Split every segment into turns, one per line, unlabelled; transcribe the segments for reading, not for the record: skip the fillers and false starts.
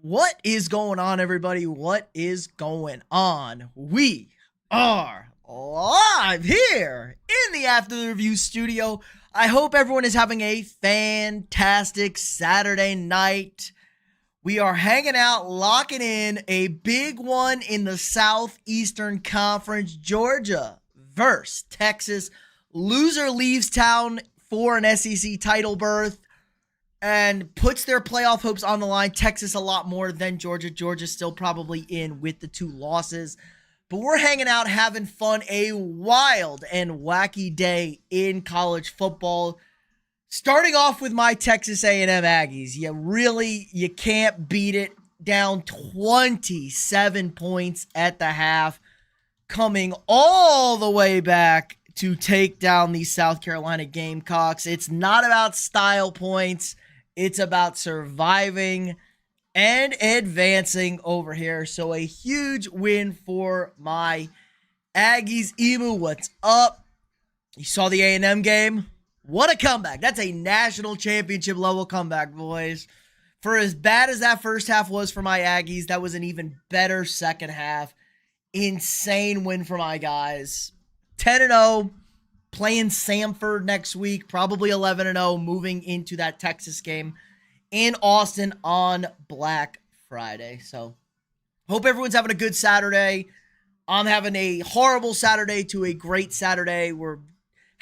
What is going on, everybody? What is going on? We are live here in the After the Review studio. I hope everyone is having a fantastic Saturday night. We are hanging out, locking in a big one in the Southeastern Conference. Georgia versus Texas. Loser leaves town for an SEC title berth and puts their playoff hopes on the line. Texas a lot more than Georgia. Georgia's still probably in with the 2 losses. But we're hanging out, having fun. A wild and wacky day in college football. Starting off with my Texas A&M Aggies. You can't beat it. Down 27 points at the half. Coming all the way back to take down the South Carolina Gamecocks. It's not about style points. It's about surviving and advancing over here. So a huge win for my Aggies. Emu, what's up? You saw the A&M game? What a comeback. That's a national championship level comeback, boys. For as bad as that first half was for my Aggies, that was an even better second half. Insane win for my guys. 10-0. Playing Samford next week, probably 11-0, moving into that Texas game in Austin on Black Friday. So, hope everyone's having a good Saturday. I'm having a horrible Saturday to a great Saturday. We're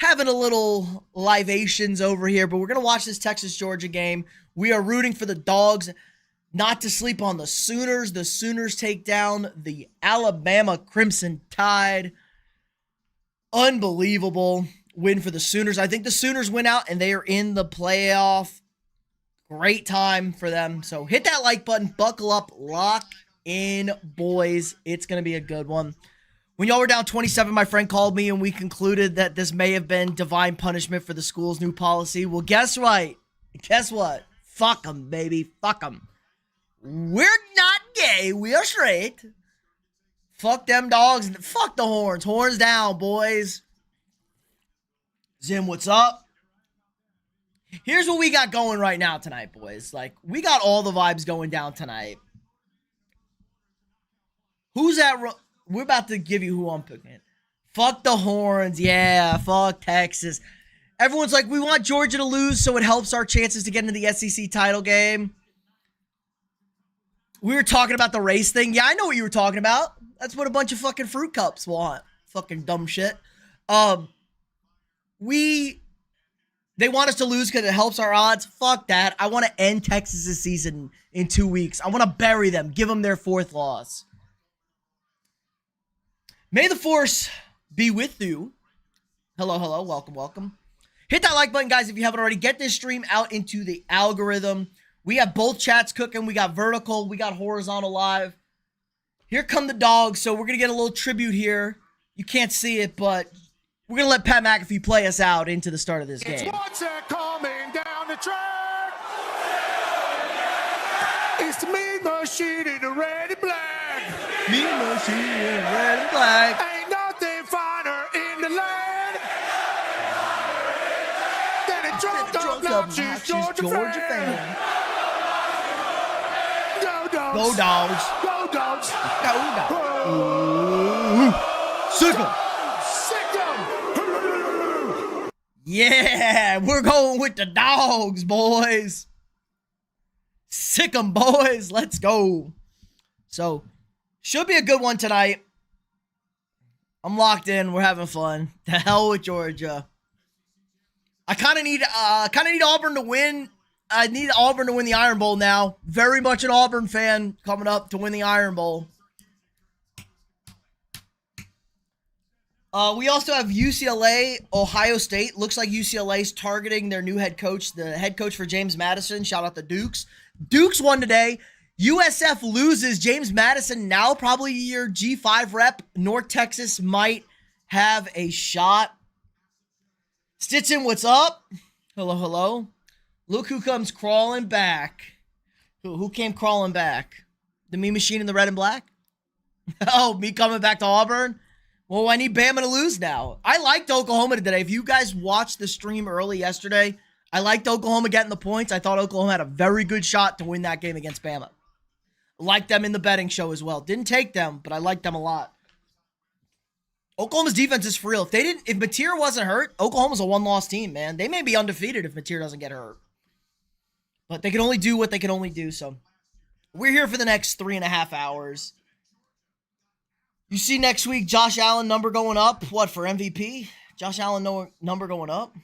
having a little libations over here, but we're going to watch this Texas-Georgia game. We are rooting for the Dogs not to sleep on the Sooners. The Sooners take down the Alabama Crimson Tide. Unbelievable win for the Sooners. I think the Sooners win out and they are in the playoff. Great time for them. So hit that like button, buckle up, lock in, boys. It's going to be a good one. When y'all were down 27, my friend called me and we concluded that this may have been divine punishment for the school's new policy. Well, guess what? Guess what? Fuck them, baby. Fuck them. We're not gay. We are straight. Fuck them dogs. Fuck the horns. Horns down, boys. Zim, what's up? Here's what we got going right now tonight, boys. We got all the vibes going down tonight. Who's at... We're about to give you who I'm picking. Fuck the horns. Yeah, fuck Texas. Everyone's like, we want Georgia to lose so it helps our chances to get into the SEC title game. We were talking about the race thing. Yeah, I know what you were talking about. That's what a bunch of fucking fruit cups want. Fucking dumb shit. They want us to lose because it helps our odds. Fuck that. I want to end Texas' season in 2 weeks. I want to bury them. Give them their 4th loss. May the force be with you. Hello, hello. Welcome, welcome. Hit that like button, guys, if you haven't already. Get this stream out into the algorithm. We have both chats cooking. We got vertical. We got horizontal live. Here come the Dogs, so we're going to get a little tribute here. You can't see it, but we're going to let Pat McAfee play us out into the start of this game.
It's coming down the track. It's the mean machine in the red and black.
Mean machine in red and black.
Ain't nothing finer in the land than a drunk up obnoxious Georgia fan. Go Dogs.
Go Dogs.
Go Dogs.
Go Dogs. Sick 'em.
Sick 'em.
Yeah, we're going with the Dogs, boys. Sick 'em, boys. Let's go. So, should be a good one tonight. I'm locked in. We're having fun. To hell with Georgia. I kind of need Auburn to win. I need Auburn to win the Iron Bowl now. Very much an Auburn fan coming up to win the Iron Bowl. We also have UCLA, Ohio State. Looks like UCLA's targeting their new head coach, the head coach for James Madison. Shout out the Dukes. Dukes won today. USF loses. James Madison now probably your G5 rep. North Texas might have a shot. Stitchin, what's up? Hello, hello. Look who comes crawling back. Who came crawling back? The Me Machine in the red and black? Oh, me coming back to Auburn? Well, I need Bama to lose now. I liked Oklahoma today. If you guys watched the stream early yesterday, I liked Oklahoma getting the points. I thought Oklahoma had a very good shot to win that game against Bama. Like them in the betting show as well. Didn't take them, but I like them a lot. Oklahoma's defense is for real. If Mateer wasn't hurt, Oklahoma's a one-loss team, man. They may be undefeated if Mateer doesn't get hurt. But they can only do what they can only do, so. We're here for the next 3.5 hours. You see next week, Josh Allen number going up. What, for MVP? Josh Allen number going up?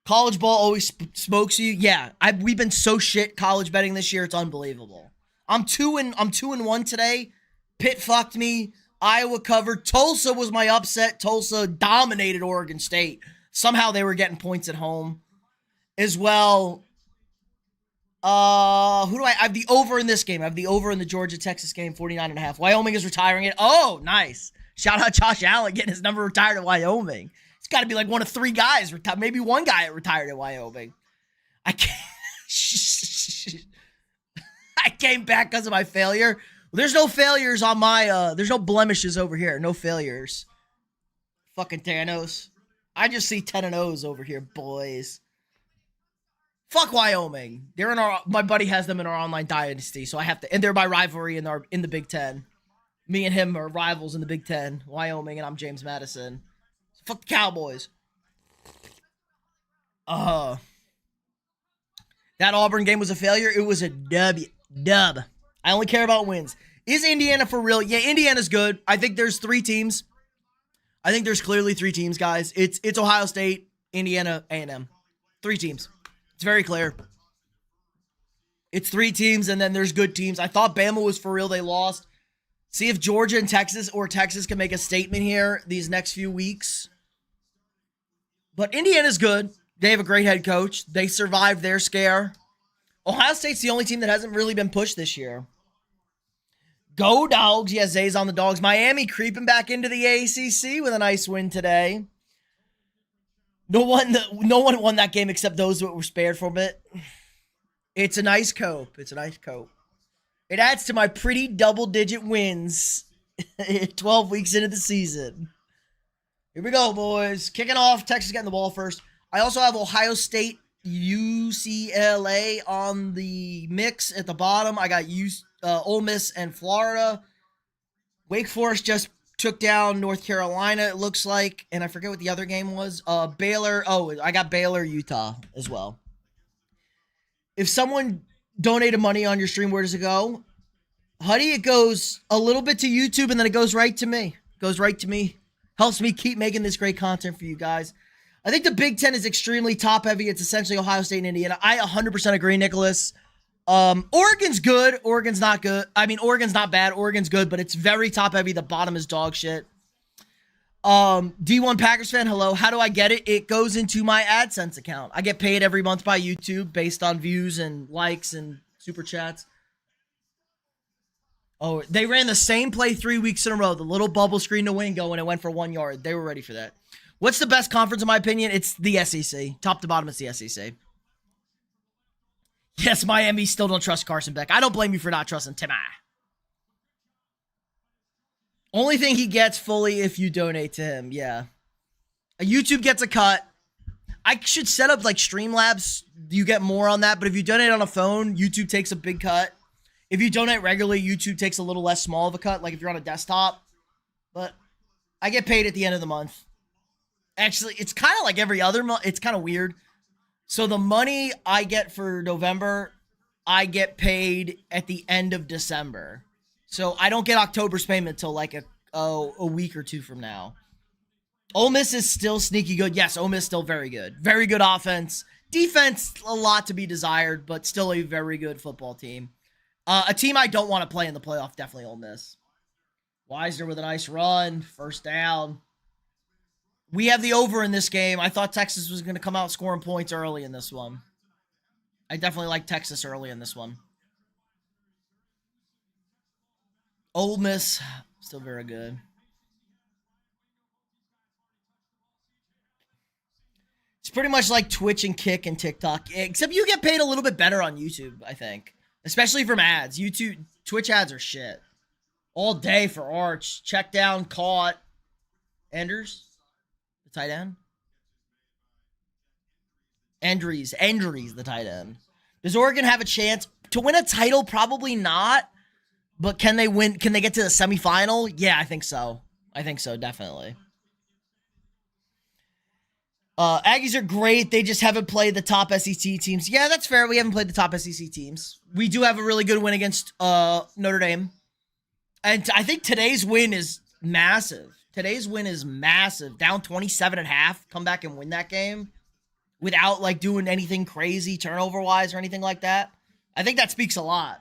College ball always smokes you. Yeah, we've been so shit college betting this year. It's unbelievable. I'm 2-1 today. Pitt fucked me. Iowa covered. Tulsa was my upset. Tulsa dominated Oregon State. Somehow they were getting points at home as well. I have the over in this game. I have the over in the Georgia-Texas game, 49.5. Wyoming is retiring it. Oh, nice. Shout out Josh Allen getting his number retired at Wyoming. It's got to be like one of 3 guys. Maybe one guy retired at Wyoming. I can't. I came back because of my failure. There's no failures on my, there's no blemishes over here. No failures. Fucking Thanos. I just see 10-0s over here, boys. Fuck Wyoming. They're in my buddy has them in our online dynasty, so I have to, and they're my rivalry in the Big Ten. Me and him are rivals in the Big Ten. Wyoming, and I'm James Madison. Fuck the Cowboys. That Auburn game was a failure. It was a dub. I only care about wins. Is Indiana for real? Yeah, Indiana's good. I think there's 3 teams. I think there's clearly 3 teams, guys. It's Ohio State, Indiana, A&M. 3 teams. It's very clear. It's 3 teams, and then there's good teams. I thought Bama was for real. They lost. See if Georgia and Texas or Texas can make a statement here these next few weeks. But Indiana's good. They have a great head coach. They survived their scare. Ohio State's the only team that hasn't really been pushed this year. Go Dogs. Yes, Zay's on the Dogs. Miami creeping back into the ACC with a nice win today. No one won that game except those that were spared from it. It's a nice cope. It adds to my pretty double-digit wins 12 weeks into the season. Here we go, boys. Kicking off. Texas getting the ball first. I also have Ohio State, UCLA on the mix at the bottom. I got Ole Miss and Florida. Wake Forest just took down North Carolina, it looks like. And I forget what the other game was. Baylor. Oh, I got Baylor, Utah as well. If someone donated money on your stream, where does it go? Huddy, it goes a little bit to YouTube and then it goes right to me. Helps me keep making this great content for you guys. I think the Big Ten is extremely top heavy. It's essentially Ohio State and Indiana. I 100% agree, Nicholas. Oregon's good. Oregon's not good. I mean, Oregon's not bad. Oregon's good, but it's very top heavy. The bottom is dog shit. D1 Packers fan, hello. How do I get it? It goes into my AdSense account. I get paid every month by YouTube based on views and likes and super chats. Oh, they ran the same play 3 weeks in a row. The little bubble screen to Wingo, and it went for 1 yard. They were ready for that. What's the best conference, in my opinion? It's the SEC. Top to bottom, it's the SEC. Yes, Miami still don't trust Carson Beck. I don't blame you for not trusting Timmy. Only thing he gets fully if you donate to him, yeah. YouTube gets a cut. I should set up like Streamlabs. You get more on that, but if you donate on a phone, YouTube takes a big cut. If you donate regularly, YouTube takes a little less small of a cut, like if you're on a desktop. But I get paid at the end of the month. Actually, it's kind of like every other month. It's kind of weird. So the money I get for November, I get paid at the end of December. So I don't get October's payment until like a week or 2 from now. Ole Miss is still sneaky good. Yes, Ole Miss still very good. Very good offense. Defense, a lot to be desired, but still a very good football team. A team I don't want to play in the playoff, definitely Ole Miss. Wisner with a nice run. First down. We have the over in this game. I thought Texas was going to come out scoring points early in this one. I definitely like Texas early in this one. Ole Miss, still very good. It's pretty much like Twitch and Kick and TikTok, except you get paid a little bit better on YouTube, I think. Especially from ads. Twitch ads are shit. All day for Arch. Check down, caught. Enders, the tight end. Endries, the tight end. Does Oregon have a chance to win a title? Probably not. But can they win? Can they get to the semifinal? Yeah, I think so. I think so, definitely. Aggies are great. They just haven't played the top SEC teams. Yeah, that's fair. We haven't played the top SEC teams. We do have a really good win against Notre Dame. And I think today's win is massive. Today's win is massive. Down 27 at half. Come back and win that game without like doing anything crazy turnover-wise or anything like that. I think that speaks a lot.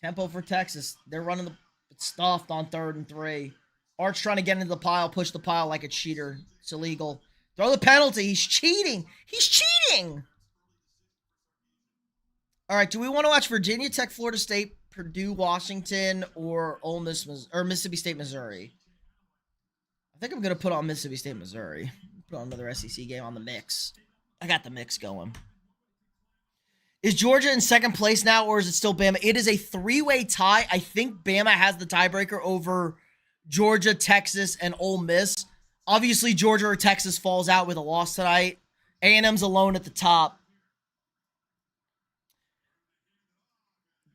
Tempo for Texas. They're running the stuffed on 3rd and 3. Arch trying to get into the pile, push the pile like a cheater. It's illegal. Throw the penalty. He's cheating. He's cheating. All right, do we want to watch Virginia Tech, Florida State, Purdue, Washington, or Ole Miss, or Mississippi State, Missouri? I think I'm going to put on Mississippi State, Missouri. Put on another SEC game on the mix. I got the mix going. Is Georgia in second place now, or is it still Bama? It is a 3-way tie. I think Bama has the tiebreaker over Georgia, Texas, and Ole Miss. Obviously, Georgia or Texas falls out with a loss tonight. A&M's alone at the top.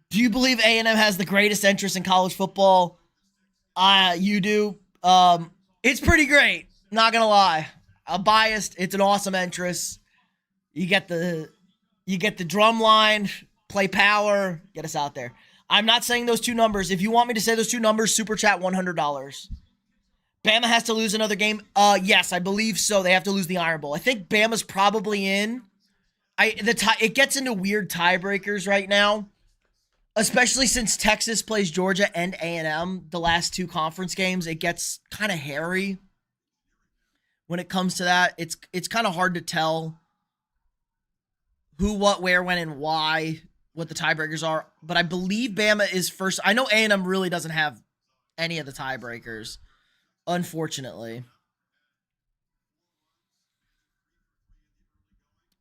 Do you believe A&M has the greatest interest in college football? You do. It's pretty great. Not gonna lie. I'm biased. It's an awesome interest. You get the drum line, play power, get us out there. I'm not saying those two numbers. If you want me to say those two numbers, super chat $100. Bama has to lose another game. Yes, I believe so. They have to lose the Iron Bowl. I think Bama's probably in. It gets into weird tiebreakers right now, especially since Texas plays Georgia and A&M the last two conference games. It gets kind of hairy when it comes to that. It's kind of hard to tell who, what, where, when, and why, what the tiebreakers are. But I believe Bama is first. I know A&M really doesn't have any of the tiebreakers, unfortunately.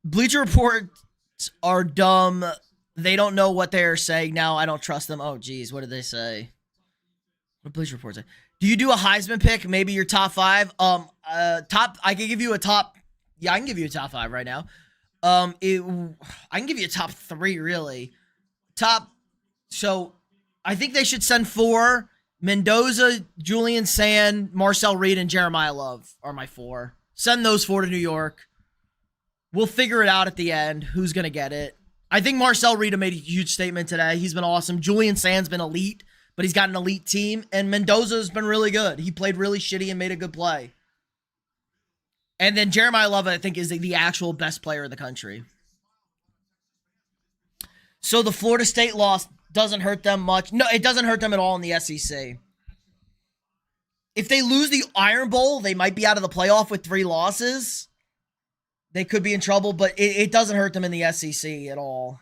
Bleacher Reports are dumb. They don't know what they're saying now. I don't trust them. Oh, geez. What did they say? What Bleacher Report say? Do you do a Heisman pick? Maybe your top 5? I can give you a top. Yeah, I can give you a top 5 right now. I can give you a top 3, really. So I think they should send 4. Mendoza, Julian Sand, Marcel Reed, and Jeremiah Love are my 4. Send those 4 to New York. We'll figure it out at the end. Who's going to get it? I think Marcel Reed made a huge statement today. He's been awesome. Julian Sand's been elite, but he's got an elite team. And Mendoza's been really good. He played really shitty and made a good play. And then Jeremiah Love, I think, is the actual best player in the country. So the Florida State loss doesn't hurt them much. No, it doesn't hurt them at all in the SEC. If they lose the Iron Bowl, they might be out of the playoff with 3 losses. They could be in trouble, but it doesn't hurt them in the SEC at all.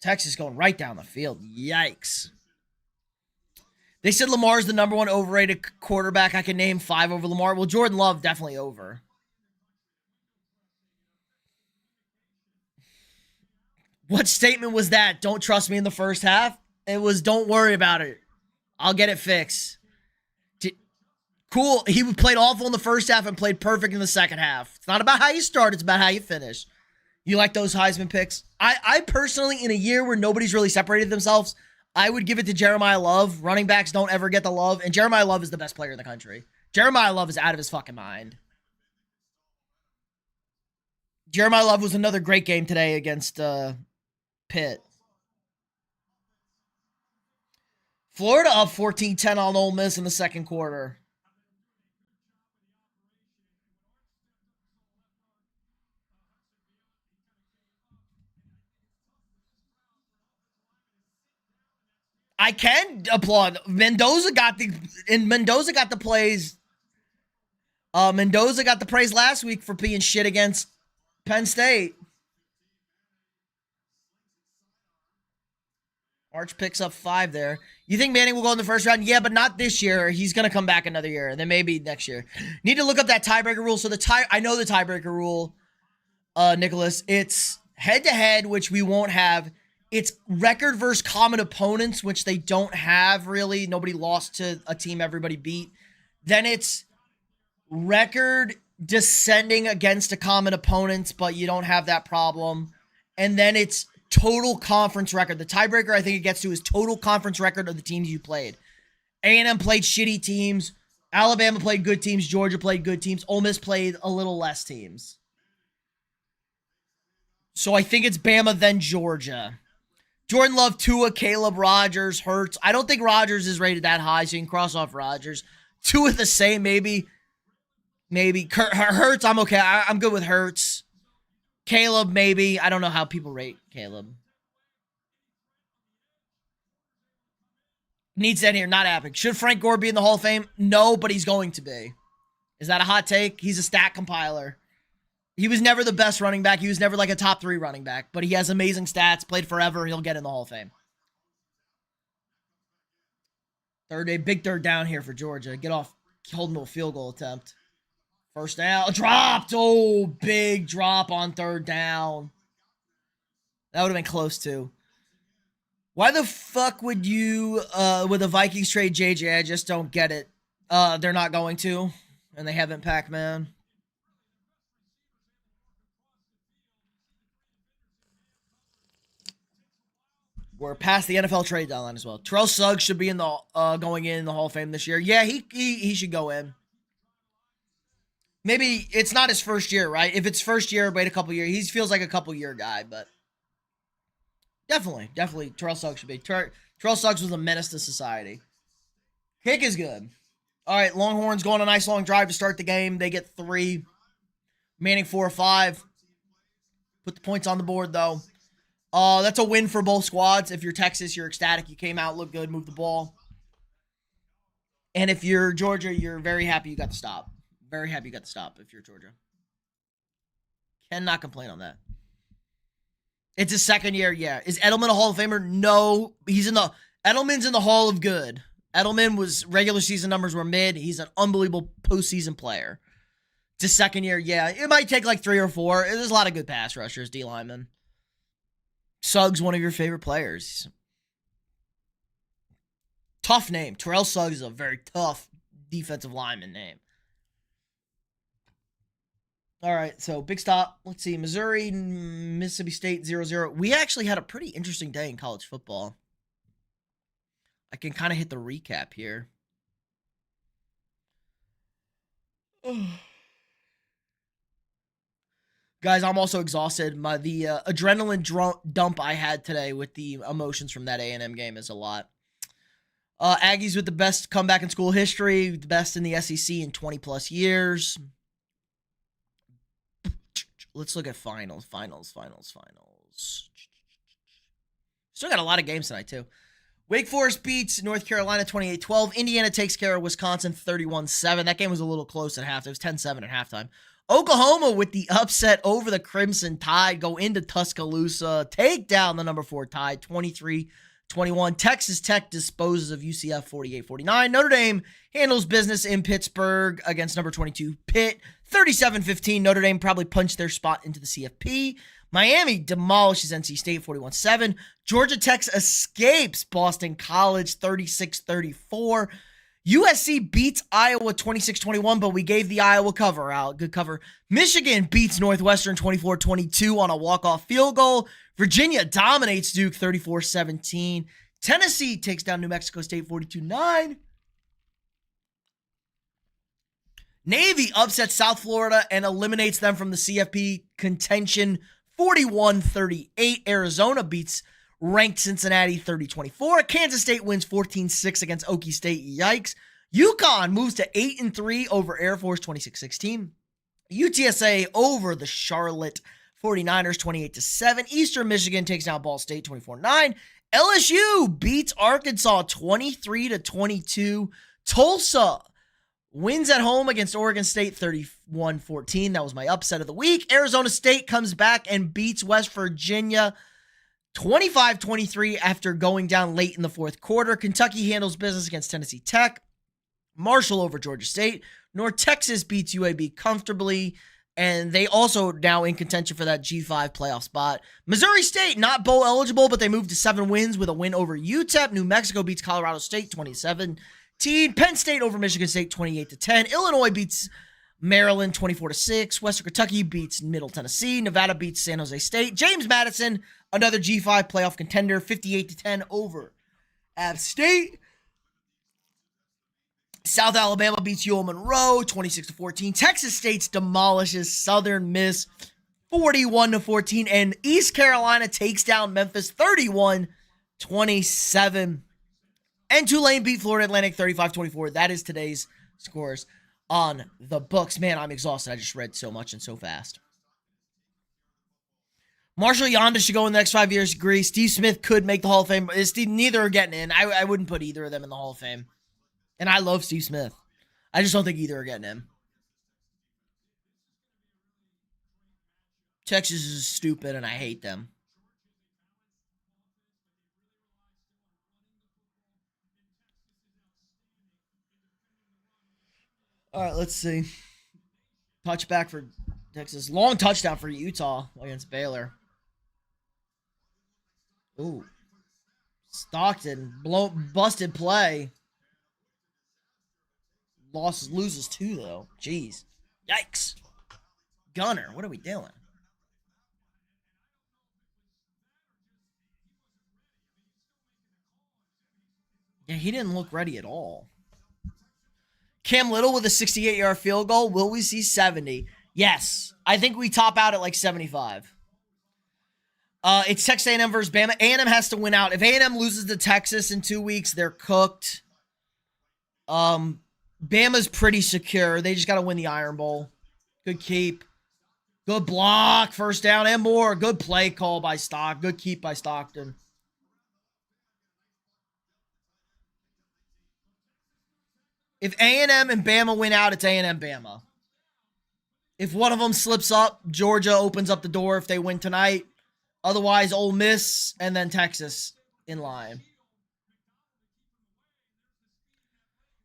Texas going right down the field. Yikes. They said Lamar's the number 1 overrated quarterback. I can name 5 over Lamar. Well, Jordan Love definitely over. What statement was that? Don't trust me in the first half? It was, don't worry about it. I'll get it fixed. Cool. He played awful in the first half and played perfect in the second half. It's not about how you start. It's about how you finish. You like those Heisman picks? I personally, in a year where nobody's really separated themselves, I would give it to Jeremiah Love. Running backs don't ever get the love. And Jeremiah Love is the best player in the country. Jeremiah Love is out of his fucking mind. Jeremiah Love was another great game today against Pitt. Florida up 14-10 on Ole Miss in the second quarter. I can applaud. Mendoza got the plays. Mendoza got the praise last week for being shit against Penn State. Arch picks up 5 there. You think Manning will go in the first round? Yeah, but not this year. He's going to come back another year, and then maybe next year. Need to look up that tiebreaker rule. So I know the tiebreaker rule, Nicholas. It's head-to-head, which we won't have. It's record versus common opponents, which they don't have, really. Nobody lost to a team everybody beat. Then it's record descending against a common opponent, but you don't have that problem. and then it's total conference record. The tiebreaker I think it gets to is total conference record of the teams you played. A&M played shitty teams. Alabama played good teams. Georgia played good teams. Ole Miss played a little less teams. So I think it's Bama, then Georgia. Jordan Love, Tua, Caleb, Rodgers, Hurts. I don't think Rodgers is rated that high, so you can cross off Rodgers. Tua the same, maybe. Hurts, I'm okay. I'm good with Hurts. Caleb, maybe. I don't know how people rate Caleb. Needs that here, not happening. Should Frank Gore be in the Hall of Fame? No, but he's going to be. Is that a hot take? He's a stat compiler. He was never the best running back. He was never like a top 3 running back, but he has amazing stats, played forever. He'll get in the Hall of Fame. Big third down here for Georgia. Get off, hold him to a field goal attempt. First down, dropped. Oh, big drop on third down. That would have been close too. Why the fuck would you, with the Vikings trade JJ? I just don't get it. They're not going to, and they haven't, Pac-Man. We're past the NFL trade deadline as well. Terrell Suggs should be in the going in the Hall of Fame this year. Yeah, he should go in. Maybe it's not his first year, right? If it's first year, wait a couple years. He feels like a couple year guy, but definitely Terrell Suggs should be. Terrell Suggs was a menace to society. Kick is good. All right, Longhorns go on a nice long drive to start the game. They get 3. Manning 4 or 5. Put the points on the board though. That's a win for both squads. If you're Texas, you're ecstatic. You came out, looked good, moved the ball. And if you're Georgia, you're very happy you got the stop. Very happy you got the stop if you're Georgia. Cannot complain on that. It's his second year, yeah. Is Edelman a Hall of Famer? No. Edelman's in the Hall of Good. Edelman was regular season numbers were mid. He's an unbelievable postseason player. It's his second year, yeah. It might take like 3 or 4. There's a lot of good pass rushers, D linemen. Suggs, one of your favorite players. Tough name. Terrell Suggs is a very tough defensive lineman name. All right, so big stop. Let's see. Missouri, Mississippi State, 0-0. We actually had a pretty interesting day in college football. I can kind of hit the recap here. Guys, I'm also exhausted. The adrenaline dump I had today with the emotions from that A&M game is a lot. Aggies with the best comeback in school history, the best in the SEC in 20-plus years. Let's look at finals. Still got a lot of games tonight, too. Wake Forest beats North Carolina 28-12. Indiana takes care of Wisconsin 31-7. That game was a little close at half. It was 10-7 at halftime. Oklahoma with the upset over the Crimson Tide. Go into Tuscaloosa. Take down the number 4 Tide 23-21. Texas Tech disposes of UCF 48-49. Notre Dame handles business in Pittsburgh against number 22 Pitt 37-15. Notre Dame probably punched their spot into the CFP. Miami demolishes NC State 41-7. Georgia Tech escapes Boston College 36-34. USC beats Iowa 26-21, but we gave the Iowa cover out. Good cover. Michigan beats Northwestern 24-22 on a walk-off field goal. Virginia dominates Duke 34-17. Tennessee takes down New Mexico State 42-9. Navy upsets South Florida and eliminates them from the CFP contention 41-38. Arizona beats ranked Cincinnati 30-24. Kansas State wins 14-6 against Okie State. Yikes. UConn moves to 8-3 over Air Force 26-16. UTSA over the Charlotte 49ers 28-7. Eastern Michigan takes down Ball State 24-9. LSU beats Arkansas 23-22. Tulsa wins at home against Oregon State 31-14. That was my upset of the week. Arizona State comes back and beats West Virginia 25-23 after going down late in the fourth quarter. Kentucky handles business against Tennessee Tech. Marshall over Georgia State. North Texas beats UAB comfortably, and they also now in contention for that G5 playoff spot. Missouri State, not bowl eligible, but they moved to 7 wins with a win over UTEP. New Mexico beats Colorado State 27-17. Penn State over Michigan State 28-10. Illinois beats Maryland 24-6. Western Kentucky beats Middle Tennessee. Nevada beats San Jose State. James Madison, another G5 playoff contender, 58-10 over App State. South Alabama beats UL Monroe 26-14. Texas State demolishes Southern Miss 41-14. And East Carolina takes down Memphis 31-27. And Tulane beat Florida Atlantic 35-24. That is today's scores on the books. Man, I'm exhausted. I just read so much and so fast. Marshall Yonda should go in the next 5 years. Agree. Steve Smith could make the Hall of Fame. Neither are getting in. I wouldn't put either of them in the Hall of Fame. And I love Steve Smith. I just don't think either are getting in. Texas is stupid, and I hate them. All right, let's see. Touchback for Texas. Long touchdown for Utah against Baylor. Ooh. Stockton. Busted play. Loses 2, though. Jeez. Yikes. Gunner, what are we doing? Yeah, he didn't look ready at all. Cam Little with a 68-yard field goal. Will we see 70? Yes. I think we top out at like 75. It's Texas A&M versus Bama. A&M has to win out. If A&M loses to Texas in 2 weeks, they're cooked. Bama's pretty secure. They just got to win the Iron Bowl. Good keep. Good block. First down and more. Good play call by Stock. Good keep by Stockton. If A&M and Bama win out, it's A&M Bama. If one of them slips up, Georgia opens up the door if they win tonight. Otherwise, Ole Miss and then Texas in line.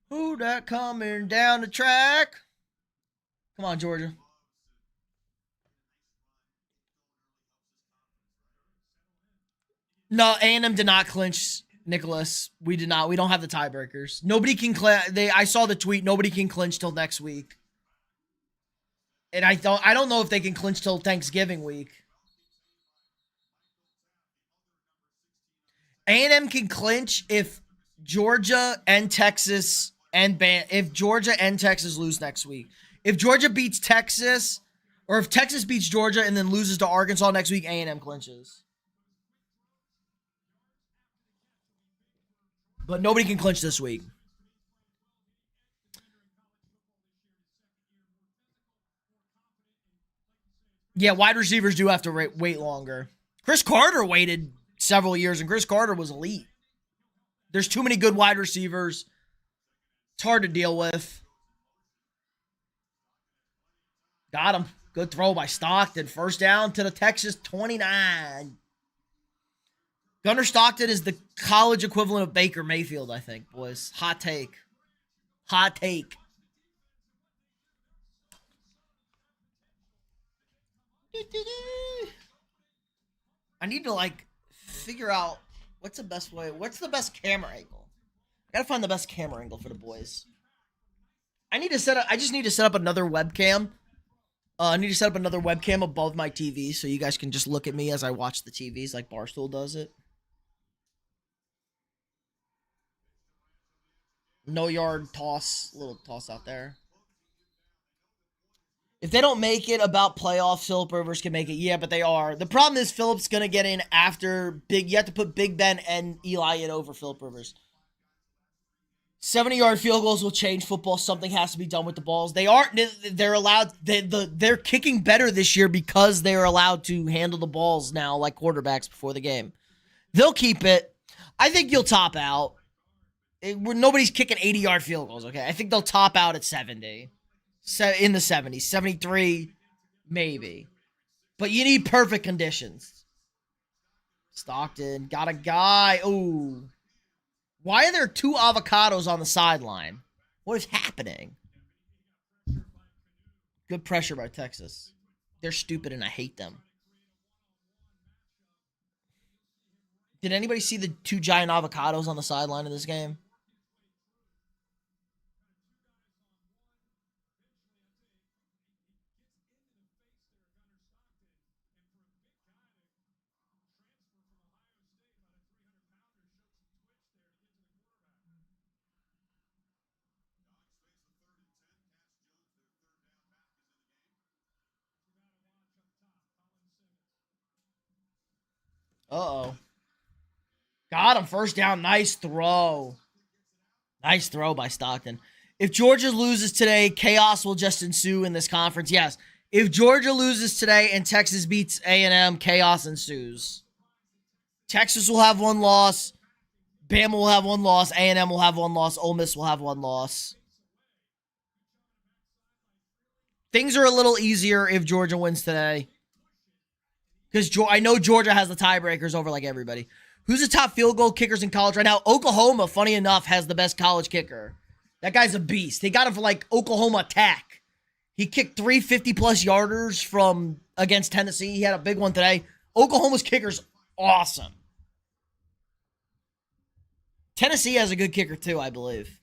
Who that coming down the track? Come on, Georgia. No, A&M did not clinch, Nicholas. We did not. We don't have the tiebreakers. Nobody can clinch. I saw the tweet. Nobody can clinch till next week. And I don't know if they can clinch till Thanksgiving week. A&M can clinch if Georgia and Texas if Georgia and Texas lose next week. If Georgia beats Texas, or if Texas beats Georgia and then loses to Arkansas next week, A&M clinches. But nobody can clinch this week. Yeah, wide receivers do have to wait longer. Chris Carter waited several years, and Chris Carter was elite. There's too many good wide receivers. It's hard to deal with. Got him. Good throw by Stockton. First down to the Texas 29. Gunnar Stockton is the college equivalent of Baker Mayfield, I think, boys. Hot take. Hot take. I need to, figure out what's the best way. What's the best camera angle? I gotta find the best camera angle for the boys. I just need to set up another webcam. I need to set up another webcam above my TV so you guys can just look at me as I watch the TVs like Barstool does it. No yard toss. Little toss out there. If they don't make it about playoffs, Phillip Rivers can make it. Yeah, but they are. The problem is Phillip's going to get in after you have to put Big Ben and Eli in over Phillip Rivers. 70-yard field goals will change football. Something has to be done with the balls. They're allowed. They're kicking better this year because they're allowed to handle the balls now like quarterbacks before the game. They'll keep it. I think you'll top out. Nobody's kicking 80-yard field goals, okay? I think they'll top out at 70. In the 70s. 73, maybe. But you need perfect conditions. Stockton, got a guy. Ooh. Why are there 2 avocados on the sideline? What is happening? Good pressure by Texas. They're stupid and I hate them. Did anybody see the 2 giant avocados on the sideline of this game? Uh-oh. Got him. First down. Nice throw. Nice throw by Stockton. If Georgia loses today, chaos will just ensue in this conference. Yes. If Georgia loses today and Texas beats A&M, chaos ensues. Texas will have one loss. Bama will have one loss. A&M will have one loss. Ole Miss will have one loss. Things are a little easier if Georgia wins today. Because I know Georgia has the tiebreakers over like everybody. Who's the top field goal kickers in college right now? Oklahoma, funny enough, has the best college kicker. That guy's a beast. They got him for like Oklahoma Tech. He kicked 350-plus yarders from against Tennessee. He had a big one today. Oklahoma's kicker's awesome. Tennessee has a good kicker too, I believe.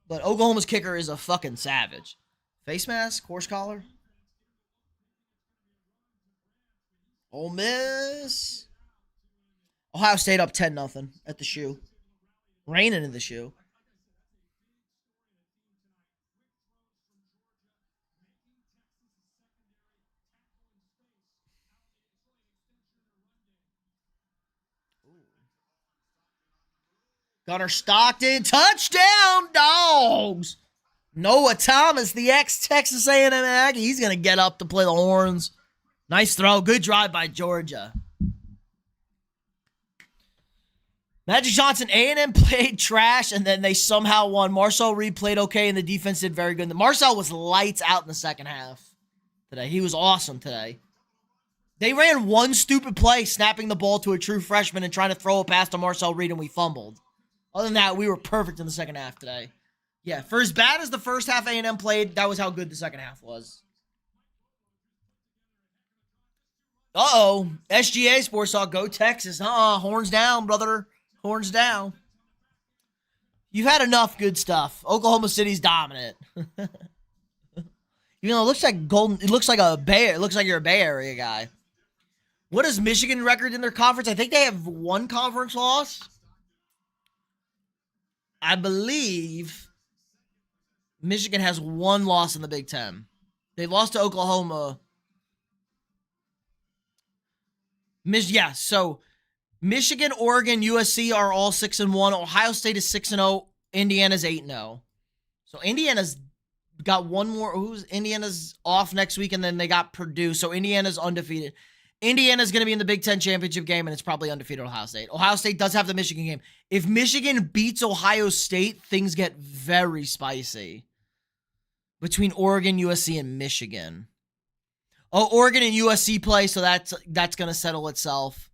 But Oklahoma's kicker is a fucking savage. Face mask, horse collar. Ole Miss. Ohio State up 10-0 at the shoe. Raining in the shoe. Gunnar Stockton, touchdown, dogs. Noah Thomas, the ex-Texas A&M Aggie, he's going to get up to play the horns. Nice throw. Good drive by Georgia. Magic Johnson, A&M played trash, and then they somehow won. Marcel Reed played okay, and the defense did very good. Marcel was lights out in the second half today. He was awesome today. They ran one stupid play, snapping the ball to a true freshman and trying to throw a pass to Marcel Reed, and we fumbled. Other than that, we were perfect in the second half today. Yeah, for as bad as the first half A&M played, that was how good the second half was. Uh-oh. SGA Sports Talk, go Texas. Horns down, brother. Horns down. You've had enough good stuff. Oklahoma City's dominant. Even though it looks like Golden, it looks like a Bay, it looks like you're a Bay Area guy. What is Michigan record in their conference? I think they have one conference loss. I believe Michigan has one loss in the Big Ten. They lost to Oklahoma. So Michigan, Oregon, USC are all 6-1. Ohio State is 6-0. Indiana's 8-0. So Indiana's got one more. Indiana's off next week, and then they got Purdue. So Indiana's undefeated. Indiana's going to be in the Big Ten championship game, and it's probably undefeated Ohio State. Ohio State does have the Michigan game. If Michigan beats Ohio State, things get very spicy between Oregon, USC, and Michigan. Oh, Oregon and USC play, so that's going to settle itself.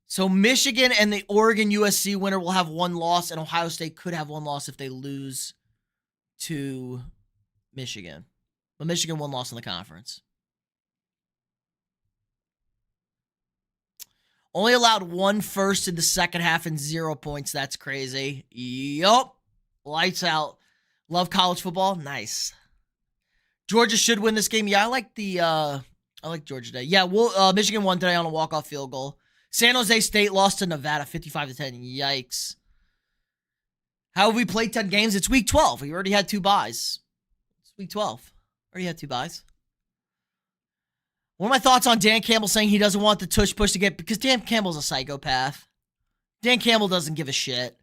So Michigan and the Oregon USC winner will have one loss, and Ohio State could have one loss if they lose to Michigan. But Michigan one loss in the conference. Only allowed one first in the second half and 0 points. That's crazy. Yup. Lights out. Love college football. Nice. Georgia should win this game. Yeah, I like Georgia today. Yeah, Michigan won today on a walk-off field goal. San Jose State lost to Nevada 55-10. Yikes. How have we played 10 games? It's week 12. We already had 2 buys. It's week 12. Already had 2 buys. What are my thoughts on Dan Campbell saying he doesn't want the tush push to get... Because Dan Campbell's a psychopath. Dan Campbell doesn't give a shit.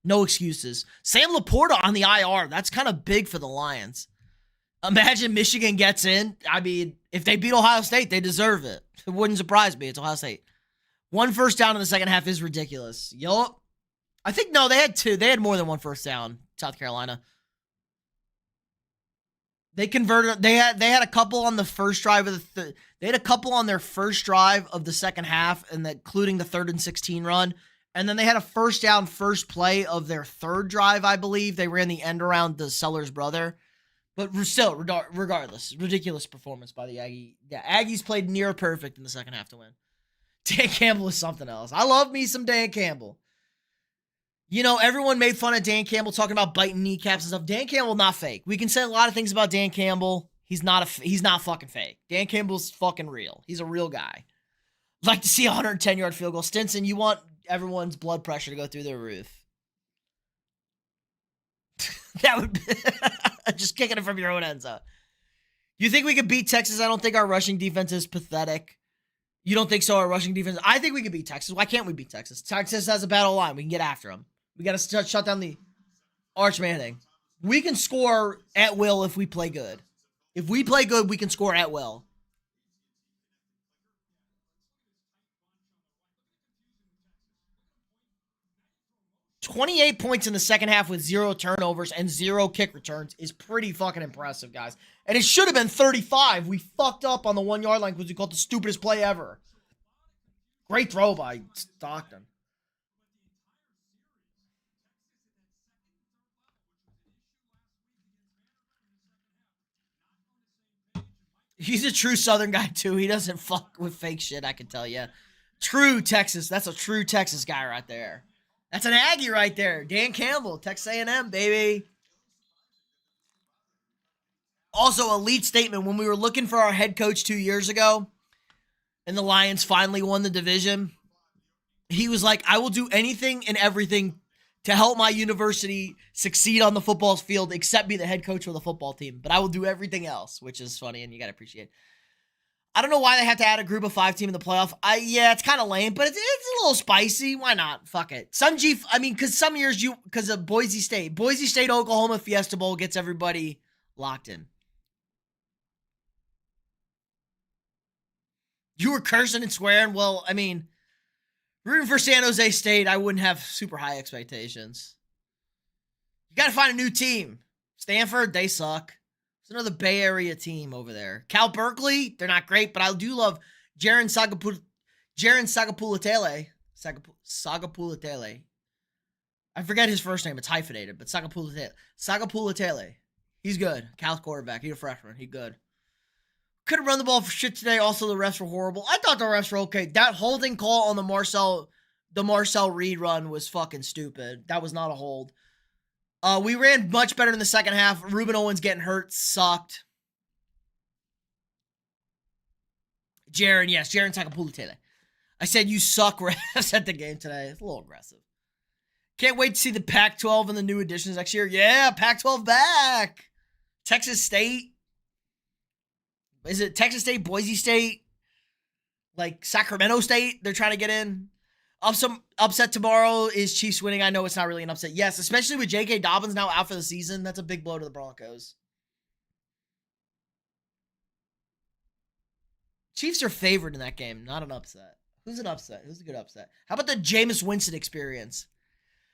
No excuses. Sam Laporta on the IR. That's kind of big for the Lions. Imagine Michigan gets in. I mean, if they beat Ohio State, they deserve it. It wouldn't surprise me. It's Ohio State. One first down in the second half is ridiculous. Yup. I think, no, they had 2. They had more than one first down, South Carolina. They converted. They had a couple on the first drive of they had a couple on their first drive of the second half, and including the 3rd and 16 run. And then they had a first down, first play of their third drive, I believe. They ran the end around the Sellers brother. But still, regardless, ridiculous performance by the Aggies. Yeah, Aggies played near perfect in the second half to win. Dan Campbell is something else. I love me some Dan Campbell. You know, everyone made fun of Dan Campbell talking about biting kneecaps and stuff. Dan Campbell not fake. We can say a lot of things about Dan Campbell. He's not fucking fake. Dan Campbell's fucking real. He's a real guy. I'd like to see a 110-yard field goal. Stinson, you want everyone's blood pressure to go through their roof. That would be just kicking it from your own end zone. You think we could beat Texas? I don't think our rushing defense is pathetic. You don't think so? Our rushing defense? I think we could beat Texas. Why can't we beat Texas? Texas has a battle line. We can get after them. We got to shut down the Arch Manning. We can score at will if we play good. If we play good, we can score at will. 28 points in the second half with 0 turnovers and 0 kick returns is pretty fucking impressive, guys. And it should have been 35. We fucked up on the 1 yard line because we called the stupidest play ever. Great throw by Stockton. He's a true Southern guy, too. He doesn't fuck with fake shit, I can tell you. True Texas. That's a true Texas guy right there. That's an Aggie right there. Dan Campbell, Texas A&M, baby. Also, elite statement. When we were looking for our head coach 2 years ago, and the Lions finally won the division, he was like, I will do anything and everything to help my university succeed on the football field except be the head coach for the football team. But I will do everything else, which is funny, and you got to appreciate it. I don't know why they have to add a group of 5 team in the playoff. Yeah, it's kind of lame, but it's a little spicy. Why not? Fuck it. Because some years because of Boise State, Oklahoma Fiesta Bowl gets everybody locked in. You were cursing and swearing. Well, I mean, rooting for San Jose State, I wouldn't have super high expectations. You got to find a new team. Stanford, they suck. It's another Bay Area team over there. Cal Berkeley, they're not great, but I do love Jaron Sagapulatele. I forget his first name. It's hyphenated, but Sagapulatele. He's good. Cal's quarterback. He's a freshman. He's good. Couldn't run the ball for shit today. Also, the refs were horrible. I thought the refs were okay. That holding call on the Marcel Reed run was fucking stupid. That was not a hold. We ran much better in the second half. Ruben Owens getting hurt sucked. Jaron Sagapulatele. I said you suck refs at the game today. It's a little aggressive. Can't wait to see the Pac-12 and the new additions next year. Yeah, Pac-12 back. Texas State. Is it Texas State, Boise State, like Sacramento State? They're trying to get in. Upset tomorrow is Chiefs winning. I know it's not really an upset. Yes, especially with J.K. Dobbins now out for the season. That's a big blow to the Broncos. Chiefs are favored in that game, not an upset. Who's an upset? Who's a good upset? How about the Jameis Winston experience?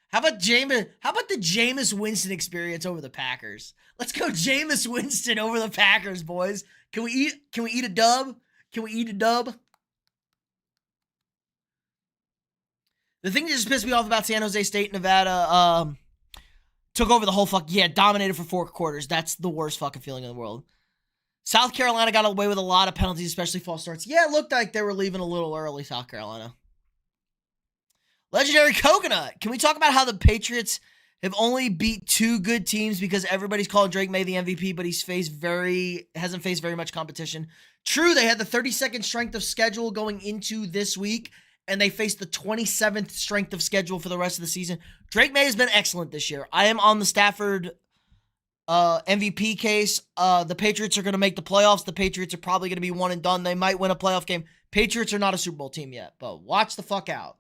How about the Jameis Winston experience over the Packers? Let's go Jameis Winston over the Packers, boys. Can we eat a dub? Can we eat a dub? The thing that just pissed me off about San Jose State, Nevada, took over the whole dominated for 4 quarters. That's the worst fucking feeling in the world. South Carolina got away with a lot of penalties, especially false starts. Yeah, it looked like they were leaving a little early, South Carolina. Legendary Coconut. Can we talk about how the Patriots have only beat 2 good teams because everybody's calling Drake May the MVP, but hasn't faced very much competition? True, they had the 32nd strength of schedule going into this week, and they faced the 27th strength of schedule for the rest of the season. Drake May has been excellent this year. I am on the Stafford MVP case. The Patriots are going to make the playoffs. The Patriots are probably going to be one and done. They might win a playoff game. Patriots are not a Super Bowl team yet, but watch the fuck out.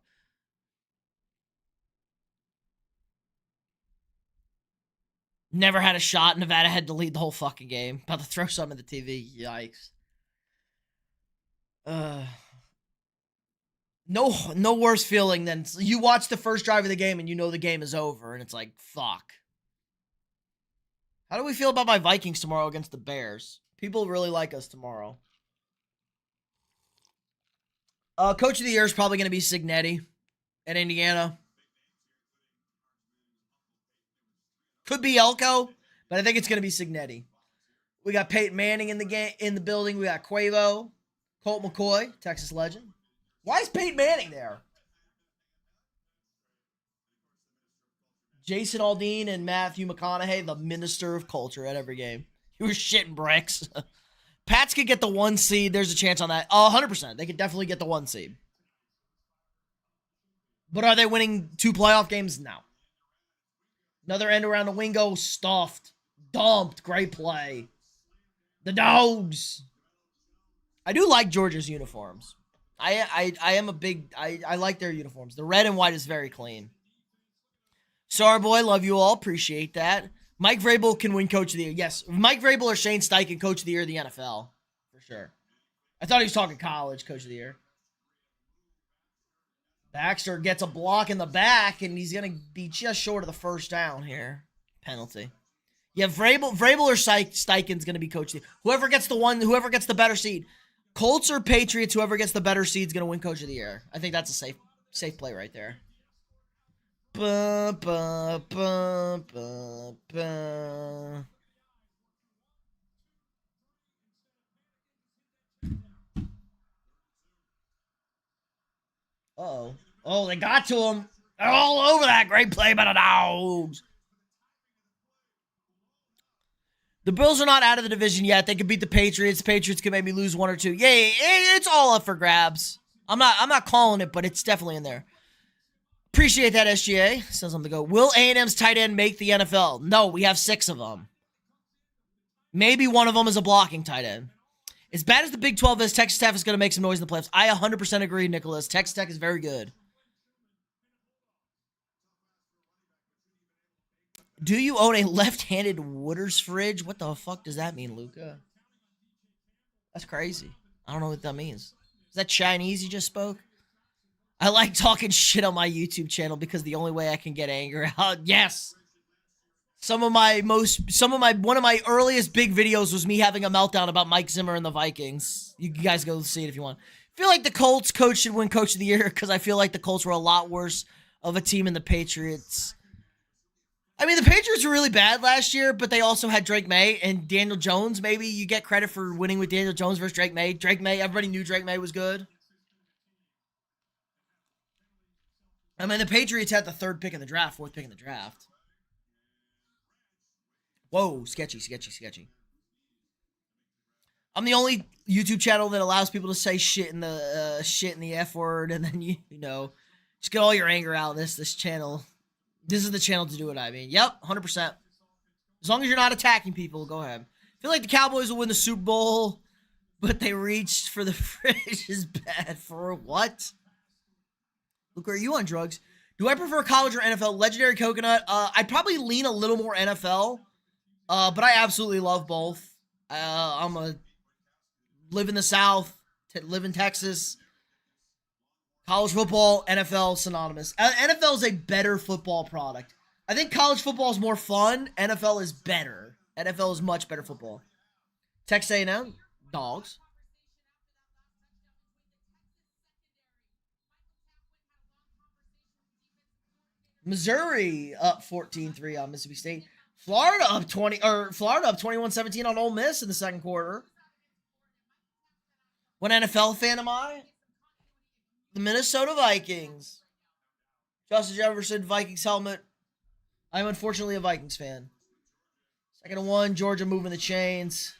Never had a shot. Nevada had to lead the whole fucking game. About to throw something at the TV. Yikes. No worse feeling than you watch the first drive of the game and you know the game is over and it's like, fuck. How do we feel about my Vikings tomorrow against the Bears? People really like us tomorrow. Coach of the year is probably going to be Cignetti at Indiana. Could be Elko, but I think it's going to be Cignetti. We got Peyton Manning in the building. We got Quavo, Colt McCoy, Texas legend. Why is Peyton Manning there? Jason Aldean and Matthew McConaughey, the minister of culture at every game. You were shitting bricks. Pats could get the 1 seed. There's a chance on that. 100%. They could definitely get the 1 seed. But are they winning 2 playoff games? No. Another end around the wingo, stuffed, dumped, great play. The Dogs. I do like Georgia's uniforms. I am a big I like their uniforms. The red and white is very clean. Sorry, boy, love you all. Appreciate that. Mike Vrabel can win Coach of the Year. Yes, Mike Vrabel or Shane Steichen, Coach of the Year of the NFL for sure. I thought he was talking college Coach of the Year. Baxter gets a block in the back, and he's gonna be just short of the first down here. Penalty. Yeah, Vrabel or Steichen's gonna be Coach of the Year. Whoever gets the better seed. Colts or Patriots, whoever gets the better seed is gonna win Coach of the Year. I think that's a safe play right there. Ba, ba, ba, ba, ba. Uh-oh. Oh, they got to him. They're all over that. Great play by the Dogs. The Bills are not out of the division yet. They could beat the Patriots. Patriots could maybe lose one or two. Yay, it's all up for grabs. I'm not calling it, but it's definitely in there. Appreciate that, SGA. Says something to go. Will A&M's tight end make the NFL? No, we have 6 of them. Maybe one of them is a blocking tight end. As bad as the Big 12 is, Texas Tech is going to make some noise in the playoffs. I 100% agree, Nicholas. Texas Tech is very good. Do you own a left-handed Wooders fridge? What the fuck does that mean, Luca? That's crazy. I don't know what that means. Is that Chinese you just spoke? I like talking shit on my YouTube channel because the only way I can get anger out. Yes. One of my earliest big videos was me having a meltdown about Mike Zimmer and the Vikings. You guys go see it if you want. I feel like the Colts coach should win Coach of the Year because I feel like the Colts were a lot worse of a team than the Patriots. I mean, the Patriots were really bad last year, but they also had Drake May and Daniel Jones. Maybe you get credit for winning with Daniel Jones versus Drake May. Drake May, everybody knew Drake May was good. I mean, the Patriots had the 3rd pick in the draft, 4th pick in the draft. Whoa, sketchy. I'm the only YouTube channel that allows people to say shit in the F word, and then you know, just get all your anger out. This channel. This is the channel to do it, I mean. Yep, 100%. As long as you're not attacking people, go ahead. I feel like the Cowboys will win the Super Bowl, but they reached for the fridge is bad. For what? Look, are you on drugs? Do I prefer college or NFL? Legendary Coconut. I'd probably lean a little more NFL, but I absolutely love both. Live in the South, live in Texas. College football, NFL, synonymous. NFL is a better football product. I think college football is more fun. NFL is better. NFL is much better football. Texas A&M, Dogs. Missouri up 14-3 on Mississippi State. Florida up 21-17 on Ole Miss in the second quarter. What NFL fan am I? The Minnesota Vikings. Justin Jefferson, Vikings helmet. I'm unfortunately a Vikings fan. 2nd and 1, Georgia moving the chains.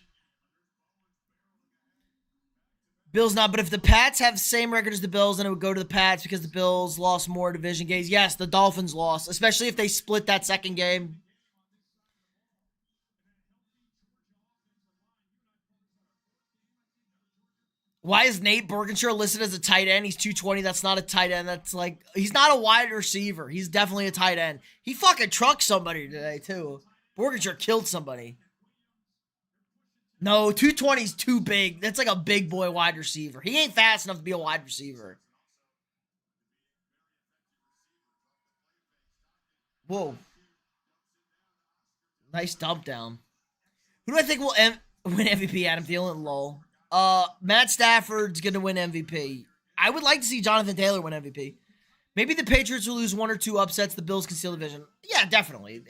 Bills not, but if the Pats have the same record as the Bills, then it would go to the Pats because the Bills lost more division games. Yes, the Dolphins lost, especially if they split that second game. Why is Nate Bergenshire listed as a tight end? He's 220. That's not a tight end. That's like, he's not a wide receiver. He's definitely a tight end. He fucking trucked somebody today, too. Bergenshire killed somebody. No, 220 is too big. That's like a big boy wide receiver. He ain't fast enough to be a wide receiver. Whoa. Nice dump down. Who do I think will win MVP? Adam Thielen, lol. Matt Stafford's going to win MVP. I would like to see Jonathan Taylor win MVP. Maybe the Patriots will lose 1 or 2 upsets. The Bills can steal the division. Yeah, definitely.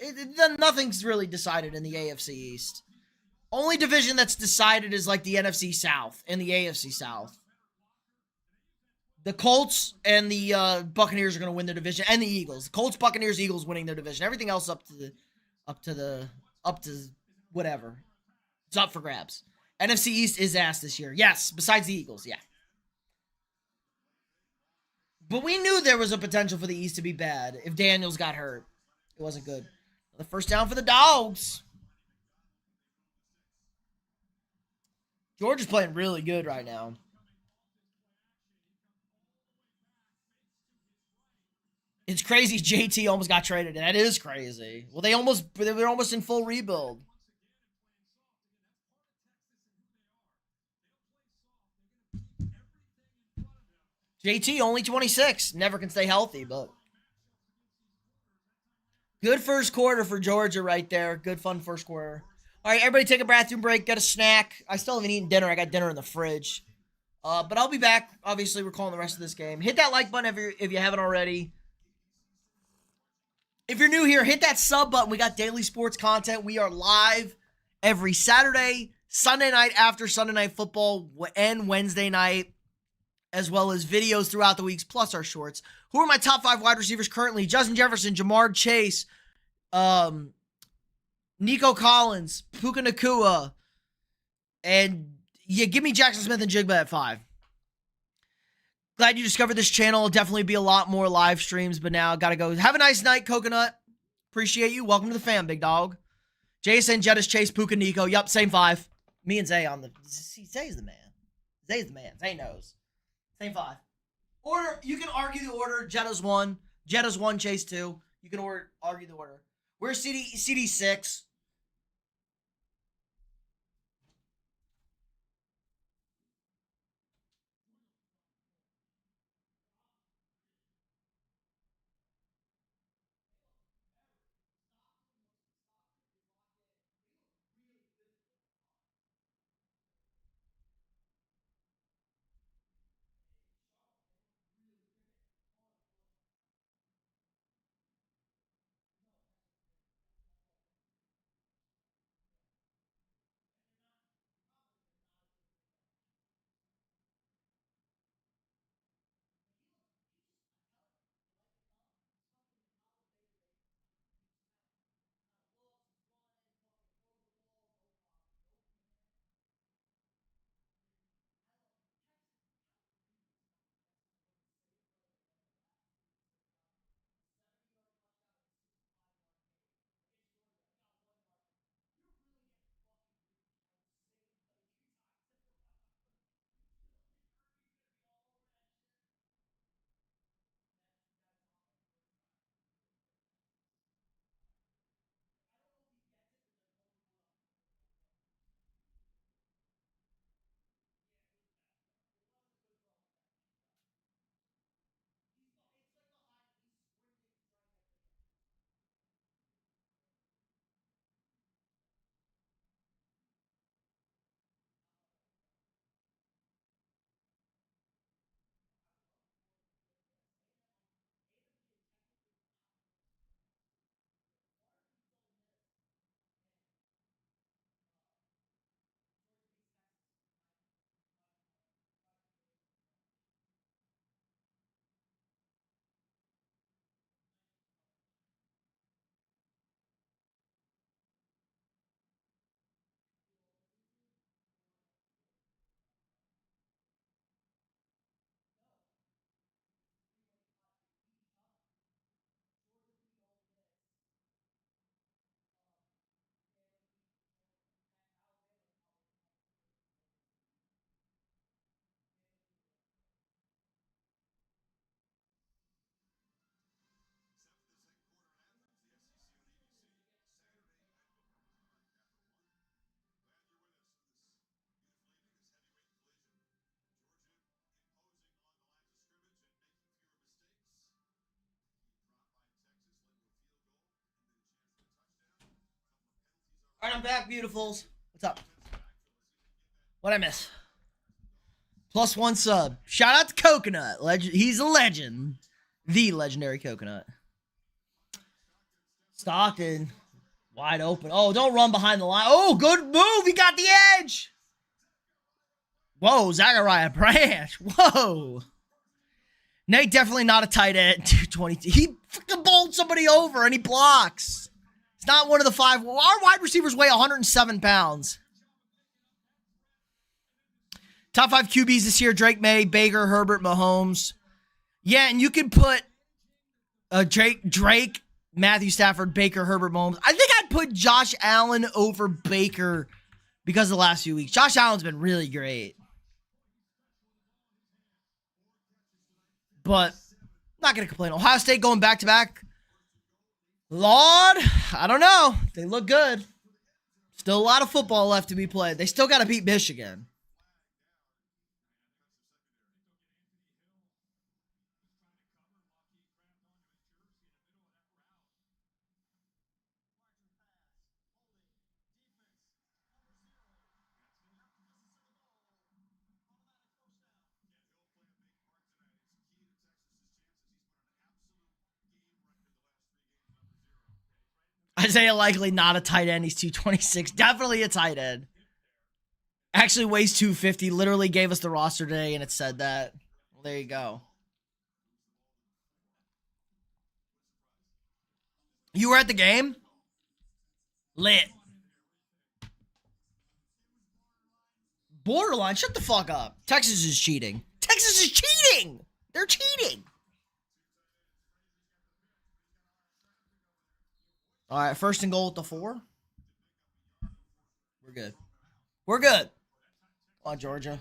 Nothing's really decided in the AFC East. Only division that's decided is like the NFC South and the AFC South. The Colts and the Buccaneers are going to win their division, and the Eagles. Colts, Buccaneers, Eagles winning their division. Everything else up to whatever. It's up for grabs. NFC East is ass this year. Yes, besides the Eagles, yeah. But we knew there was a potential for the East to be bad if Daniels got hurt. It wasn't good. The first down for the Dogs. Georgia's playing really good right now. It's crazy JT almost got traded. That is crazy. Well, they were almost in full rebuild. JT only 26. Never can stay healthy, but good first quarter for Georgia right there. Good fun first quarter. All right, everybody take a bathroom break, get a snack. I still haven't eaten dinner. I got dinner in the fridge. But I'll be back. Obviously, we're calling the rest of this game. Hit that like button if you haven't already. If you're new here, hit that sub button. We got daily sports content. We are live every Saturday, Sunday night after Sunday Night Football, and Wednesday night, as well as videos throughout the weeks, plus our shorts. Who are my top 5 wide receivers currently? Justin Jefferson, Jamar Chase, Nico Collins, Puka Nacua, and yeah, give me Jackson Smith and Jigba at 5. Glad you discovered this channel. It'll definitely be a lot more live streams, but now gotta go. Have a nice night, Coconut. Appreciate you. Welcome to the fam, big dog. Jason, Jettis, Chase, Puka, Nico. Yup, same 5. Me and Zay on the... See, Zay's the man. Zay's the man. Zay knows. Same 5. Order, you can argue the order. Jetta's 1. Jetta's 1, Chase 2. You can argue the order. Where's CD 6? All right, I'm back, beautifuls. What's up? What'd I miss? +1 sub. Shout out to Coconut. He's a legend. The legendary Coconut. Stockton. Wide open. Oh, don't run behind the line. Oh, good move. He got the edge. Whoa, Zachariah Branch. Whoa. Nate definitely not a tight end. 222. He freaking bowled somebody over and he blocks. It's not one of the 5. Our wide receivers weigh 107 pounds. Top 5 QBs this year: Drake May, Baker, Herbert, Mahomes. Yeah, and you can put Drake, Matthew Stafford, Baker, Herbert, Mahomes. I think I'd put Josh Allen over Baker because of the last few weeks. Josh Allen's been really great. But Not going to complain. Ohio State going back-to-back. Lord, I don't know. They look good. Still a lot of football left to be played. They still got to beat Michigan. Isaiah Likely not a tight end. He's 226. Definitely a tight end. Actually weighs 250. Literally gave us the roster today and it said that. Well, there you go. You were at the game? Lit. Borderline. Shut the fuck up. Texas is cheating. Texas is cheating. They're cheating. All right, first and goal at the 4. We're good. We're good. Come on, Georgia.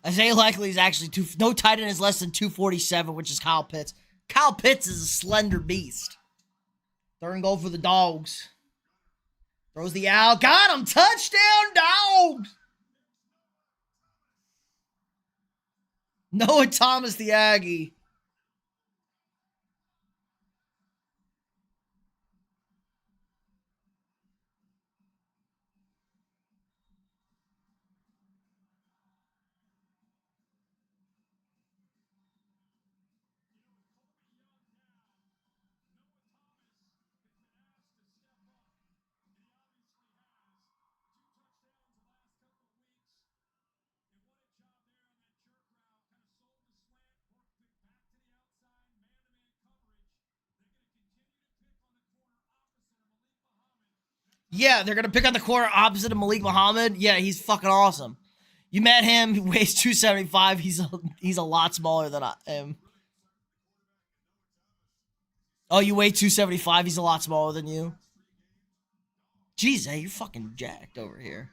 Isaiah Likely is actually no tight end is less than 247, which is Kyle Pitts. Kyle Pitts is a slender beast. Third and goal for the Dogs. Throws the out. Got him. Touchdown, Dogs. Noah Thomas, the Aggie. Yeah, they're going to pick on the corner opposite of Malik Muhammad. Yeah, he's fucking awesome. You met him. He weighs 275. He's a lot smaller than I am. Oh, you weigh 275. He's a lot smaller than you. Jeez, Zay, you're fucking jacked over here.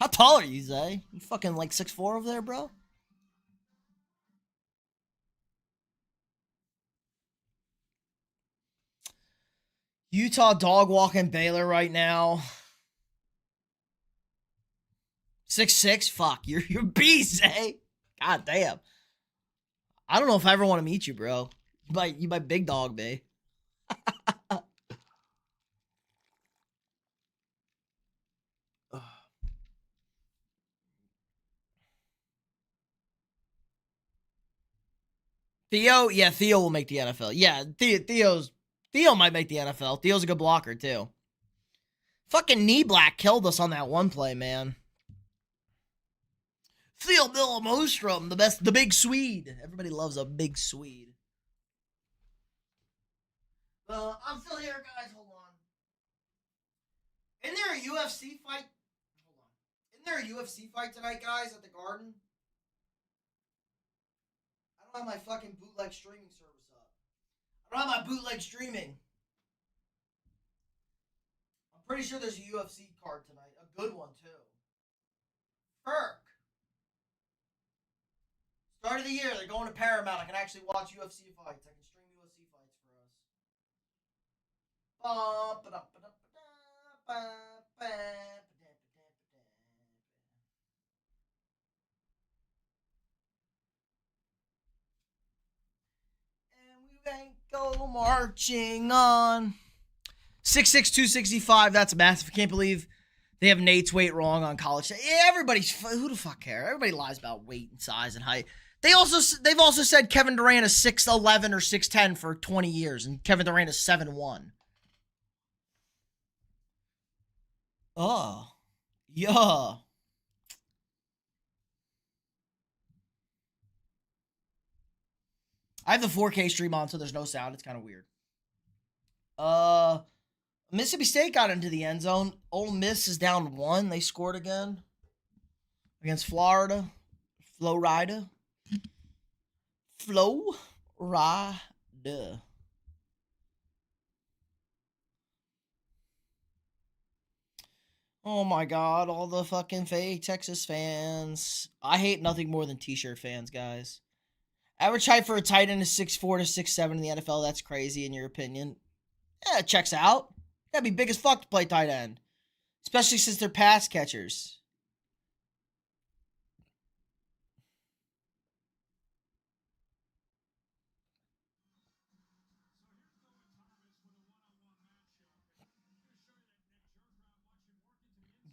How tall are you, Zay? You fucking like 6'4" over there, bro? Utah dog walking Baylor right now. 6'6"? Fuck, you're beast, eh? God damn. I don't know if I ever want to meet you, bro. You my big dog, bae. Theo, yeah, Theo will make the NFL. Yeah, Theo might make the NFL. Theo's a good blocker too. Fucking Knee Black killed us on that one play, man. Theo Millimostrom, the big Swede. Everybody loves a big Swede. I'm still here, guys. Hold on. Isn't there a UFC fight? Hold on. Isn't there a UFC fight tonight, guys, at the Garden? I don't have my fucking bootleg streaming service up. I don't have my bootleg streaming. I'm pretty sure there's a UFC card tonight. A good one, too. Ferk. Start of the year, they're going to Paramount. I can actually watch UFC fights. I can stream UFC fights for us. ain't go marching on. 6'6", 265. That's massive. I can't believe they have Nate's weight wrong on college. Yeah, everybody's who the fuck care? Everybody lies about weight and size and height. They've also said Kevin Durant is 6'11" or 6'10" for 20 years, and Kevin Durant is 7'1". Oh, yeah. I have the 4K stream on, so there's no sound. It's kind of weird. Mississippi State got into the end zone. Ole Miss is down 1. They scored again against Florida. Florida. Oh my god, all the fucking fake Texas fans. I hate nothing more than t-shirt fans, guys. Average height for a tight end is 6'4" to 6'7" in the NFL. That's crazy in your opinion. Yeah, it checks out. Gotta be big as fuck to play tight end. Especially since they're pass catchers.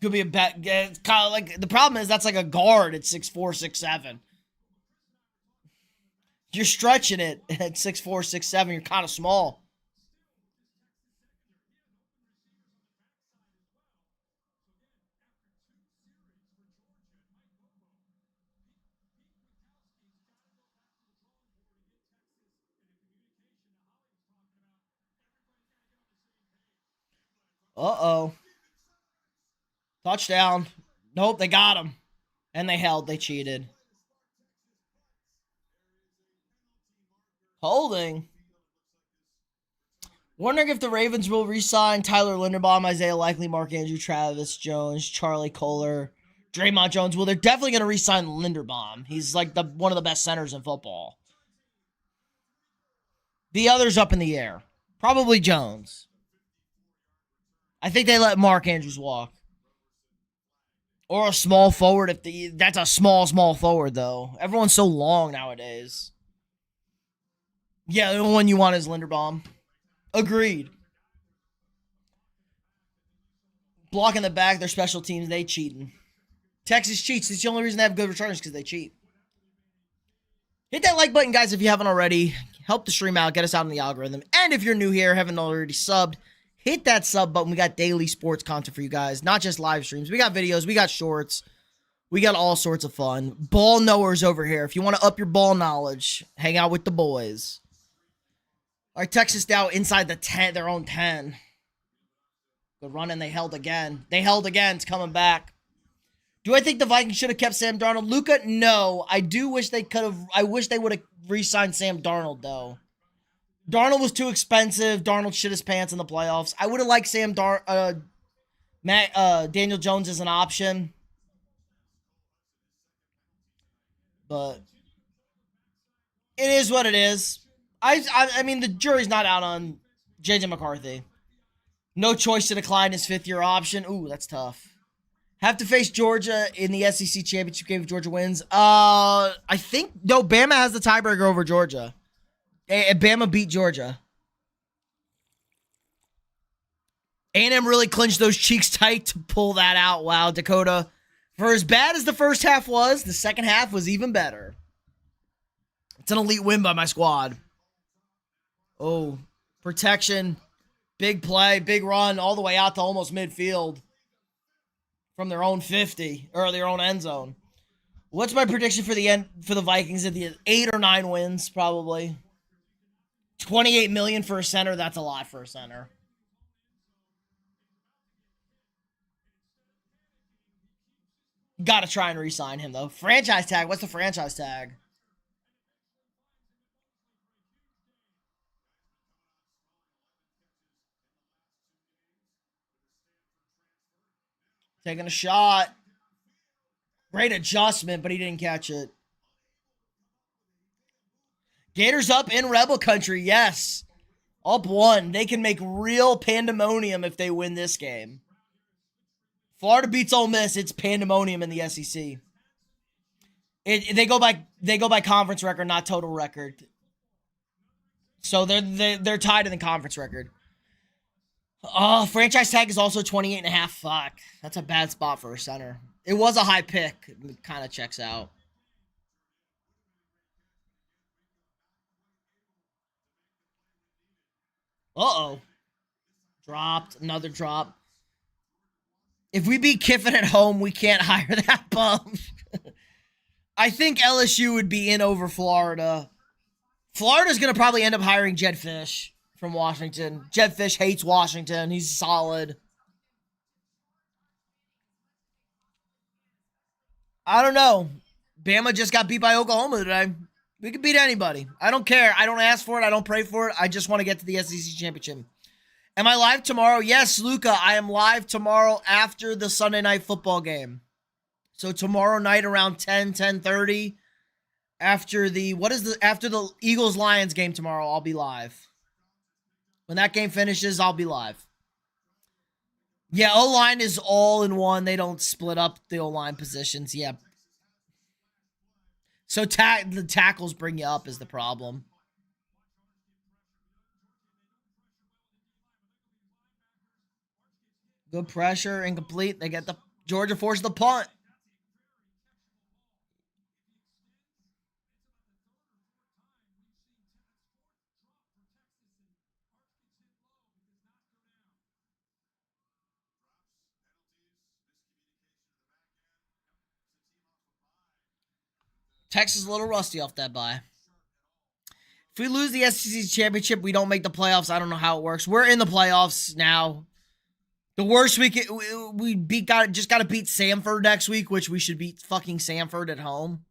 Could be a bet. It's kind of like the problem is that's like a guard at 6'4", 6'7". You're stretching it at 6'4", 6'7". You're kind of small. Uh-oh. Touchdown. Nope, they got him. And they held. They cheated. Holding. Wondering if the Ravens will re-sign Tyler Linderbaum, Isaiah Likely, Mark Andrew, Travis Jones, Charlie Kohler, Draymond Jones. Well, they're definitely going to re-sign Linderbaum. He's like one of the best centers in football. The others up in the air. Probably Jones. I think they let Mark Andrews walk. Or a small forward. That's a small forward, though. Everyone's so long nowadays. Yeah, the one you want is Linderbaum. Agreed. Blocking the back, their special teams, they cheating. Texas cheats. It's the only reason they have good returners because they cheat. Hit that like button, guys, if you haven't already. Help the stream out. Get us out in the algorithm. And if you're new here, haven't already subbed, hit that sub button. We got daily sports content for you guys. Not just live streams. We got videos. We got shorts. We got all sorts of fun. Ball knowers over here. If you want to up your ball knowledge, hang out with the boys. All right, Texas now inside the 10, their own 10. Good run, and they held again. They held again. It's coming back. Do I think the Vikings should have kept Sam Darnold? Luka, no. I do wish they could have. I wish they would have re-signed Sam Darnold, though. Darnold was too expensive. Darnold shit his pants in the playoffs. I would have liked Daniel Jones as an option. But it is what it is. I mean, the jury's not out on J.J. McCarthy. No choice to decline his fifth-year option. Ooh, that's tough. Have to face Georgia in the SEC championship game if Georgia wins. I think, no, Bama has the tiebreaker over Georgia. Bama beat Georgia. A&M really clinched those cheeks tight to pull that out. Wow, Dakota. For as bad as the first half was, the second half was even better. It's an elite win by my squad. Oh, protection. Big play, big run, all the way out to almost midfield. From their own 50, or their own end zone. What's my prediction for the Vikings at the 8 or 9 wins, probably? $28 million for a center, that's a lot for a center. Gotta try and re-sign him, though. Franchise tag, what's the franchise tag? Taking a shot. Great adjustment, but he didn't catch it. Gators up in Rebel Country, yes. Up 1. They can make real pandemonium if they win this game. Florida beats Ole Miss. It's pandemonium in the SEC. They go by conference record, not total record. So they're tied in the conference record. Oh, franchise tag is also 28.5. Fuck. That's a bad spot for a center. It was a high pick. It kind of checks out. Uh-oh. Dropped. Another drop. If we beat Kiffin at home, we can't hire that bum. I think LSU would be in over Florida. Florida's going to probably end up hiring Jedd Fisch from Washington. Jedd Fisch hates Washington. He's solid. I don't know. Bama just got beat by Oklahoma today. We could beat anybody. I don't care. I don't ask for it. I don't pray for it. I just want to get to the SEC championship. Am I live tomorrow? Yes, Luca. I am live tomorrow after the Sunday night football game. So tomorrow night around 10:30, after the Eagles-Lions game tomorrow, I'll be live. When that game finishes, I'll be live. Yeah, O-line is all in one. They don't split up the O-line positions. Yeah. So the tackles bring you up is the problem. Good pressure, incomplete. They get the Georgia forced the punt. Texas is a little rusty off that bye. If we lose the SEC championship, we don't make the playoffs. I don't know how it works. We're in the playoffs now. The worst week we got to beat Samford next week, which we should beat fucking Samford at home.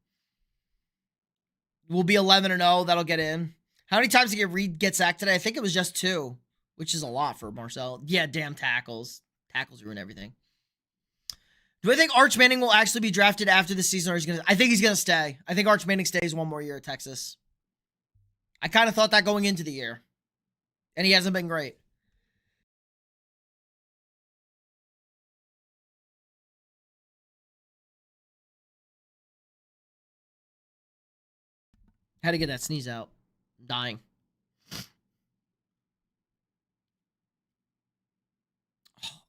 We'll be 11-0. That'll get in. How many times did Reed get sacked today? I think it was just 2, which is a lot for Marcel. Yeah, damn tackles. Tackles ruin everything. Do I think Arch Manning will actually be drafted after the season, or he's gonna? I think he's gonna stay. I think Arch Manning stays one more year at Texas. I kind of thought that going into the year, and he hasn't been great. Had to get that sneeze out. I'm dying.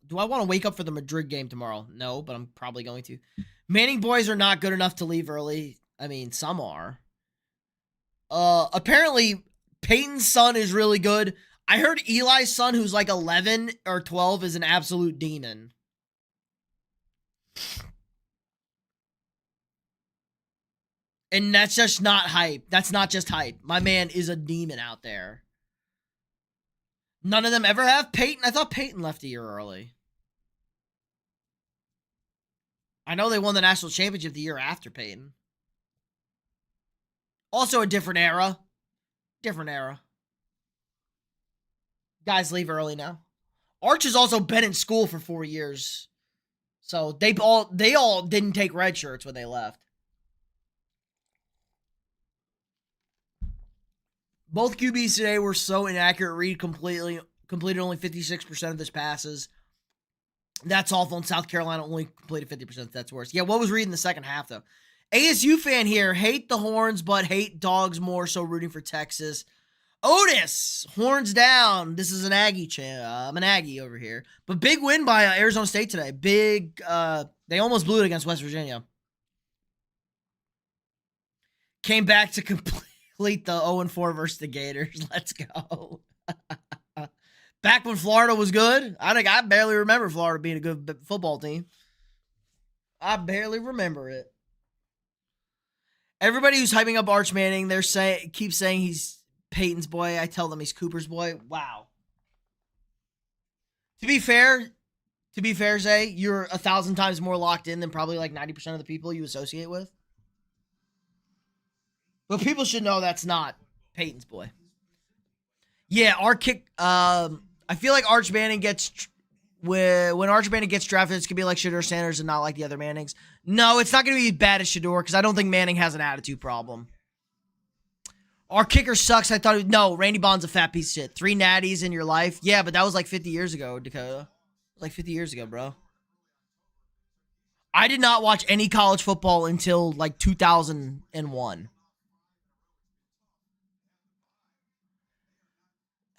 Do I want to wake up for the Madrid game tomorrow? No, but I'm probably going to. Manning boys are not good enough to leave early. I mean, some are. Apparently, Peyton's son is really good. I heard Eli's son, who's like 11 or 12, is an absolute demon. And that's just not hype. That's not just hype. My man is a demon out there. None of them ever have Peyton. I thought Peyton left a year early. I know they won the national championship the year after Peyton. Also a different era. Different era. Guys leave early now. Arch has also been in school for 4 years. So they all didn't take red shirts when they left. Both QBs today were so inaccurate. Reed completed only 56% of his passes. That's awful. And South Carolina only completed 50%. That's worse. Yeah, what was Reed in the second half, though? ASU fan here. Hate the Horns, but hate dogs more, so rooting for Texas. Otis, horns down. This is an Aggie I'm an Aggie over here. But big win by Arizona State today. Big, they almost blew it against West Virginia. Came back to complete the 0-4 versus the Gators. Let's go. Back when Florida was good. I barely remember Florida being a good football team. I barely remember it. Everybody who's hyping up Arch Manning, keep saying he's Peyton's boy. I tell them he's Cooper's boy. Wow. To be fair, Zay, you're 1,000 times more locked in than probably like 90% of the people you associate with. But people should know that's not Peyton's boy. Yeah, our kick. I feel like Arch Manning when Arch Manning gets drafted, it's gonna be like Shedeur Sanders and not like the other Mannings. No, it's not gonna be as bad as Shedeur because I don't think Manning has an attitude problem. Our kicker sucks. No, Randy Bond's a fat piece of shit. 3 natties in your life. Yeah, but that was like 50 years ago, Dakota. It was like 50 years ago, bro. I did not watch any college football until like 2001.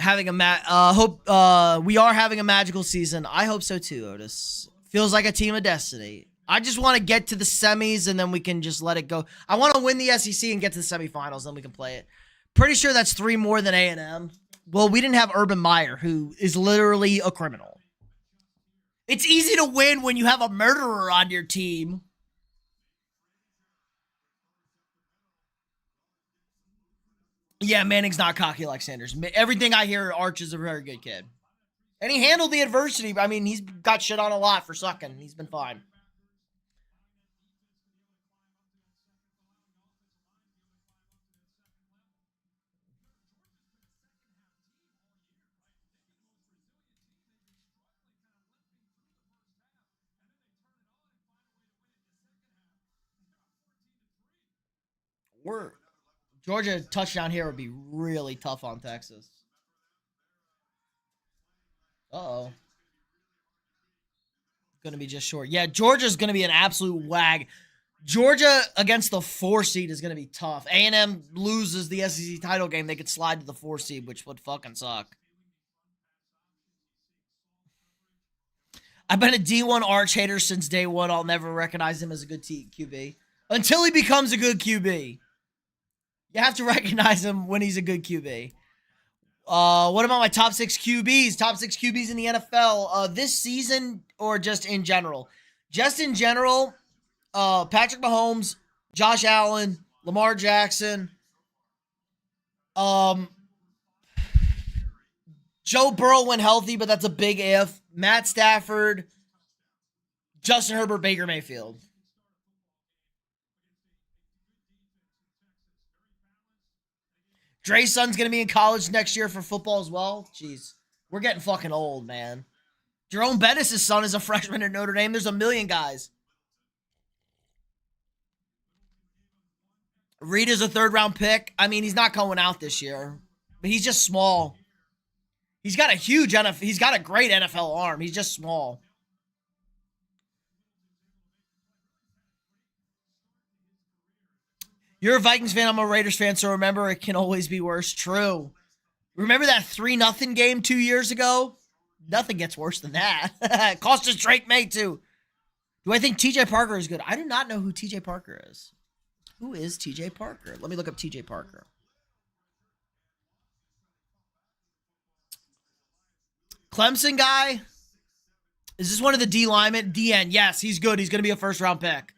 having a we are having a magical season. I hope so too, Otis. Feels like a team of destiny. I just want to get to the semis and then we can just let it go. I want to win the SEC and get to the semifinals, then we can play it. Pretty sure that's 3 more than A&M. Well, we didn't have Urban Meyer, who is literally a criminal. It's easy to win when you have a murderer on your team. Yeah, Manning's not cocky like Sanders. Everything I hear, Arch is a very good kid. And he handled the adversity. I mean, he's got shit on a lot for sucking. He's been fine. We're Georgia touchdown here would be really tough on Texas. Uh-oh. Gonna be just short. Yeah, Georgia's gonna be an absolute wag. Georgia against the 4 seed is gonna be tough. A&M loses the SEC title game, they could slide to the 4 seed, which would fucking suck. I've been a D1 Arch hater since day one. I'll never recognize him as a good QB until he becomes a good QB. You have to recognize him when he's a good QB. What about my top 6 QBs? Top 6 QBs in the NFL this season or just in general? Just in general, Patrick Mahomes, Josh Allen, Lamar Jackson, Joe Burrow when healthy, but that's a big if. Matt Stafford, Justin Herbert, Baker Mayfield. Dre's son's going to be in college next year for football as well. Jeez, we're getting fucking old, man. Jerome Bettis' son is a freshman at Notre Dame. There's a million guys. Reed is a 3rd-round pick. I mean, he's not going out this year, but he's just small. He's got a huge NFL. He's got a great NFL arm. He's just small. You're a Vikings fan. I'm a Raiders fan. So remember, it can always be worse. True. Remember that 3-0 game 2 years ago? Nothing gets worse than that. Cost us Drake May, too. Do I think TJ Parker is good? I do not know who TJ Parker is. Who is TJ Parker? Let me look up TJ Parker. Clemson guy? Is this one of the D linemen? DN. Yes, he's good. He's going to be a 1st-round pick.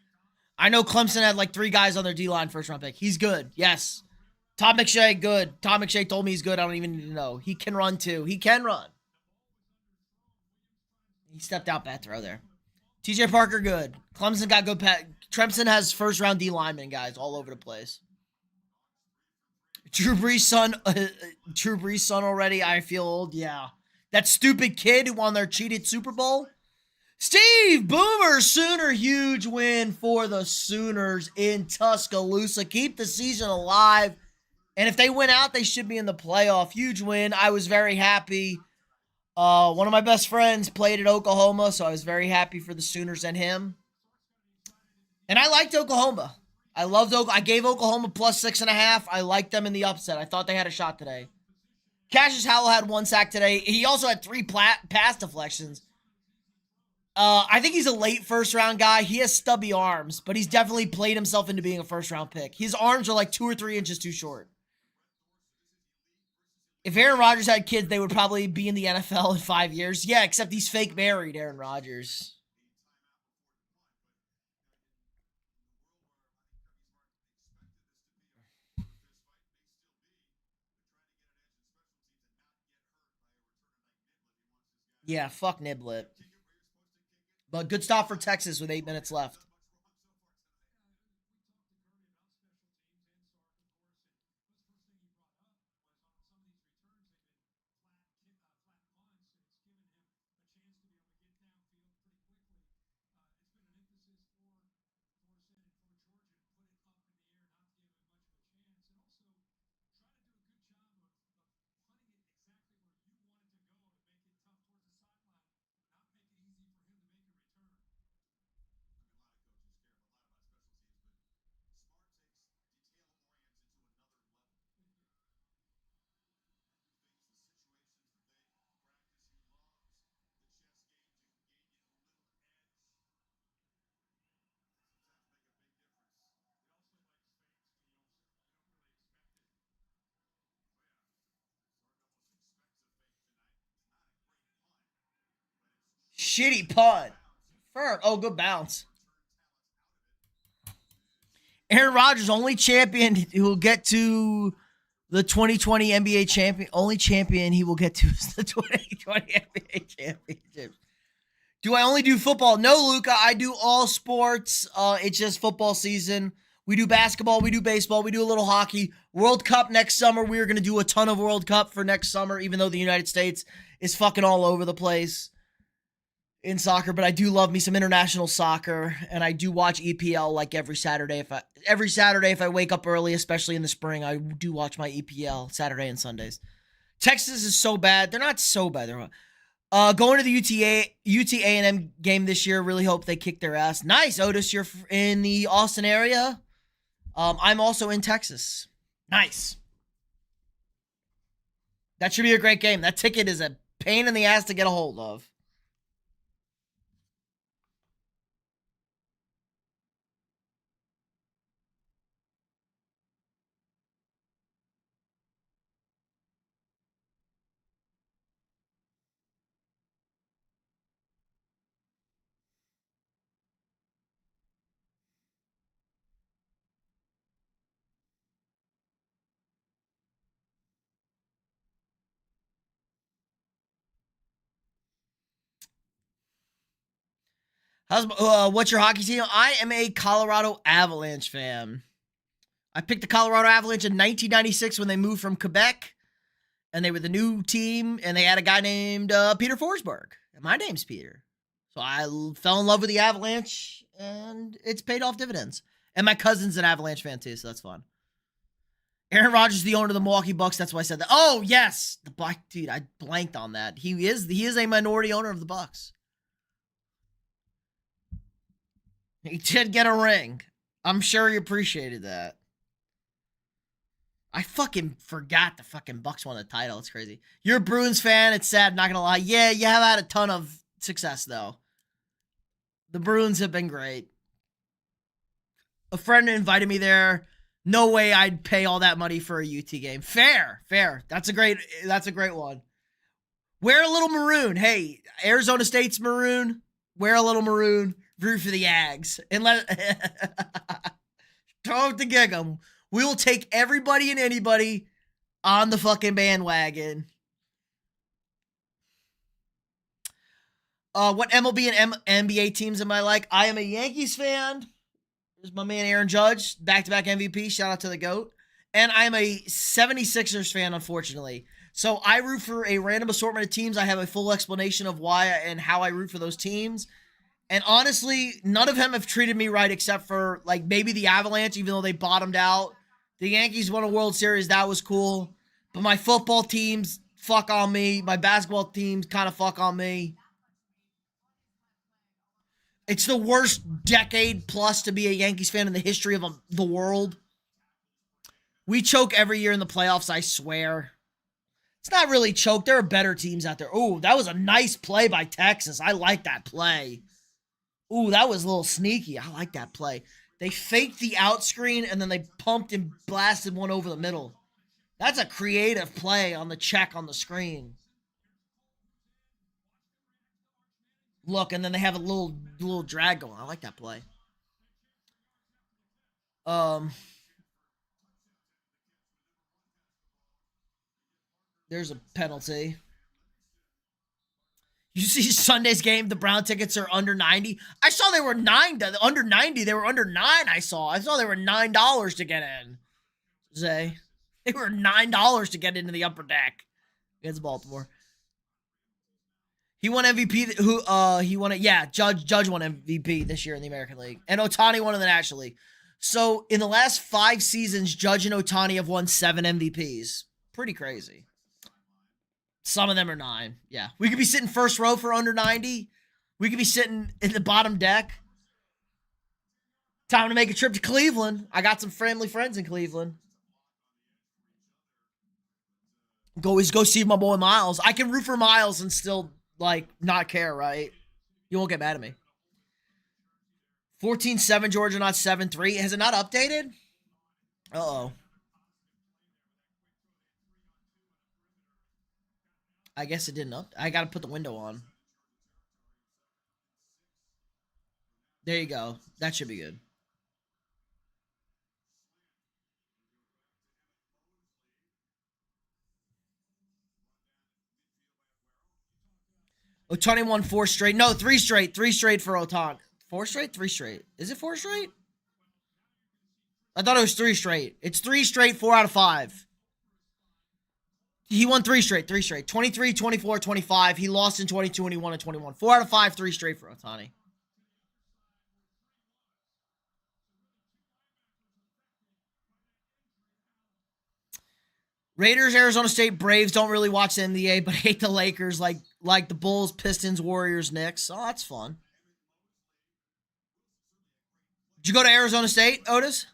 I know Clemson had like 3 guys on their D-line 1st-round pick. He's good. Yes. Tom McShay, good. Tom McShay told me he's good. I don't even need to know. He can run, too. He can run. He stepped out bad throw there. TJ Parker, good. Clemson got good. Clemson has 1st-round D linemen, guys, all over the place. Drew Brees' son already. I feel old. Yeah. That stupid kid who won their cheated Super Bowl. Steve Boomer Sooner, huge win for the Sooners in Tuscaloosa. Keep the season alive. And if they win out, they should be in the playoff. Huge win. I was very happy. One of my best friends played at Oklahoma, so I was very happy for the Sooners and him. And I liked Oklahoma. I loved Oklahoma. I gave Oklahoma plus 6.5. I liked them in the upset. I thought they had a shot today. Cassius Howell had 1 sack today. He also had 3 pass deflections. I think he's a late 1st-round guy. He has stubby arms, but he's definitely played himself into being a 1st-round pick. His arms are like 2 or 3 inches too short. If Aaron Rodgers had kids, they would probably be in the NFL in 5 years. Yeah, except he's fake married, Aaron Rodgers. Yeah, fuck Niblet. But good stop for Texas with 8 minutes left. shitty punt. Fern. Oh, good bounce. Aaron Rodgers, only champion who will get to the 2020 NBA champion. Only champion he will get to is the 2020 NBA championship. Do I only do football? No, Luca. I do all sports. It's just football season. We do basketball. We do baseball. We do a little hockey. World Cup next summer. We are going to do a ton of World Cup for next summer, even though the United States is fucking all over the place in soccer. But I do love me some international soccer, and I do watch EPL like every Saturday. If I wake up early, especially in the spring, I do watch my EPL Saturday and Sundays. Texas is so bad. They're not so bad. They're going to the UT&M game this year. Really hope they kick their ass. Nice, Otis. You're in the Austin area. I'm also in Texas. Nice. That should be a great game. That ticket is a pain in the ass to get a hold of. What's your hockey team? I am a Colorado Avalanche fan. I picked the Colorado Avalanche in 1996 when they moved from Quebec, and they were the new team, and they had a guy named Peter Forsberg. And my name's Peter. So I fell in love with the Avalanche, and it's paid off dividends. And my cousin's an Avalanche fan too, so that's fun. Aaron Rodgers is the owner of the Milwaukee Bucks. That's why I said that. Oh, yes. The Black dude, I blanked on that. He is a minority owner of the Bucks. He did get a ring. I'm sure he appreciated that. I fucking forgot the fucking Bucks won the title. It's crazy. You're a Bruins fan. It's sad, not gonna lie. Yeah, you have had a ton of success, though. The Bruins have been great. A friend invited me there. No way I'd pay all that money for a UT game. Fair. That's a great one. Wear a little maroon. Hey, Arizona State's maroon. Wear a little maroon. Root for the Ags. And let throw it to gig 'em. We will take everybody and anybody on the fucking bandwagon. What MLB and NBA teams am I like? I am a Yankees fan. There's my man Aaron Judge, back-to-back MVP. Shout out to the GOAT. And I'm a 76ers fan, unfortunately. So I root for a random assortment of teams. I have a full explanation of why and how I root for those teams. And honestly, none of them have treated me right except for, like, maybe the Avalanche, even though they bottomed out. The Yankees won a World Series. That was cool. But my football teams fuck on me. My basketball teams kind of fuck on me. It's the worst decade plus to be a Yankees fan in the history of the world. We choke every year in the playoffs, I swear. It's not really choke. There are better teams out there. Oh, that was a nice play by Texas. I like that play. Ooh, that was a little sneaky. I like that play. They faked the out screen, and then they pumped and blasted one over the middle. That's a creative play on the check on the screen. Look, and then they have a little drag going. I like that play. There's a penalty. You see Sunday's game, the Brown tickets are under 90. I saw they were under 90. They were under 9, I saw they were $9 to get in. Zay. They were $9 to get into the upper deck against Baltimore. He won MVP. He won it. Yeah, Judge won MVP this year in the American League. And Ohtani won in the National League. So in the last 5 seasons, Judge and Ohtani have won 7 MVPs. Pretty crazy. Some of them are 9. Yeah. We could be sitting first row for under 90. We could be sitting in the bottom deck. Time to make a trip to Cleveland. I got some family friends in Cleveland. Go see my boy Miles. I can root for Miles and still, like, not care, right? You won't get mad at me. 14-7 Georgia, not 7-3. Has it not updated? Uh-oh. I guess it didn't I gotta put the window on. There you go. That should be good. Otani won 4 straight. No, 3 straight. 3 straight for Otani. 4 straight? 3 straight. Is it 4 straight? I thought it was 3 straight. It's 3 straight, 4 out of 5. He won 3 straight. 3 straight. 23, 24, 25. He lost in 22 and he won in 21. 4 out of 5, 3 straight for Otani. Raiders, Arizona State, Braves don't really watch the NBA, but hate the Lakers like the Bulls, Pistons, Warriors, Knicks. Oh, that's fun. Did you go to Arizona State, Otis?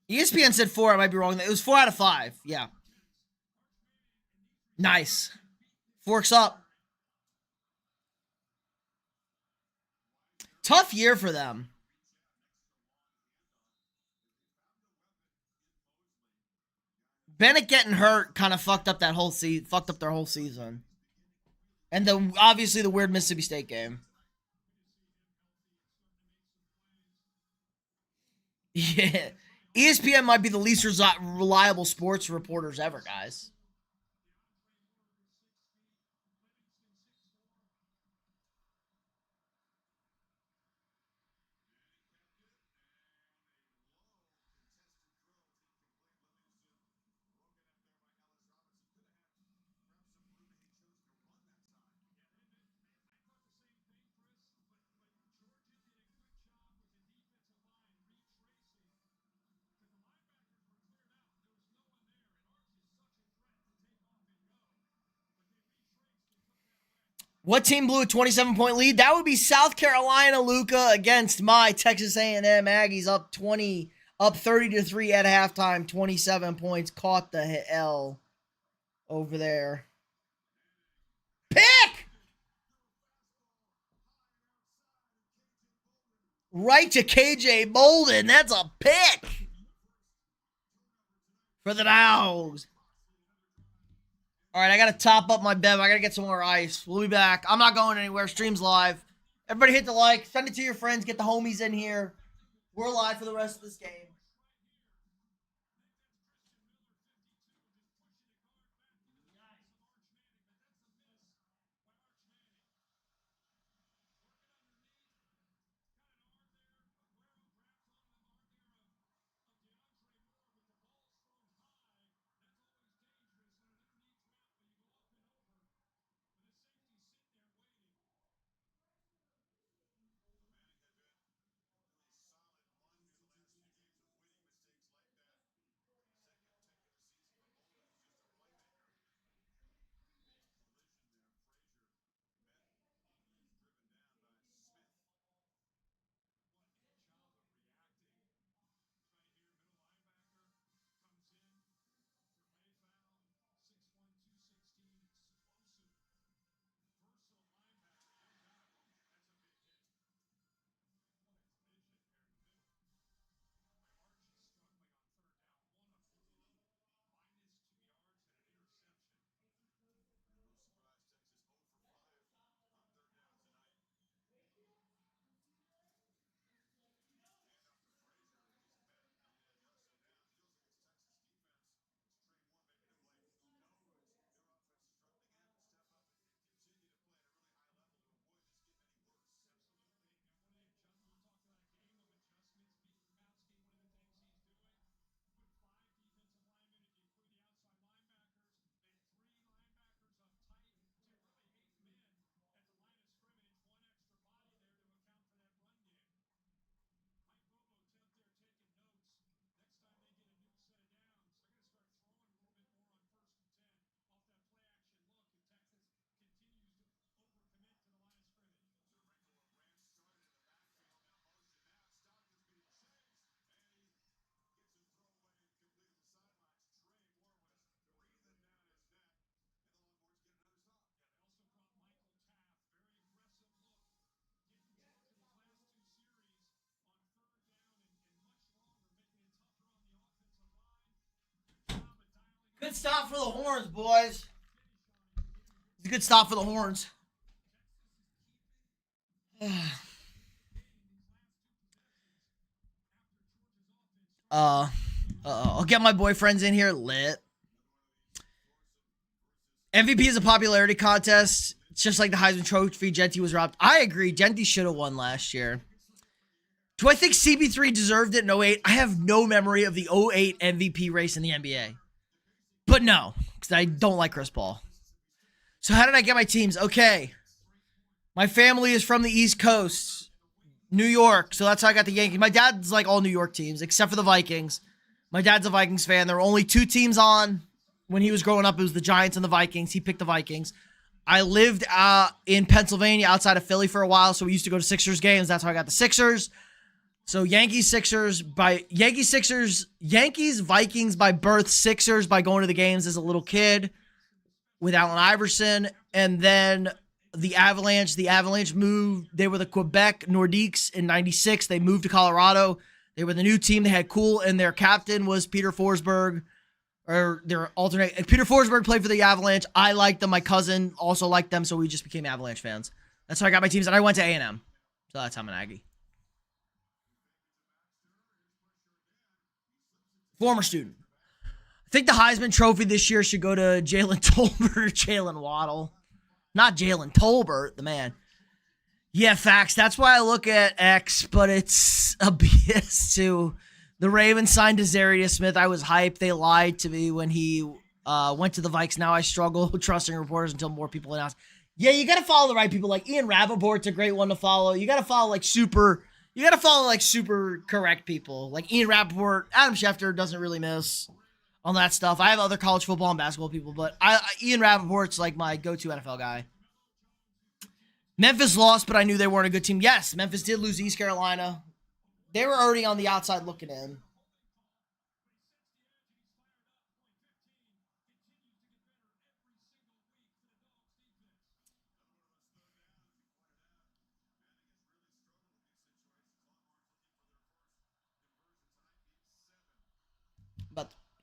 ESPN said 4. I might be wrong. It was 4 out of 5. Yeah. Nice. Forks up. Tough year for them. Bennett getting hurt kind of fucked up that whole season. Fucked up their whole season. And obviously the weird Mississippi State game. Yeah. ESPN might be the least reliable sports reporters ever, guys. What team blew a 27-point lead? That would be South Carolina, Luca, against my Texas A&M Aggies, up 30-3 at halftime, 27 points. Caught the L over there. Pick! Right to KJ Bolden. That's a pick for the Dogs. All right, I got to top up my bev. I got to get some more ice. We'll be back. I'm not going anywhere. Stream's live. Everybody hit the like. Send it to your friends. Get the homies in here. We're live for the rest of this game. Good stop for the Horns, boys. It's a good stop for the Horns. I'll get my boyfriends in here lit. MVP is a popularity contest. It's just like the Heisman Trophy. Genty was robbed. I agree. Genty should have won last year. Do I think CB3 deserved it in 08? I have no memory of the 08 MVP race in the NBA. But no, because I don't like Chris Paul. So how did I get my teams? Okay. My family is from the East Coast, New York. So that's how I got the Yankees. My dad's like all New York teams, except for the Vikings. My dad's a Vikings fan. There were only two teams on when he was growing up. It was the Giants and the Vikings. He picked the Vikings. I lived in Pennsylvania outside of Philly for a while, so we used to go to Sixers games. That's how I got the Sixers. So Yankees, Vikings by birth, Sixers by going to the games as a little kid with Allen Iverson. And then the Avalanche moved. They were the Quebec Nordiques in 96. They moved to Colorado. They were the new team. They had Cool, and their captain was Peter Forsberg, or their alternate. Peter Forsberg played for the Avalanche. I liked them. My cousin also liked them, so we just became Avalanche fans. That's how I got my teams, and I went to A&M. So that's how I'm an Aggie. Former student. I think the Heisman Trophy this year should go to Jalen Tolbert or Jalen Waddle. Not Jalen Tolbert, the man. Yeah, facts. That's why I look at X, but it's a BS too. The Ravens signed Dezarius Smith. I was hyped. They lied to me when he went to the Vikes. Now I struggle trusting reporters until more people announce. Yeah, you got to follow the right people. Like Ian Rappaport's a great one to follow. You got to follow super correct people. Like Ian Rappaport, Adam Schefter doesn't really miss on that stuff. I have other college football and basketball people, but Ian Rappaport's like my go-to NFL guy. Memphis lost, but I knew they weren't a good team. Yes, Memphis did lose to East Carolina. They were already on the outside looking in.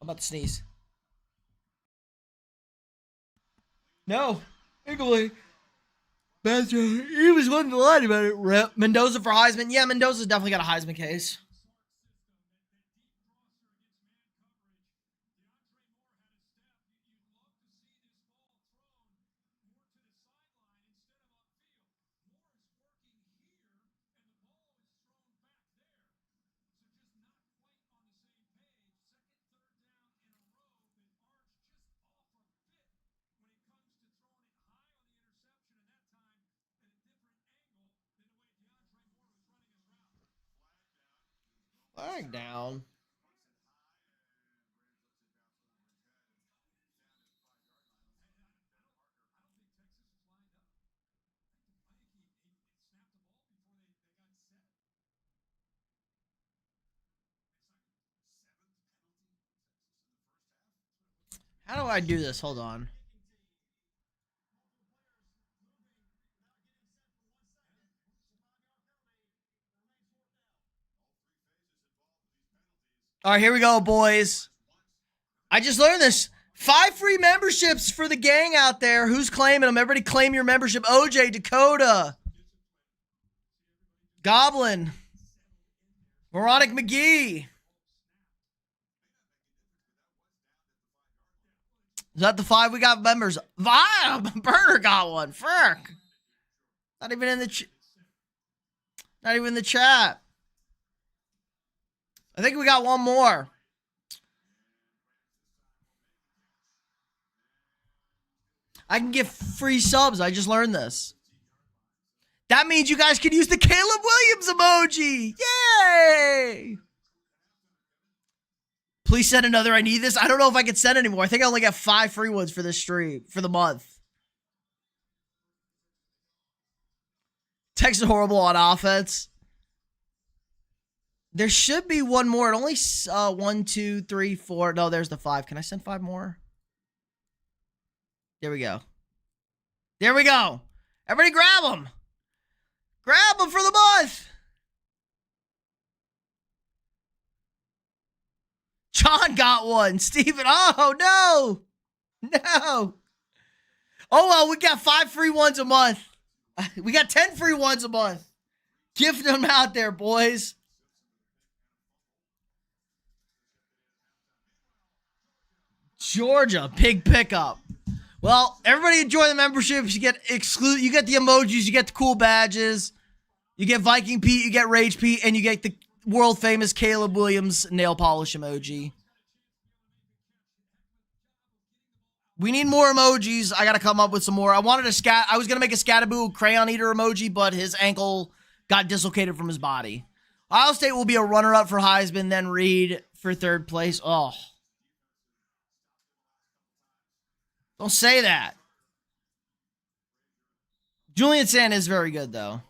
I'm about to sneeze. No. He was one to lie about it. Rep. Mendoza for Heisman. Yeah, Mendoza's definitely got a Heisman case. Flag down. How do I do this? Hold on. All right, here we go, boys. I just learned this. 5 free memberships for the gang out there. Who's claiming them? Everybody claim your membership. OJ, Dakota, Goblin, Moronic McGee. Is that the 5 we got members? Burner got one. Frick. Not even in the chat. I think we got one more. I can get free subs. I just learned this. That means you guys can use the Caleb Williams emoji. Yay! Please send another. I need this. I don't know if I can send anymore. I think I only got 5 free ones for this stream, for the month. Texas horrible on offense. There should be one more. It only 1, 2, 3, 4. No, there's the 5. Can I send 5 more? There we go. There we go. Everybody grab them. Grab them for the month. John got one. Steven. Oh, no. No. Oh, well, we got 5 free ones a month. We got 10 free ones a month. Gift them out there, boys. Georgia, big pickup. Well, everybody enjoy the memberships. You get you get the emojis, you get the cool badges, you get Viking Pete, you get Rage Pete, and you get the world famous Caleb Williams nail polish emoji. We need more emojis. I gotta come up with some more. I was gonna make a Scattaboo crayon eater emoji, but his ankle got dislocated from his body. Ohio State will be a runner-up for Heisman, then Reed for third place. Oh. Don't say that. Julian Sand is very good, though.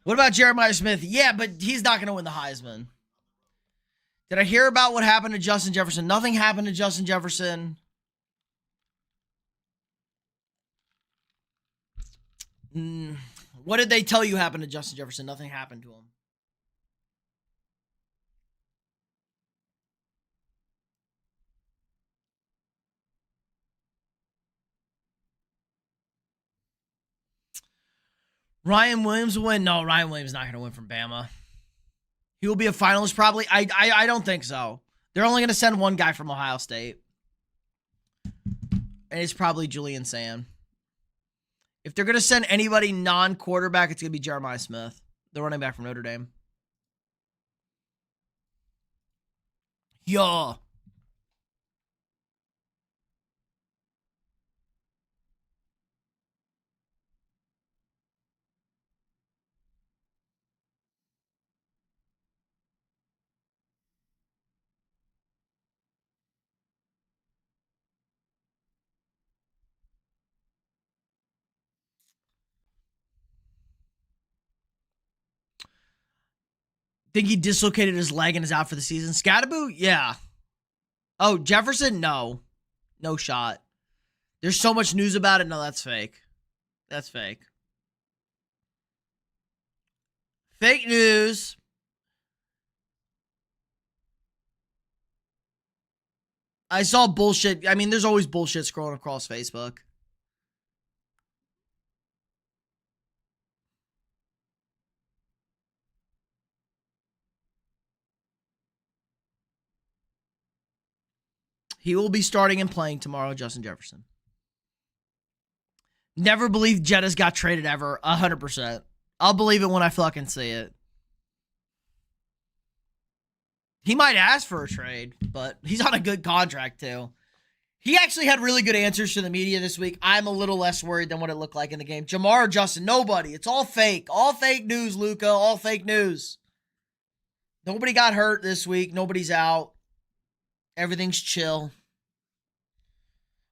What about Jeremiah Smith? Yeah, but he's not going to win the Heisman. Did I hear about what happened to Justin Jefferson? Nothing happened to Justin Jefferson. What did they tell you happened to Justin Jefferson? Nothing happened to him. Ryan Williams will win? No, Ryan Williams is not going to win from Bama. He will be a finalist probably. I don't think so. They're only going to send one guy from Ohio State. And it's probably Julian Sand. If they're going to send anybody non-quarterback, it's going to be Jeremiah Smith, the running back from Notre Dame. Yeah. Think he dislocated his leg and is out for the season? Scattaboo? Yeah. Oh, Jefferson? No. No shot. There's so much news about it. No, that's fake. That's fake. Fake news. I saw bullshit. I mean, there's always bullshit scrolling across Facebook. He will be starting and playing tomorrow, Justin Jefferson. Never believed Jettas got traded ever. 100%. I'll believe it when I fucking see it. He might ask for a trade, but he's on a good contract too. He actually had really good answers to the media this week. I'm a little less worried than what it looked like in the game. Jamar or Justin, nobody. It's all fake. All fake news, Luca. All fake news. Nobody got hurt this week. Nobody's out. Everything's chill.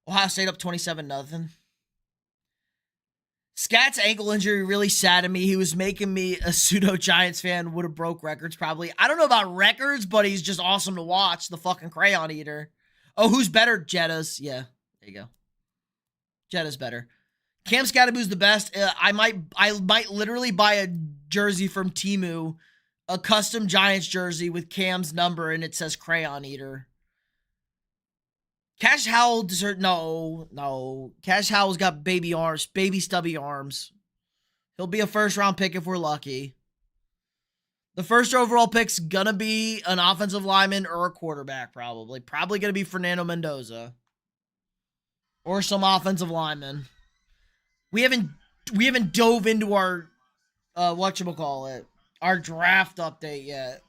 Ohio State up 27-0. Scat's ankle injury really saddened me. He was making me a pseudo Giants fan. Would have broke records probably. I don't know about records, but he's just awesome to watch. The fucking crayon eater. Oh, who's better? Jettas. Yeah, there you go. Jettas better. Cam Scattaboo's the best. I might literally buy a jersey from Temu, a custom Giants jersey with Cam's number and it says crayon eater. Cash Howell no. Cash Howell's got baby arms, baby stubby arms. He'll be a first-round pick if we're lucky. The first overall pick's gonna be an offensive lineman or a quarterback, probably. Probably gonna be Fernando Mendoza. Or some offensive lineman. We haven't dove into our whatchamacallit, our draft update yet.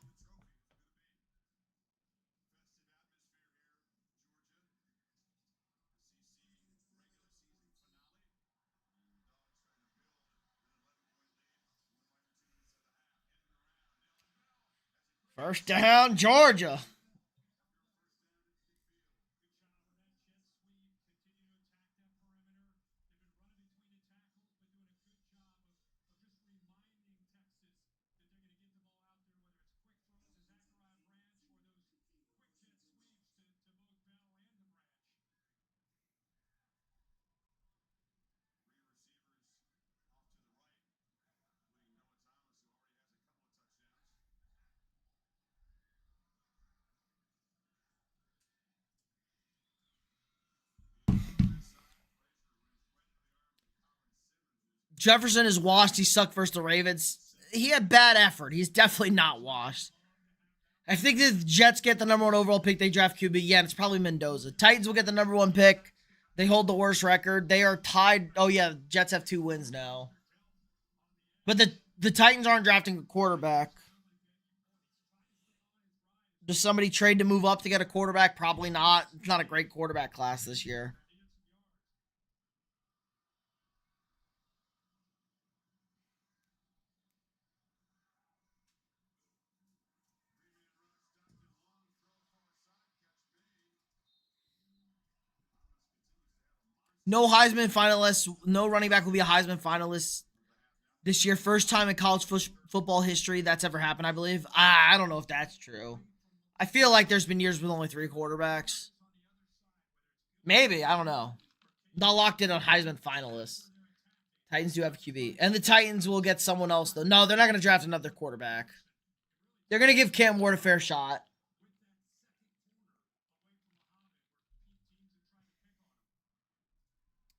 First down, Georgia. Jefferson is washed. He sucked versus the Ravens. He had bad effort. He's definitely not washed. I think the Jets get the number 1 overall pick. They draft QB. Yeah, it's probably Mendoza. Titans will get the number 1 pick. They hold the worst record. They are tied. Oh, yeah, Jets have 2 wins now. But the Titans aren't drafting a quarterback. Does somebody trade to move up to get a quarterback? Probably not. It's not a great quarterback class this year. No Heisman finalists. No running back will be a Heisman finalist this year. First time in college football history that's ever happened, I believe. I don't know if that's true. I feel like there's been years with only 3 quarterbacks. Maybe. I don't know. Not locked in on Heisman finalists. Titans do have a QB. And the Titans will get someone else, though. No, they're not going to draft another quarterback. They're going to give Cam Ward a fair shot.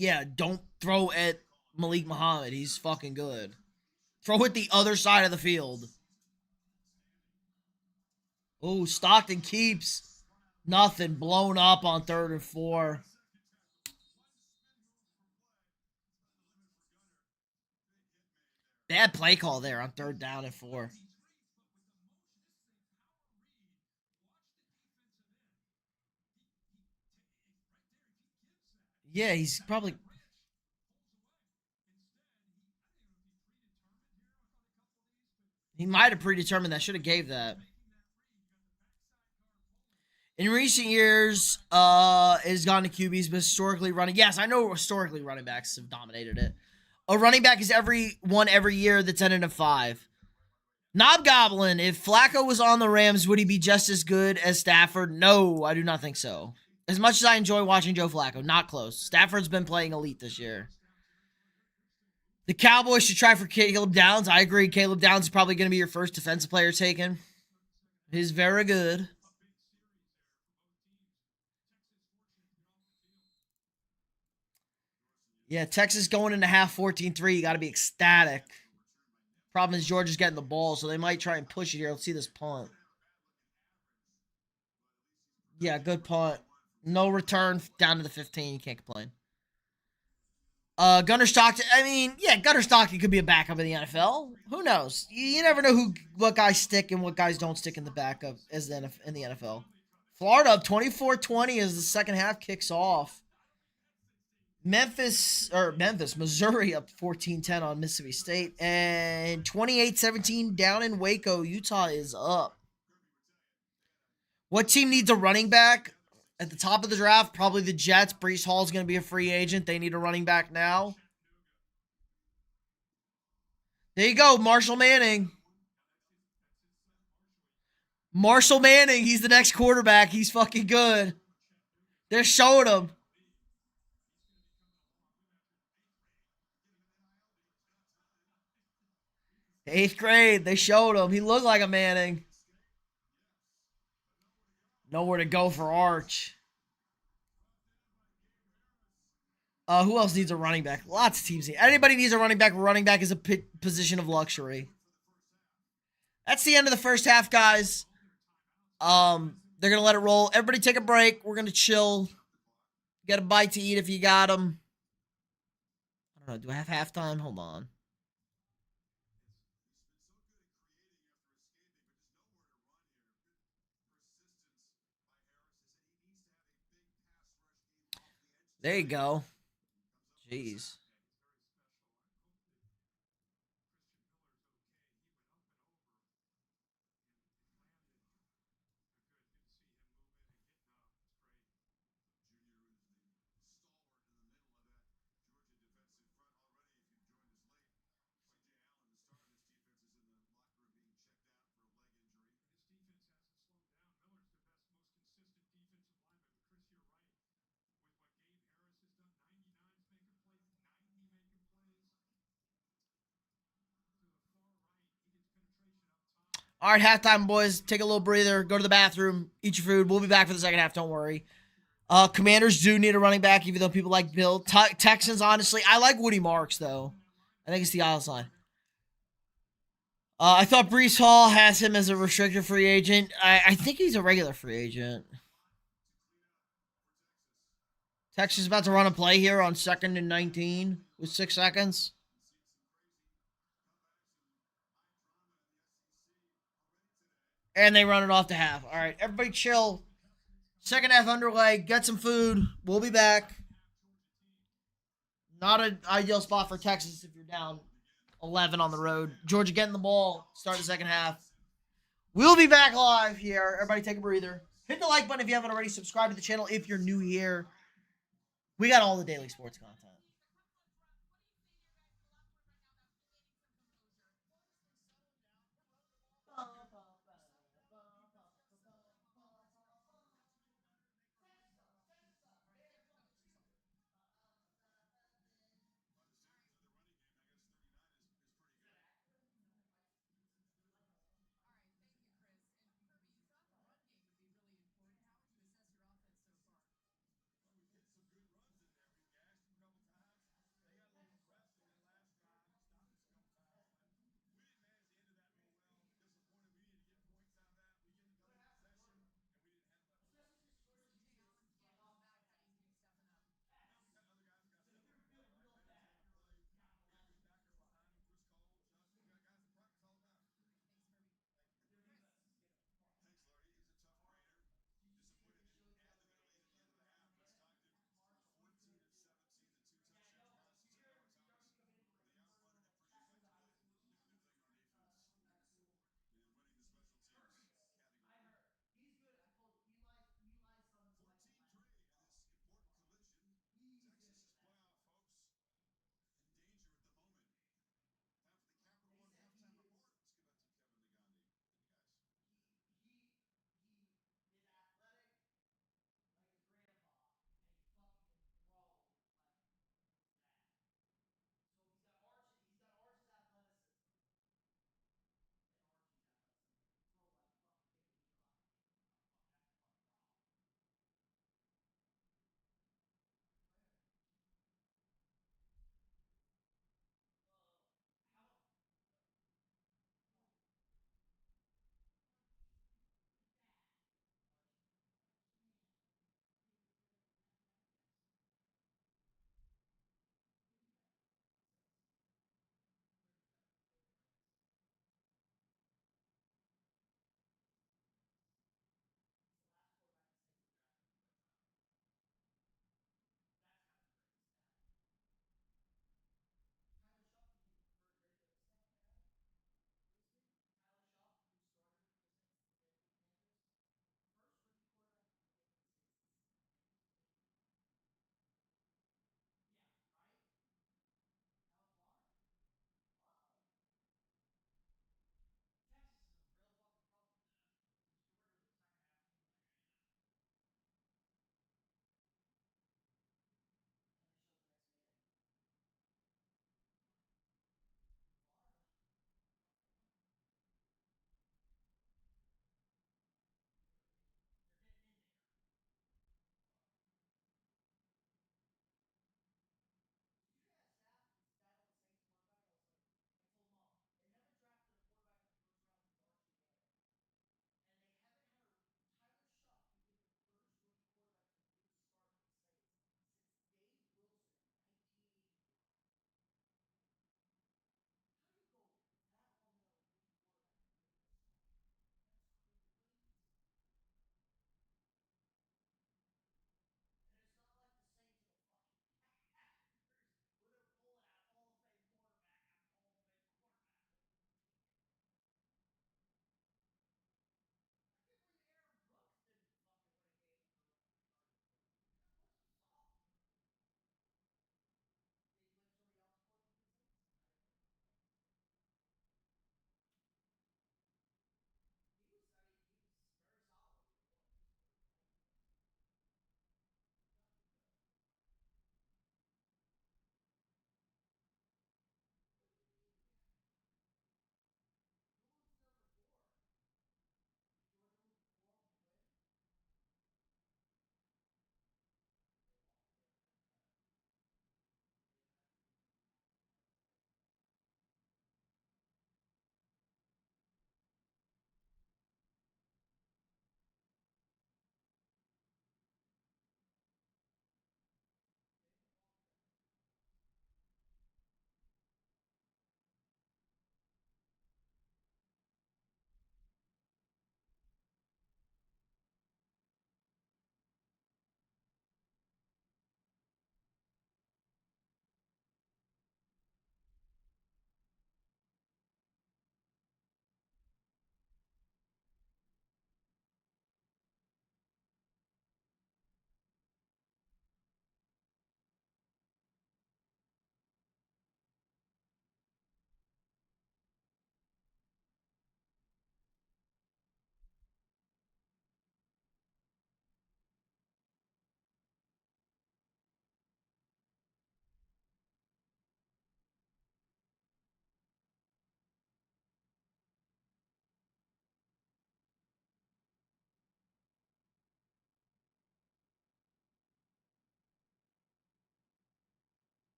Yeah, don't throw at Malik Muhammad. He's fucking good. Throw it the other side of the field. Oh, Stockton keeps. Nothing. Blown up on 3rd and 4. Bad play call there on 3rd down and 4. Yeah, he's probably... He might have predetermined that. Should have gave that. In recent years, it has gone to QBs, but historically running... Yes, I know historically running backs have dominated it. A running back is every year that's ended in 5. Knob Goblin, if Flacco was on the Rams, would he be just as good as Stafford? No, I do not think so. As much as I enjoy watching Joe Flacco, not close. Stafford's been playing elite this year. The Cowboys should try for Caleb Downs. I agree. Caleb Downs is probably going to be your first defensive player taken. He's very good. Yeah, Texas going into half 14-3. You got to be ecstatic. Problem is Georgia's getting the ball, so they might try and push it here. Let's see this punt. Yeah, good punt. No return down to the 15. You can't complain. Gunnar Stockton. I mean, yeah, Gunnar Stockton could be a backup in the NFL. Who knows? You never know what guys stick and what guys don't stick in the backup in the NFL. Florida up 24-20 as the second half kicks off. Missouri up 14-10 on Mississippi State. And 28-17 down in Waco. Utah is up. What team needs a running back? At the top of the draft, probably the Jets. Breece Hall is going to be a free agent. They need a running back now. There you go, Marshall Manning. Marshall Manning, he's the next quarterback. He's fucking good. They're showing him. Eighth grade, they showed him. He looked like a Manning. Nowhere to go for Arch. Who else needs a running back? Lots of teams need. Anybody needs a running back. Running back is a position of luxury. That's the end of the first half, guys. They're going to let it roll. Everybody take a break. We're going to chill. Get a bite to eat if you got them. I don't know. Do I have halftime? Hold on. There you go. Jeez. All right, halftime, boys. Take a little breather. Go to the bathroom. Eat your food. We'll be back for the second half. Don't worry. Commanders do need a running back, even though people like Bill. Texans, honestly, I like Woody Marks, though. I think it's the Isles line. I thought Brees Hall has him as a restricted free agent. I think he's a regular free agent. Texas is about to run a play here on 2nd and 19 with 6 seconds. And they run it off to half. All right, everybody chill. Second half underway. Get some food. We'll be back. Not an ideal spot for Texas if you're down 11 on the road. Georgia getting the ball. Start the second half. We'll be back live here. Everybody take a breather. Hit the like button if you haven't already. Subscribe to the channel if you're new here. We got all the daily sports content.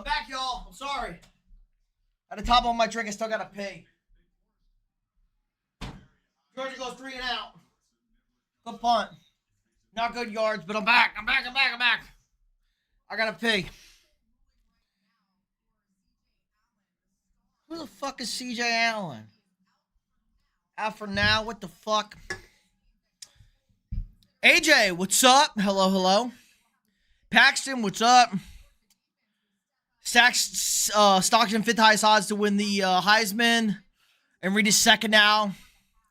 I'm back, y'all. I'm sorry. At the top of my drink, I still gotta pee. Georgia goes 3 and out. Good punt. Not good yards, but I'm back. I'm back. I gotta pee. Who the fuck is CJ Allen? Out for now. What the fuck? AJ, what's up? Hello. Paxton, what's up? Stockton 5th highest odds to win the Heisman. And Reed is 2nd now.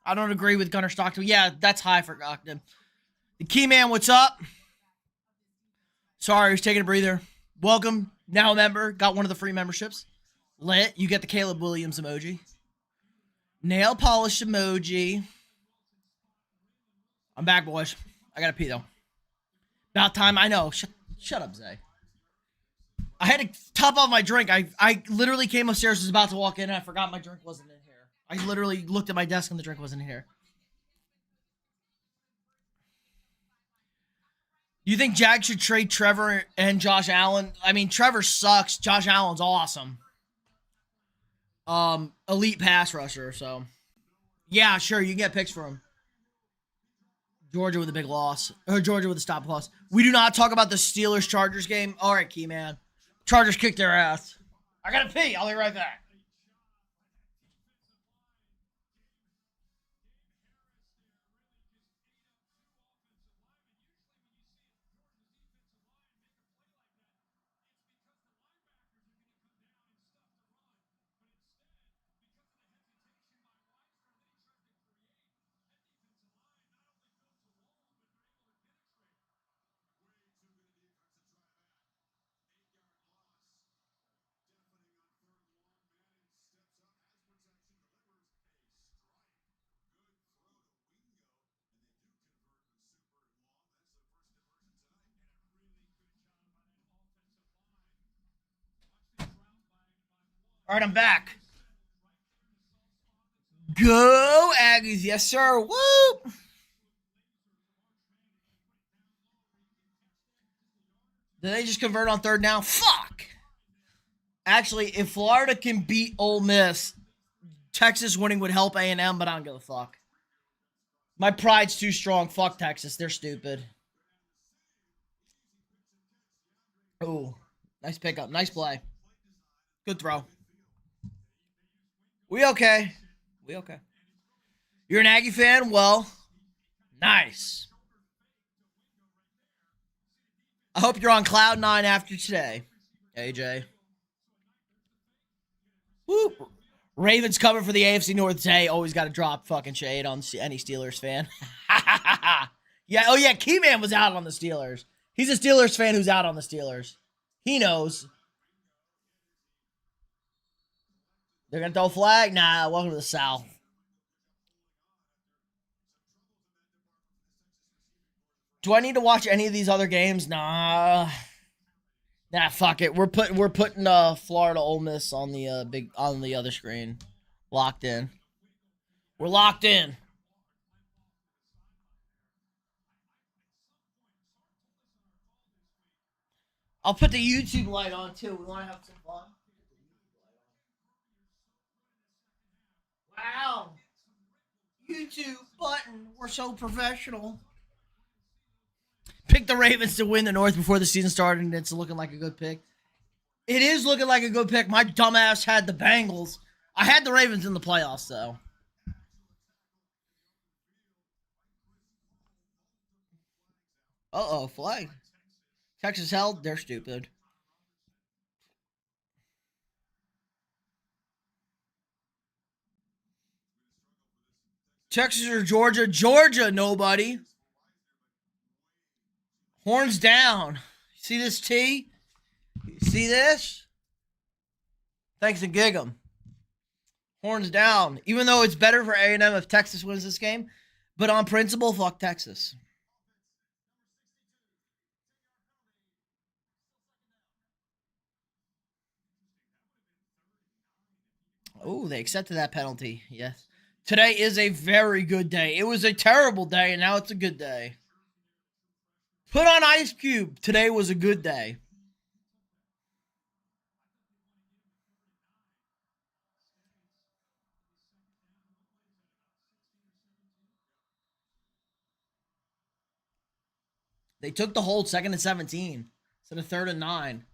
I don't agree with Gunnar Stockton. Yeah, that's high for Stockton. The Key Man, what's up? Sorry, I was taking a breather. Welcome. Now a member. Got one of the free memberships. Lit. You get the Caleb Williams emoji. Nail polish emoji. I'm back, boys. I gotta pee, though. About time. I know. Shut up, Zay. I had to top off my drink. I literally came upstairs, was about to walk in, and I forgot my drink wasn't in here. I literally looked at my desk, and the drink wasn't in here. Do you think Jag should trade Trevor and Josh Allen? I mean, Trevor sucks. Josh Allen's awesome. Elite pass rusher, so. Yeah, sure, you can get picks for him. Georgia with a big loss. Or Georgia with a stop loss. We do not talk about the Steelers-Chargers game. All right, Key Man. Chargers kicked their ass. I gotta pee. I'll be right back. All right, I'm back. Go Aggies. Yes, sir. Woo! Did they just convert on 3rd down? Fuck! Actually, if Florida can beat Ole Miss, Texas winning would help A&M, but I don't give a fuck. My pride's too strong. Fuck Texas. They're stupid. Ooh. Nice pickup. Nice play. Good throw. We okay. You're an Aggie fan? Well, nice. I hope you're on cloud 9 after today, AJ. Woo. Ravens coming for the AFC North today. Always got to drop fucking shade on any Steelers fan. Yeah. Oh, yeah. Keyman was out on the Steelers. He's a Steelers fan who's out on the Steelers. He knows. They're going to throw a flag? Nah, welcome to the South. Do I need to watch any of these other games? Nah, fuck it. We're putting Florida Ole Miss on the on the other screen. Locked in. We're locked in. I'll put the YouTube light on too. We want to have some fun. Wow. YouTube button. We're so professional. Pick the Ravens to win the North before the season started, and it's looking like a good pick. It is looking like a good pick. My dumbass had the Bengals. I had the Ravens in the playoffs, though. Uh-oh, flag. Texas held. They're stupid. Texas or Georgia? Georgia, nobody. Horns down. See this T? See this? Thanks to Gig'em. Horns down. Even though it's better for A&M if Texas wins this game, but on principle, fuck Texas. Oh, they accepted that penalty. Yes. Today is a very good day. It was a terrible day, and now it's a good day. Put on Ice Cube. Today was a good day. They took the hold 2nd and 17 instead of 3rd and 9.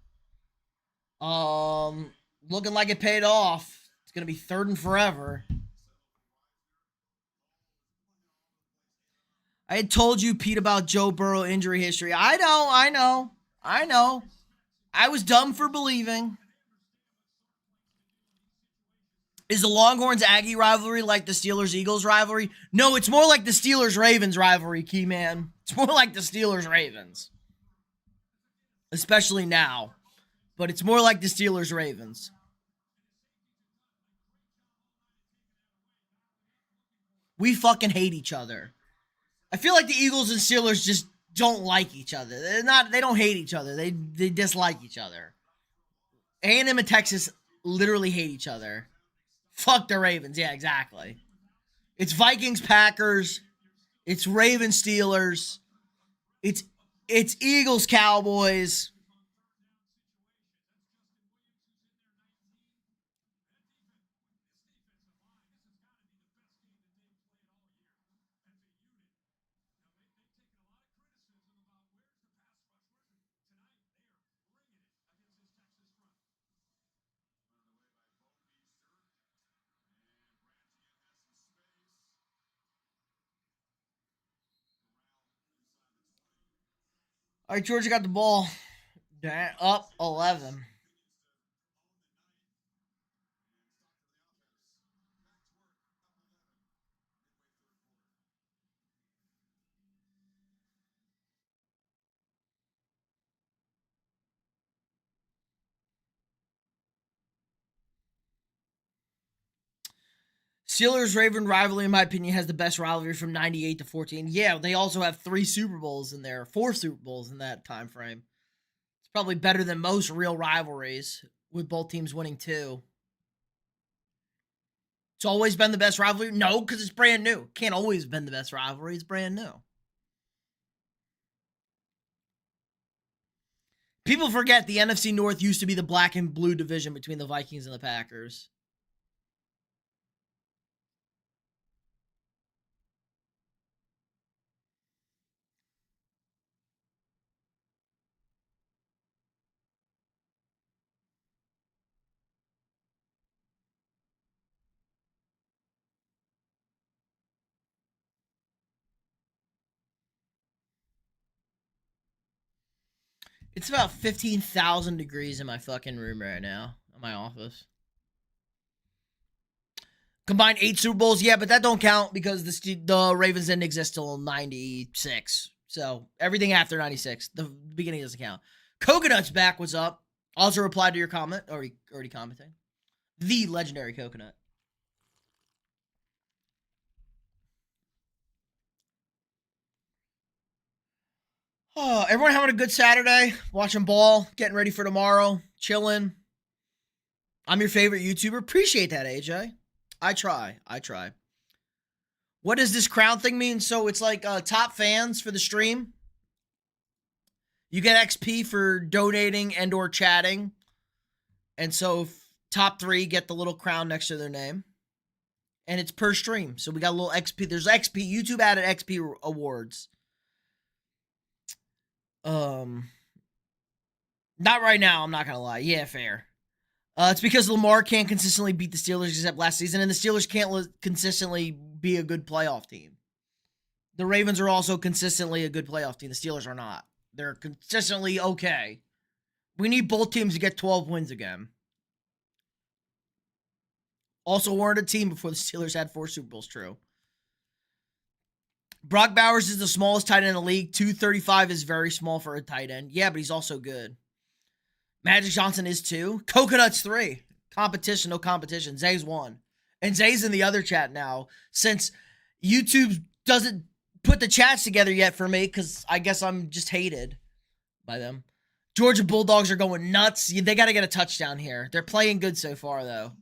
Looking like it paid off. It's going to be 3rd and forever. I had told you, Pete, about Joe Burrow injury history. I know. I was dumb for believing. Is the Longhorns-Aggie rivalry like the Steelers-Eagles rivalry? No, it's more like the Steelers-Ravens rivalry, Key Man. It's more like the Steelers-Ravens. Especially now. But it's more like the Steelers-Ravens. We fucking hate each other. I feel like the Eagles and Steelers just don't like each other. They don't hate each other. They dislike each other. A&M and Texas literally hate each other. Fuck the Ravens. Yeah, exactly. It's Vikings, Packers. It's Ravens, Steelers. It's Eagles, Cowboys. All right, Georgia got the ball. Up 11. Steelers-Raven rivalry, in my opinion, has the best rivalry from 98 to 14. Yeah, they also have 3 Super Bowls in there, 4 Super Bowls in that time frame. It's probably better than most real rivalries, with both teams winning 2. It's always been the best rivalry? No, because it's brand new. Can't always have been the best rivalry. It's brand new. People forget the NFC North used to be the black and blue division between the Vikings and the Packers. It's about 15,000 degrees in my fucking room right now, in my office. Combined 8 Super Bowls, yeah, but that don't count because the Ravens didn't exist till 96. So everything after 96, the beginning doesn't count. Coconut's back, what's up? Also replied to your comment, already commenting. The legendary Coconut. Oh, everyone having a good Saturday, watching ball, getting ready for tomorrow, chilling. I'm your favorite YouTuber. Appreciate that, AJ. I try. What does this crown thing mean? So it's like top fans for the stream. You get XP for donating and or chatting. And so top 3 get the little crown next to their name. And it's per stream. So we got a little XP. There's XP. YouTube added XP awards. Not right now, I'm not going to lie. Yeah, fair. It's because Lamar can't consistently beat the Steelers except last season, and the Steelers can't consistently be a good playoff team. The Ravens are also consistently a good playoff team. The Steelers are not. They're consistently okay. We need both teams to get 12 wins again. Also weren't a team before the Steelers had 4 Super Bowls, true. Brock Bowers is the smallest tight end in the league. 235 is very small for a tight end. Yeah, but he's also good. Magic Johnson is 2. Coconut's 3. Competition, no competition. Zay's 1. And Zay's in the other chat now. Since YouTube doesn't put the chats together yet for me, because I guess I'm just hated by them. Georgia Bulldogs are going nuts. They got to get a touchdown here. They're playing good so far, though.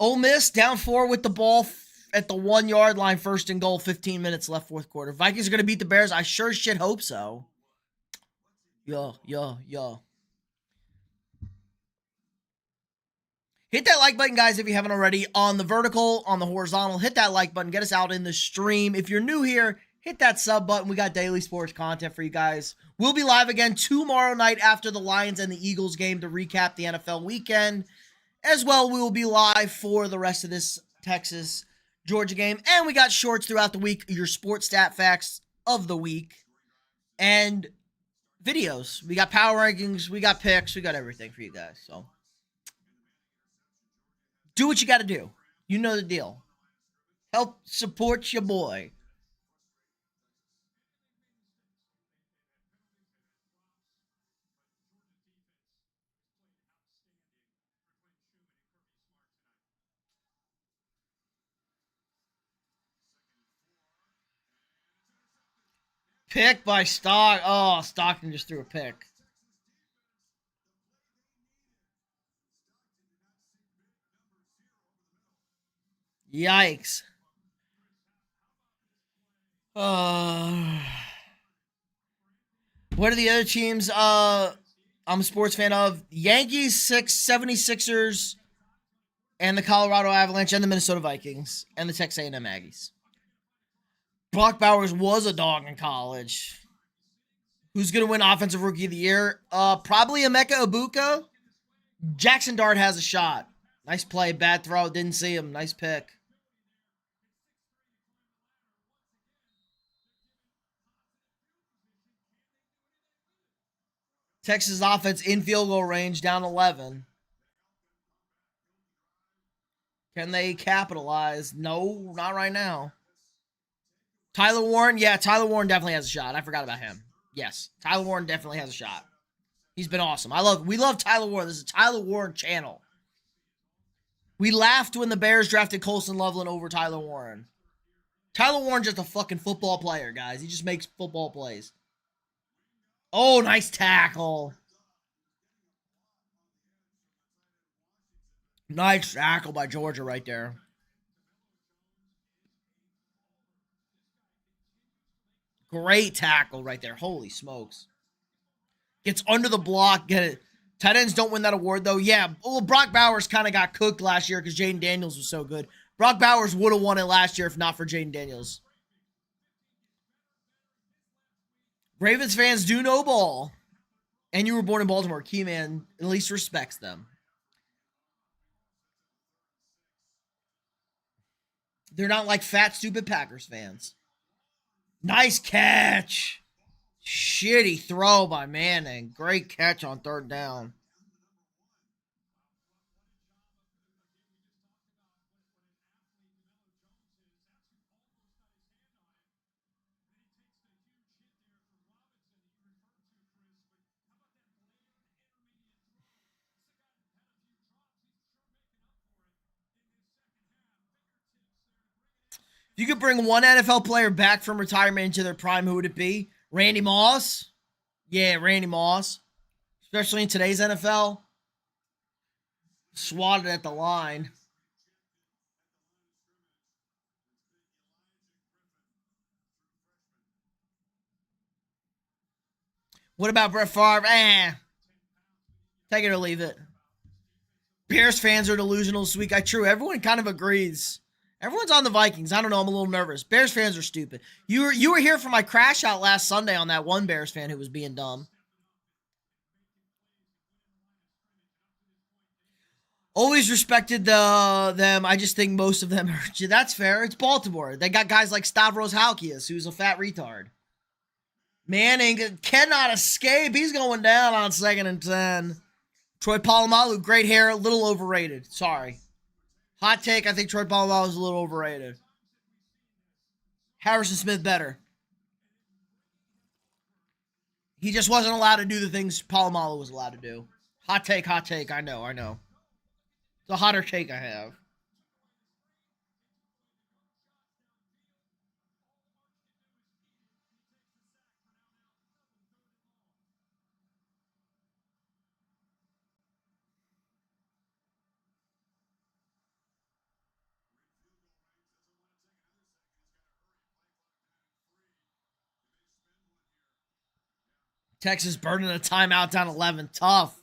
Ole Miss down 4 with the ball at the 1-yard line, 1st and goal, 15 minutes left, 4th quarter. Vikings are going to beat the Bears. I sure shit hope so. Yo. Hit that like button, guys, if you haven't already. On the vertical, on the horizontal, hit that like button. Get us out in the stream. If you're new here, hit that sub button. We got daily sports content for you guys. We'll be live again tomorrow night after the Lions and the Eagles game to recap the NFL weekend. As well, we will be live for the rest of this Texas-Georgia game. And we got shorts throughout the week, your sports stat facts of the week, and videos. We got power rankings, we got picks, we got everything for you guys. So do what you got to do. You know the deal. Help support your boy. Pick by Stock. Oh, Stockton just threw a pick. Yikes. What are the other teams I'm a sports fan of? Yankees, 76ers, and the Colorado Avalanche, and the Minnesota Vikings, and the Texas A&M Aggies. Brock Bowers was a dog in college. Who's going to win Offensive Rookie of the Year? Probably Emeka Ibuka. Jackson Dart has a shot. Nice play, bad throw, didn't see him. Nice pick. Texas offense in field goal range, down 11. Can they capitalize? No, not right now. Tyler Warren, yeah, Tyler Warren definitely has a shot. I forgot about him. Yes, Tyler Warren definitely has a shot. He's been awesome. We love Tyler Warren. This is a Tyler Warren channel. We laughed when the Bears drafted Colson Loveland over Tyler Warren. Tyler Warren's just a fucking football player, guys. He just makes football plays. Oh, nice tackle. Nice tackle by Georgia right there. Great tackle right there. Holy smokes. Gets under the block. Get it. Tight ends don't win that award, though. Yeah, well, Brock Bowers kind of got cooked last year because Jaden Daniels was so good. Brock Bowers would have won it last year if not for Jaden Daniels. Ravens fans do know ball. And you were born in Baltimore. Keyman at least respects them. They're not like fat, stupid Packers fans. Nice catch. Shitty throw by Manning. Great catch on third down. If you could bring one NFL player back from retirement into their prime, who would it be? Randy Moss? Yeah, Randy Moss. Especially in today's NFL. Swatted at the line. What about Brett Favre? Take it or leave it. Bears fans are delusional this week. True. Everyone kind of agrees. Everyone's on the Vikings. I don't know. I'm a little nervous. Bears fans are stupid. You were here for my crash out last Sunday on that one Bears fan who was being dumb. Always respected them. I just think most of them are. That's fair. It's Baltimore. They got guys like Stavros Halkias, who's a fat retard. Manning cannot escape. He's going down on 2nd and 10. Troy Polamalu, great hair, a little overrated. Sorry. Hot take, I think Troy Polamalu is a little overrated. Harrison Smith better. He just wasn't allowed to do the things Polamalu was allowed to do. Hot take, I know. It's a hotter take I have. Texas burning a timeout down 11. Tough.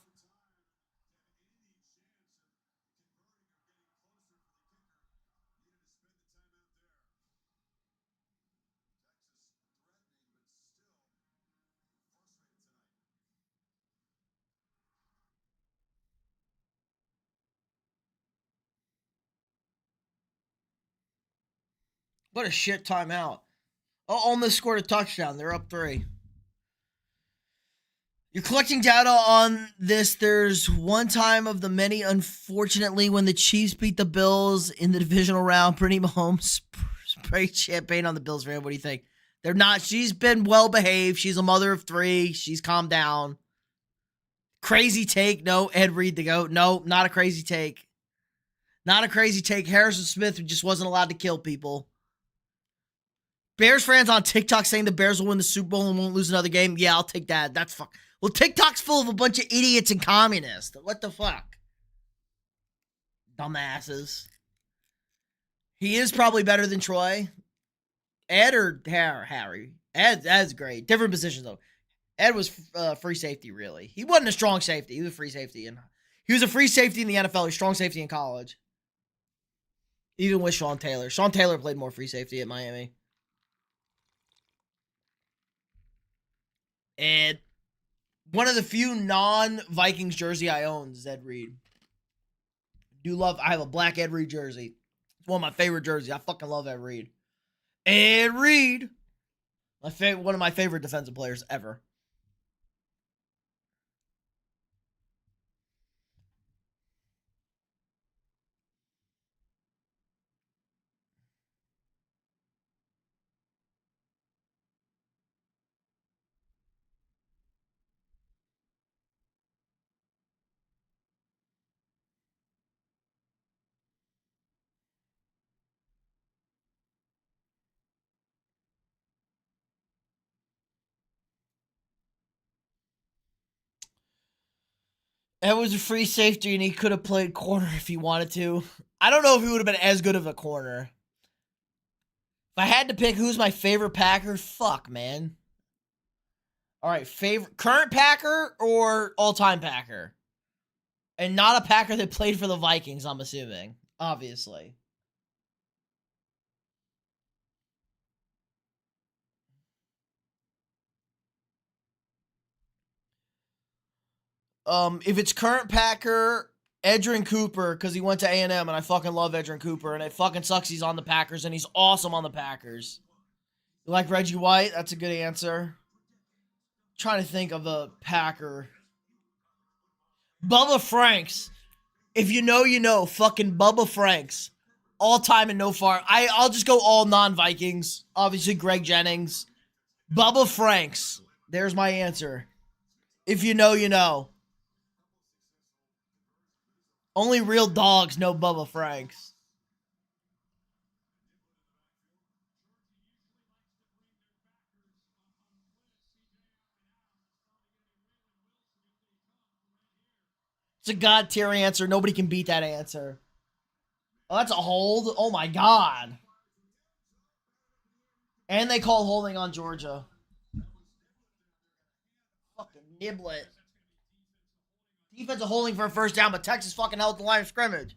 What a shit timeout. Oh, almost scored a touchdown. They're up 3. You're collecting data on this. There's one time of the many, unfortunately, when the Chiefs beat the Bills in the divisional round. Brittany Mahomes sprayed champagne on the Bills fan. What do you think? They're not. She's been well behaved. She's a mother of 3. She's calmed down. Crazy take. No. Ed Reed the GOAT. No, not a crazy take. Not a crazy take. Harrison Smith just wasn't allowed to kill people. Bears fans on TikTok saying the Bears will win the Super Bowl and won't lose another game. Yeah, I'll take that. That's fuck. Well, TikTok's full of a bunch of idiots and communists. What the fuck? Dumbasses. He is probably better than Troy. Ed or Harry? Ed's great. Different positions, though. Ed was free safety, really. He wasn't a strong safety. He was a free safety. He was a free safety in the NFL. He was strong safety in college. Even with Sean Taylor. Sean Taylor played more free safety at Miami. And one of the few non-Vikings jersey I own is Ed Reed. I have a black Ed Reed jersey. It's one of my favorite jerseys. I fucking love Ed Reed. Ed Reed. One of my favorite defensive players ever. Ed was a free safety and he could have played corner if he wanted to. I don't know if he would have been as good of a corner. If I had to pick who's my favorite Packer, fuck, man. All right, current Packer or all-time Packer? And not a Packer that played for the Vikings, I'm assuming. Obviously. If it's current Packer, Edgerrin Cooper, because he went to A&M, and I fucking love Edgerrin Cooper, and it fucking sucks he's on the Packers, and he's awesome on the Packers. You like Reggie White? That's a good answer. I'm trying to think of a Packer. Bubba Franks. If you know, you know. Fucking Bubba Franks. All time and no far. I'll just go all non-Vikings. Obviously, Greg Jennings. Bubba Franks. There's my answer. If you know, you know. Only real dogs know Bubba Franks. It's a god tier answer. Nobody can beat that answer. Oh, that's a hold. Oh my god. And they call holding on Georgia. Fucking niblet. Defensive holding for a first down, but Texas fucking held the line of scrimmage.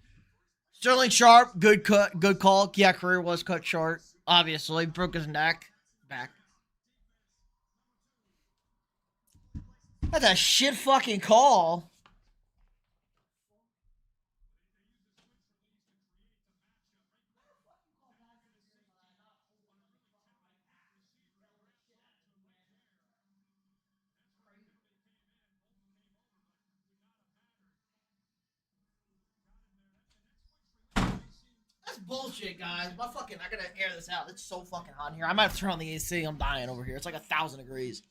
Sterling Sharp, good call. Yeah, career was cut short. Obviously, broke his neck. Back. That's a shit fucking call. That's bullshit, guys. I gotta air this out. It's so fucking hot in here. I might have to turn on the AC. I'm dying over here. It's like 1,000 degrees.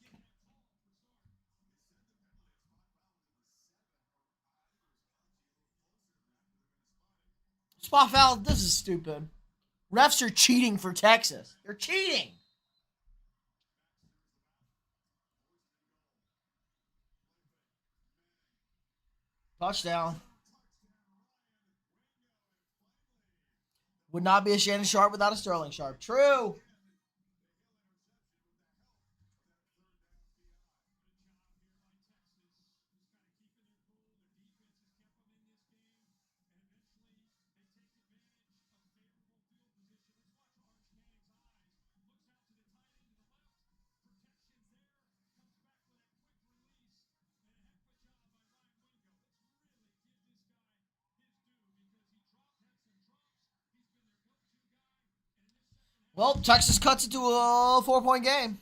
Spot foul. This is stupid. Refs are cheating for Texas. They're cheating. Touchdown. Would not be a Shannon Sharp without a Sterling Sharp. True. Well, Texas cuts it to a 4-point game.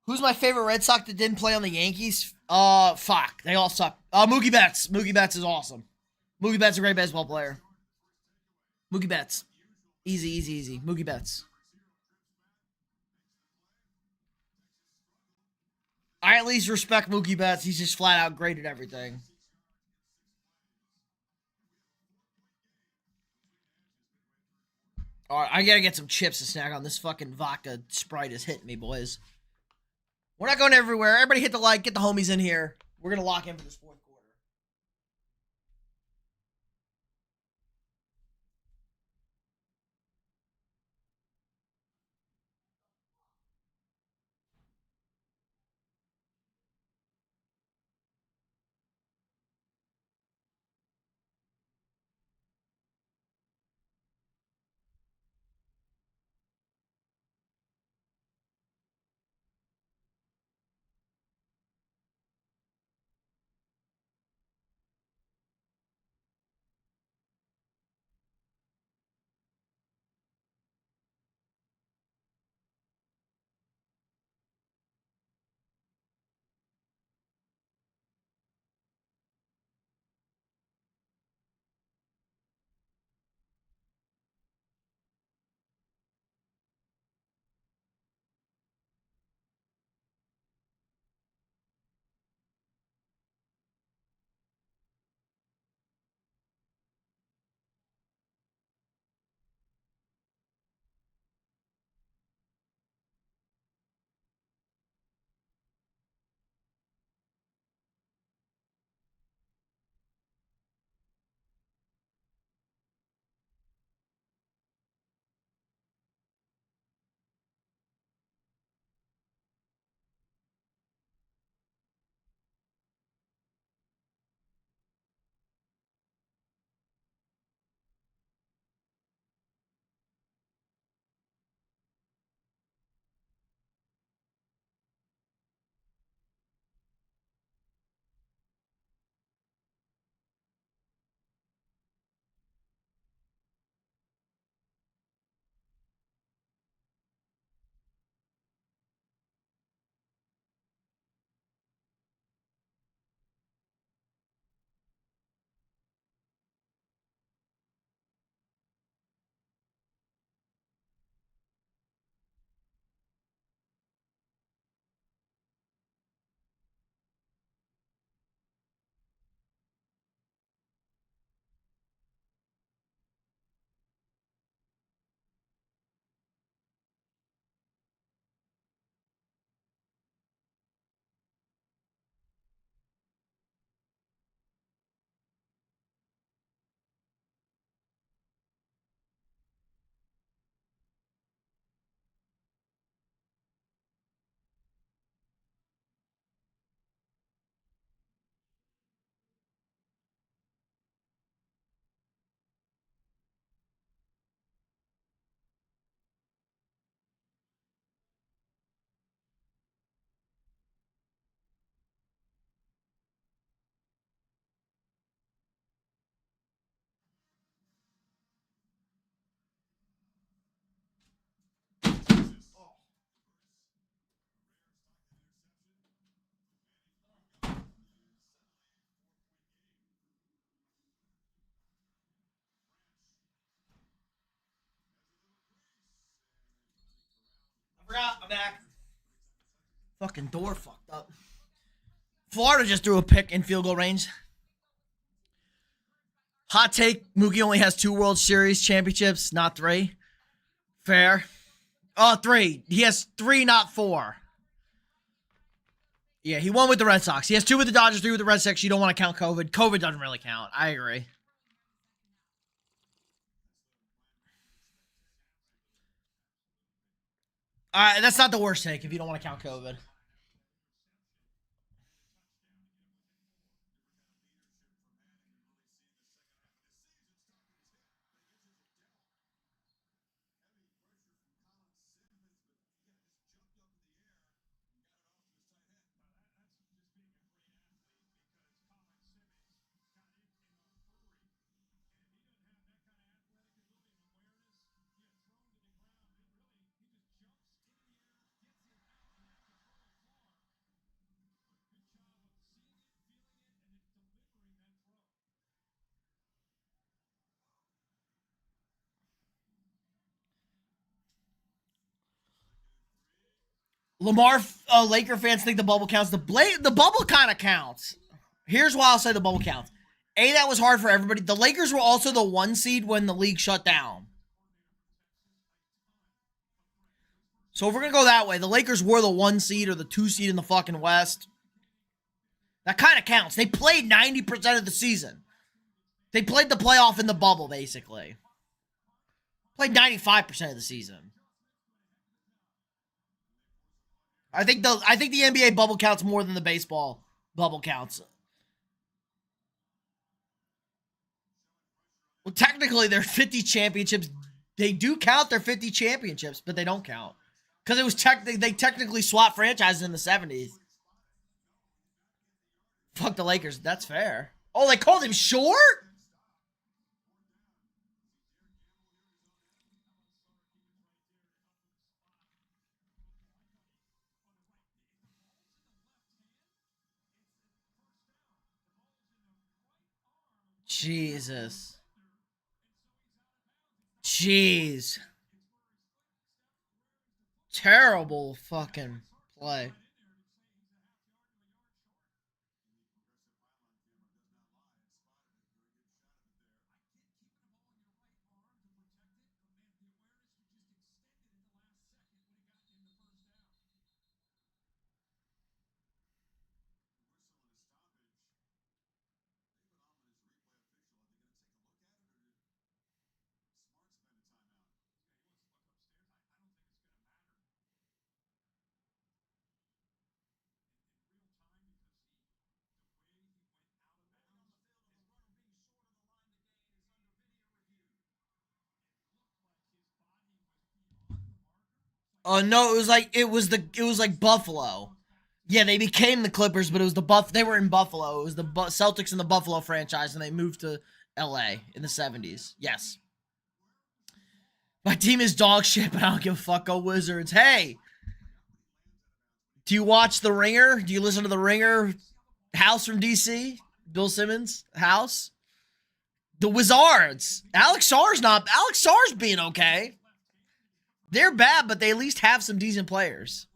Who's my favorite Red Sox that didn't play on the Yankees? Fuck. They all suck. Mookie Betts. Mookie Betts is awesome. Mookie Betts is a great baseball player. Mookie Betts. Easy, easy, easy. Mookie Betts. I at least respect Mookie Betts. He's just flat out great at everything. All right, I gotta get some chips to snack on. This fucking vodka Sprite is hitting me, boys. We're not going everywhere. Everybody hit the like, get the homies in here. We're gonna lock in for this fourth quarter. I forgot. I'm back. Fucking door fucked up. Florida just threw a pick in field goal range. Hot take: Mookie only has 2 World Series championships, not 3. Fair. Oh, 3. He has 3, not 4. Yeah, he won with the Red Sox. He has 2 with the Dodgers, 3 with the Red Sox. You don't want to count COVID. COVID doesn't really count. I agree. All right, that's not the worst take if you don't want to count COVID. Lamar, Laker fans think the bubble counts. The bubble kind of counts. Here's why I'll say the bubble counts. That was hard for everybody. The Lakers were also the 1 seed when the league shut down. So if we're going to go that way, the Lakers were the 1 seed or the 2 seed in the fucking West. That kind of counts. They played 90% of the season. They played the playoff in the bubble, basically. Played 95% of the season. I think the NBA bubble counts more than the baseball bubble counts. Well, technically, their 50 championships, they do count their 50 championships, but they don't count. Because it was they technically swapped franchises in the 70s. Fuck the Lakers. That's fair. Oh, they called him short? Jesus. Jeez. Terrible fucking play. Oh no, it was like Buffalo. Yeah, they became the Clippers, but it was they were in Buffalo. It was the Celtics and the Buffalo franchise, and they moved to LA in the 70s. Yes. My team is dog shit, but I don't give a fuck. Go Wizards. Hey, do you watch The Ringer? Do you listen to The Ringer? House from DC? Bill Simmons' house? The Wizards. Alex Sarr's being okay. They're bad, but they at least have some decent players.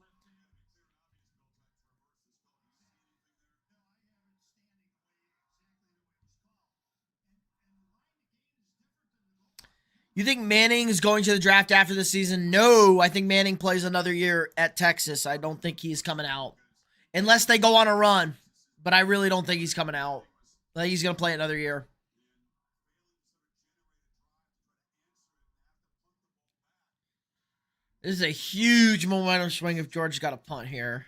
You think Manning is going to the draft after the season? No, I think Manning plays another year at Texas. I don't think he's coming out. Unless they go on a run. But I really don't think he's coming out. I think he's going to play another year. This is a huge momentum swing if George's got a punt here.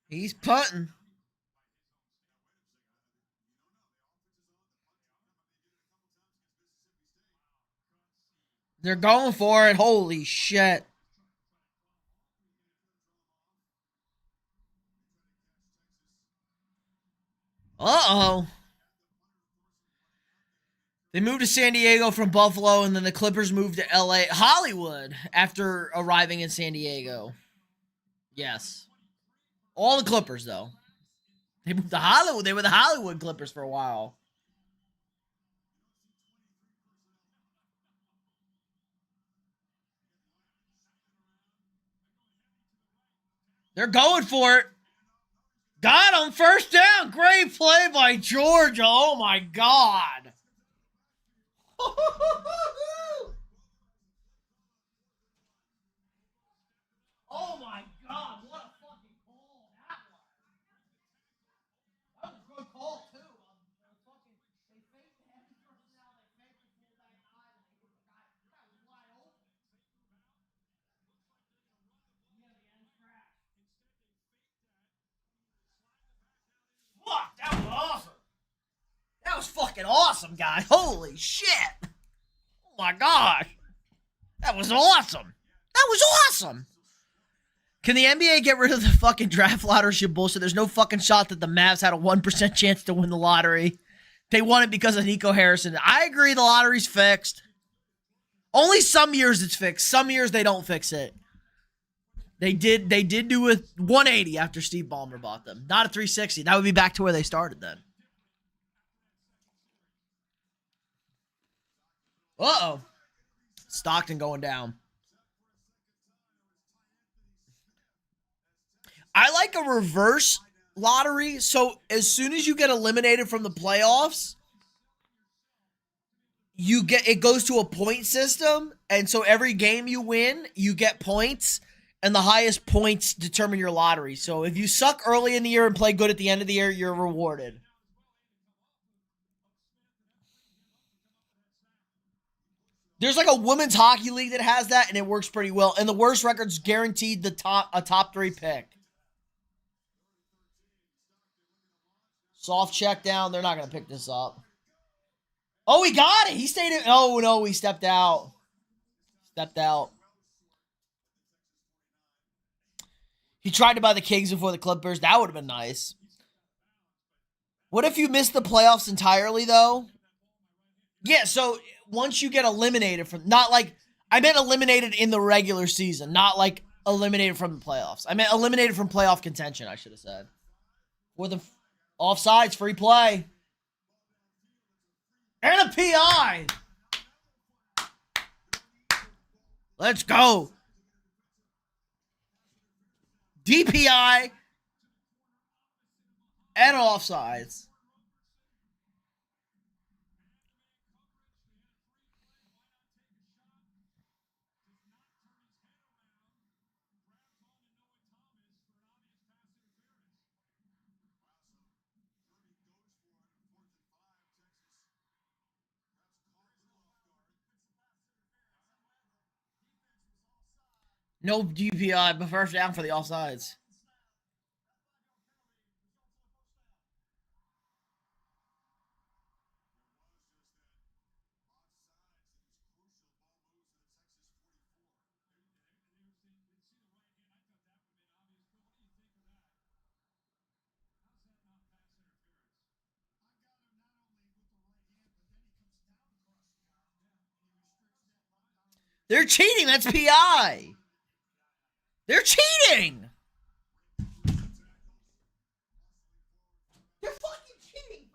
He's punting. They're going for it. Holy shit. Uh-oh. They moved to San Diego from Buffalo, and then the Clippers moved to LA, Hollywood, after arriving in San Diego. Yes. All the Clippers, though. They moved to Hollywood. They were the Hollywood Clippers for a while. They're going for it. Got him. First down. Great play by Georgia. Oh, my God. Oh, my God. What a fucking call that was. That was a good call, too. They faked the heavy personnel. They faked the fullback eye. And they put the guy was wide open. Yeah, the end crash. Fuck, that was awesome. That was fucking awesome, guys. Holy shit. Oh my gosh. That was awesome. That was awesome. Can the NBA get rid of the fucking draft lottery shit bullshit? There's no fucking shot that the Mavs had a 1% chance to win the lottery. They won it because of Nico Harrison. I agree the lottery's fixed. Only some years it's fixed. Some years they don't fix it. They did do a 180 after Steve Ballmer bought them. Not a 360. That would be back to where they started then. Uh-oh. Stockton going down. I like a reverse lottery. So as soon as you get eliminated from the playoffs, it goes to a point system, and so every game you win, you get points, and the highest points determine your lottery. So if you suck early in the year and play good at the end of the year, you're rewarded. There's like a women's hockey league that has that, and it works pretty well. And the worst record's guaranteed a top 3 pick. Soft check down. They're not going to pick this up. Oh, he got it. He stayed in. Oh, no, he stepped out. Stepped out. He tried to buy the Kings before the Clippers. That would have been nice. What if you missed the playoffs entirely, though? Yeah, so once you get eliminated from, not like, I meant eliminated in the regular season, not like eliminated from the playoffs. I meant eliminated from playoff contention, I should have said. With the offsides, free play. And a PI. Let's go. DPI and offsides. No DPI, but first down for the offsides. They're cheating. That's PI. They're cheating. They're fucking cheating.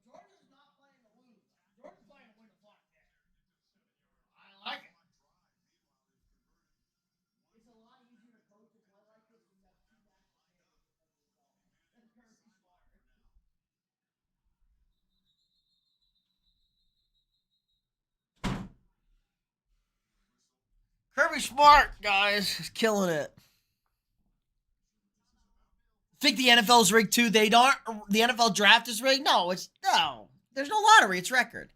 Georgia's not playing to lose. Georgia's playing to win the fucking game. I like it. It's a lot easier to coach and play like this when you have 2 national champions as a result. That's very smart. Kirby Smart, guys, is killing it. Think the NFL is rigged too? They don't. The NFL draft is rigged? No, no. There's no lottery. It's record.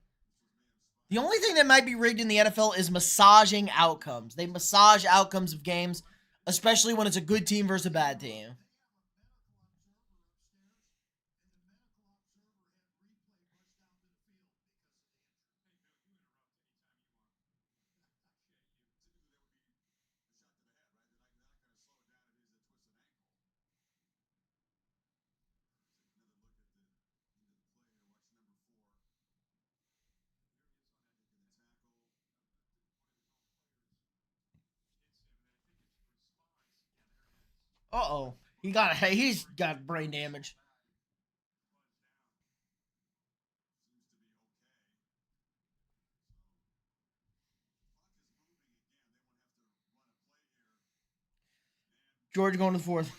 The only thing that might be rigged in the NFL is massaging outcomes. They massage outcomes of games, especially when it's a good team versus a bad team. Uh-oh. He's got brain damage. George going to the 4th.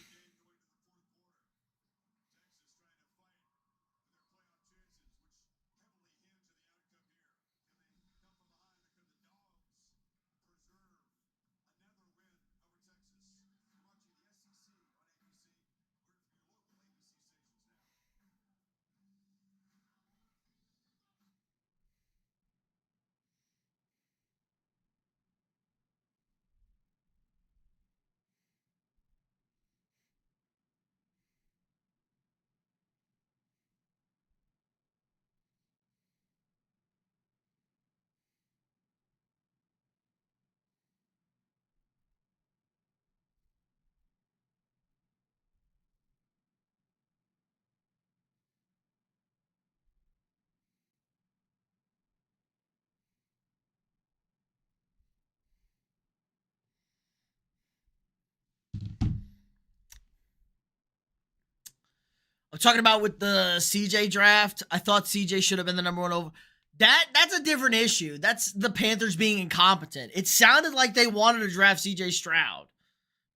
I'm talking about with the CJ draft. I thought CJ should have been the number one over. That's a different issue. That's the Panthers being incompetent. It sounded like they wanted to draft CJ Stroud.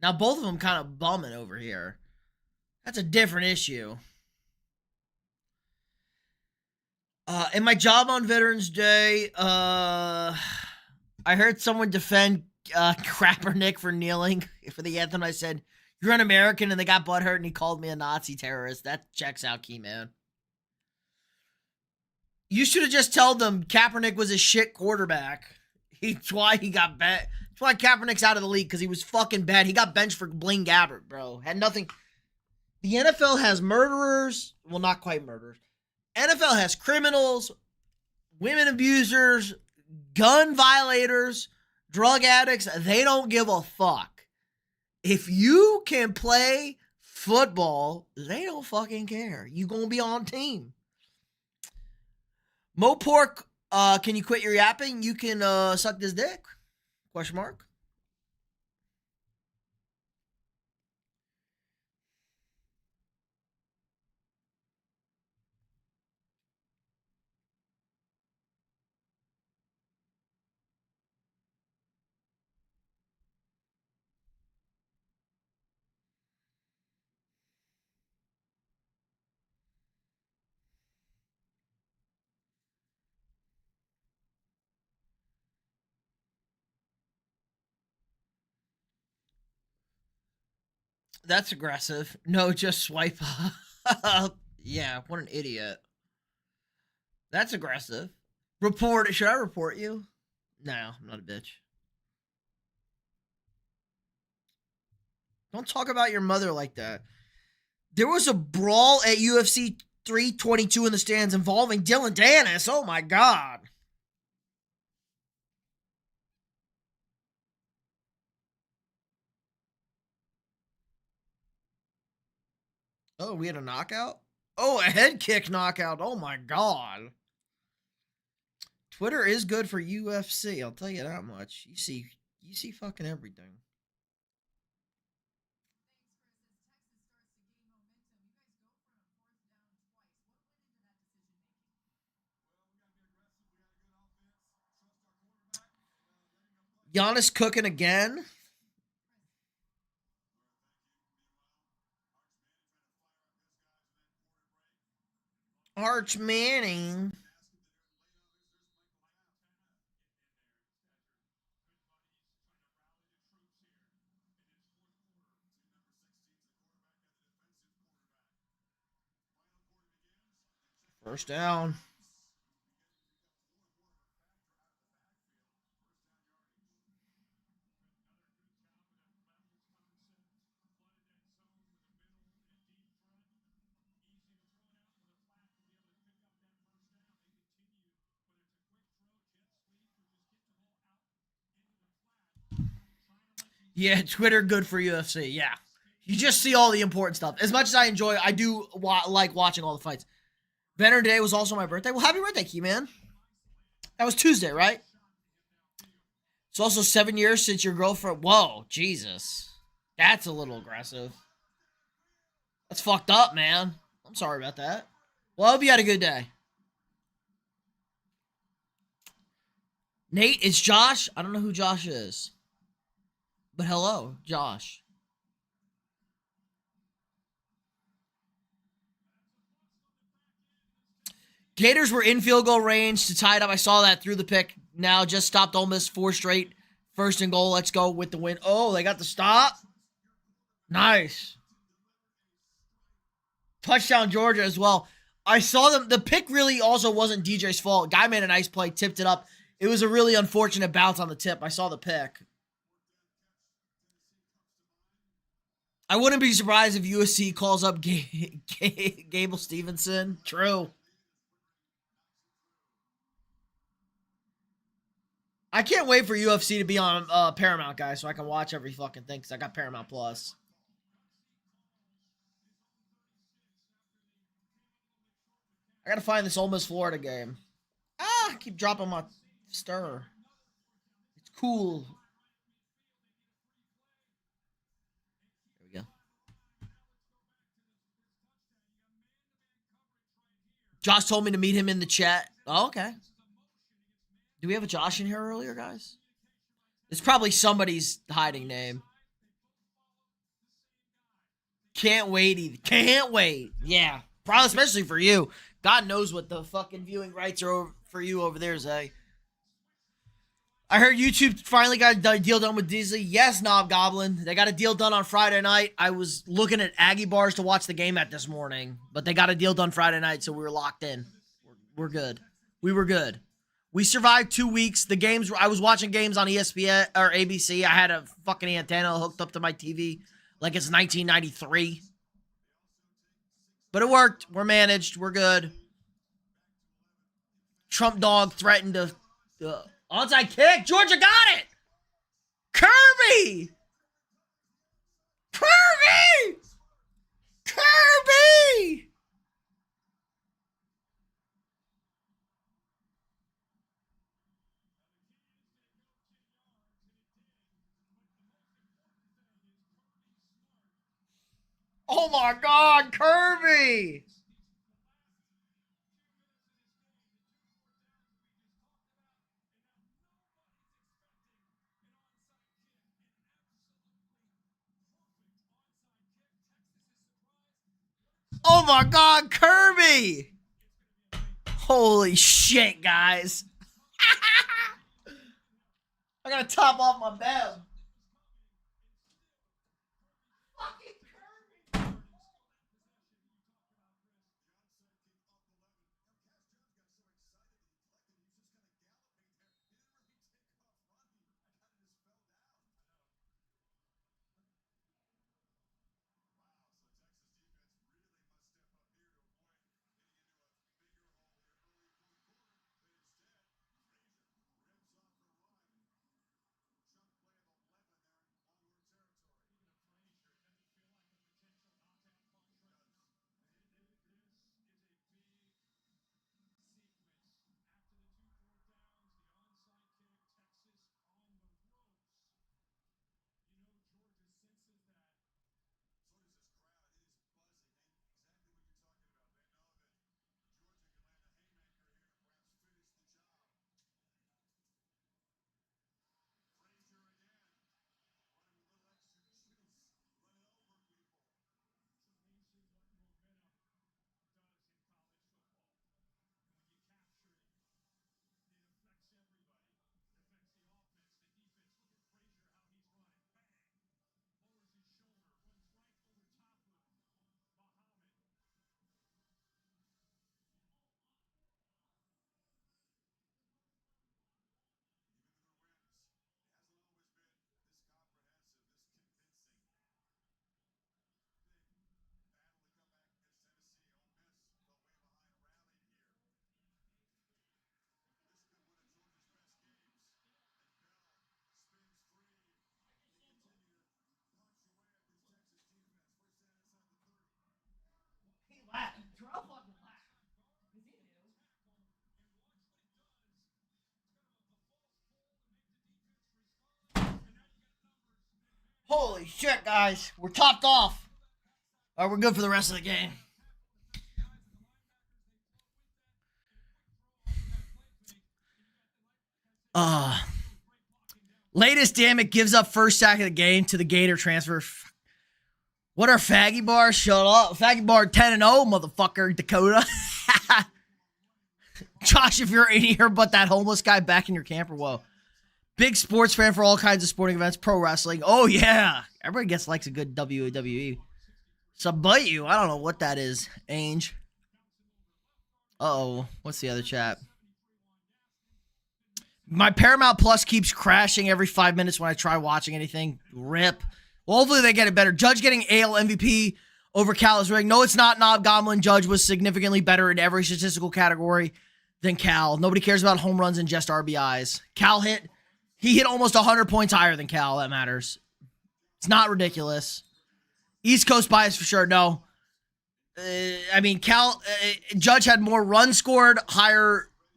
Now both of them kind of bumming over here. That's a different issue. In my job on Veterans Day, I heard someone defend Kaepernick for kneeling for the anthem. I said, "You're an American," and they got butthurt, and he called me a Nazi terrorist. That checks out, Key Man. You should have just told them Kaepernick was a shit quarterback. That's why he got bad. That's why Kaepernick's out of the league, because he was fucking bad. He got benched for Blaine Gabbert, bro. Had nothing. The NFL has murderers. Well, not quite murderers. NFL has criminals, women abusers, gun violators, drug addicts. They don't give a fuck. If you can play football, they don't fucking care. You gonna be on team. Mo Pork, can you quit your yapping? You can suck this dick? Question mark. That's aggressive. No, just swipe up. Yeah, what an idiot. That's aggressive. Report. Should I report you? No, I'm not a bitch. Don't talk about your mother like that. There was a brawl at UFC 322 in the stands involving Dylan Dennis. Oh my god. Oh, we had a knockout? Oh, a head kick knockout. Oh my god. Twitter is good for UFC, I'll tell you that much. You see fucking everything. Giannis cooking again. Arch Manning. First down. Yeah, Twitter good for UFC. Yeah. You just see all the important stuff. As much as I enjoy, I do like watching all the fights. Veteran Day was also my birthday. Well, happy birthday, Key Man. That was Tuesday, right? It's also 7 years since your girlfriend. Whoa, Jesus. That's a little aggressive. That's fucked up, man. I'm sorry about that. Well, I hope you had a good day. Nate, it's Josh. I don't know who Josh is. But hello, Josh. Gators were in field goal range to tie it up. I saw that through the pick. Now just stopped Ole Miss 4 straight. First and goal. Let's go with the win. Oh, they got the stop. Nice. Touchdown Georgia as well. I saw them. The pick really also wasn't DJ's fault. Guy made a nice play, tipped it up. It was a really unfortunate bounce on the tip. I saw the pick. I wouldn't be surprised if USC calls up Gable Stevenson. True. I can't wait for UFC to be on Paramount, guys, so I can watch every fucking thing because I got Paramount Plus. I gotta find this Ole Miss Florida game. I keep dropping my stir. It's cool. There we go. Josh told me to meet him in the chat. Oh, okay. Do we have a Josh in here earlier, guys? It's probably somebody's hiding name. Can't wait either. Can't wait. Yeah. Probably especially for you. God knows what the fucking viewing rights are for you over there, Zay. I heard YouTube finally got a deal done with Disney. Yes, Knob Goblin. They got a deal done on Friday night. I was looking at Aggie bars to watch the game at this morning, but they got a deal done Friday night, so we were locked in. We're good. We were good. We survived 2 weeks. The games, I was watching games on ESPN or ABC. I had a fucking antenna hooked up to my TV like it's 1993. But it worked. We're managed. We're good. Trump dog threatened to... onside kick. Georgia got it. Kirby. Kirby. Kirby. Oh my God, Kirby. Oh my God, Kirby! Holy shit, guys. I gotta top off my bed. Holy shit, guys. We're topped off. All right, we're good for the rest of the game. Latest, damn it, gives up first sack of the game to the Gator transfer. What are Faggy Bars? Shut up. Faggy Bar 10-0, motherfucker, Dakota. Josh, if you're in here but that homeless guy back in your camper, whoa. Big sports fan for all kinds of sporting events, pro wrestling. Oh, yeah. Everybody likes a good WWE. Submit you. I don't know what that is. Ainge. Uh-oh. What's the other chat? My Paramount Plus keeps crashing every 5 minutes when I try watching anything. Rip. Well, hopefully they get it better. Judge getting AL MVP over Cal is rigged. No, it's not. Knob Goblin. Judge was significantly better in every statistical category than Cal. Nobody cares about home runs and just RBIs. He hit almost 100 points higher than Cal. That matters. It's not ridiculous. East Coast bias for sure. No. Judge had more runs scored,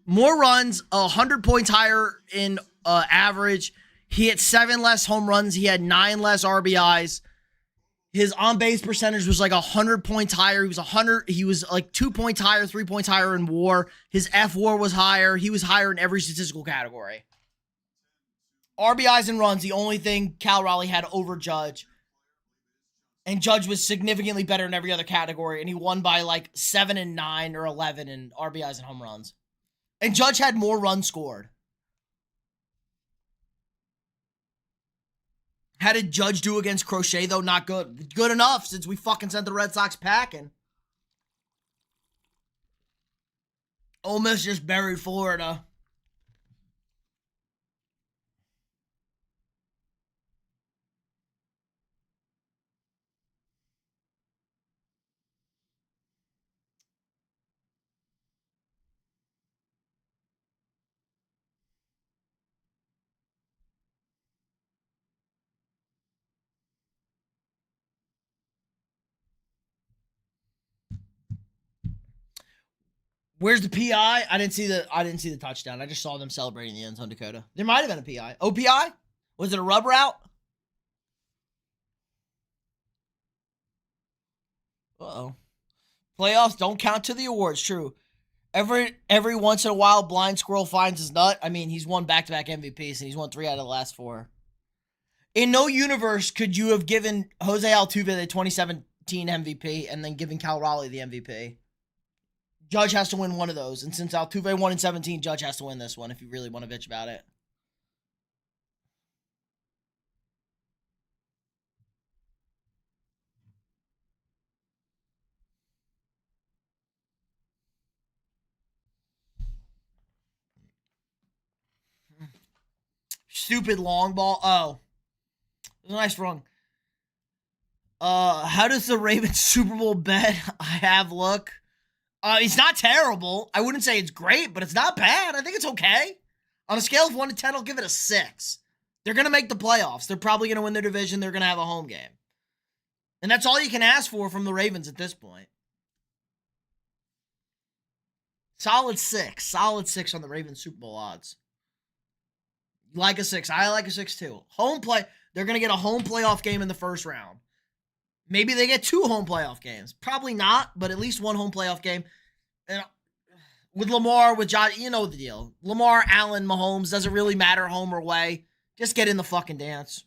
more runs, 100 points higher in average. He hit 7 less home runs. He had 9 less RBIs. His on-base percentage was like 100 points higher. He was like 2 points higher, 3 points higher in WAR. His F-WAR was higher. He was higher in every statistical category. RBIs and runs, the only thing Cal Raleigh had over Judge. And Judge was significantly better in every other category, and he won by like 7 and 9 or 11 in RBIs and home runs. And Judge had more runs scored. How did Judge do against Crochet, though? Not good. Good enough since we fucking sent the Red Sox packing. Ole Miss just buried Florida. Where's the PI? I didn't see the touchdown. I just saw them celebrating the end zone, Dakota. There might have been a PI. OPI? Was it a rub route? Uh-oh. Playoffs don't count to the awards, true. Every once in a while, Blind Squirrel finds his nut. I mean, he's won back-to-back MVPs, and he's won 3 out of the last 4. In no universe could you have given Jose Altuve the 2017 MVP and then given Cal Raleigh the MVP. Judge has to win one of those. And since Altuve won in 17, Judge has to win this one if you really want to bitch about it. Stupid long ball. Oh. Nice run. How does the Ravens Super Bowl bet I have look? It's not terrible. I wouldn't say it's great, but it's not bad. I think it's okay. On a scale of 1 to 10, I'll give it a 6. They're going to make the playoffs. They're probably going to win their division. They're going to have a home game. And that's all you can ask for from the Ravens at this point. Solid 6. Solid 6 on the Ravens Super Bowl odds. You like a 6. I like a 6 too. Home play. They're going to get a home playoff game in the first round. Maybe they get 2 home playoff games. Probably not, but at least 1 home playoff game. And with Lamar, with Josh, you know the deal. Lamar, Allen, Mahomes, doesn't really matter home or away. Just get in the fucking dance.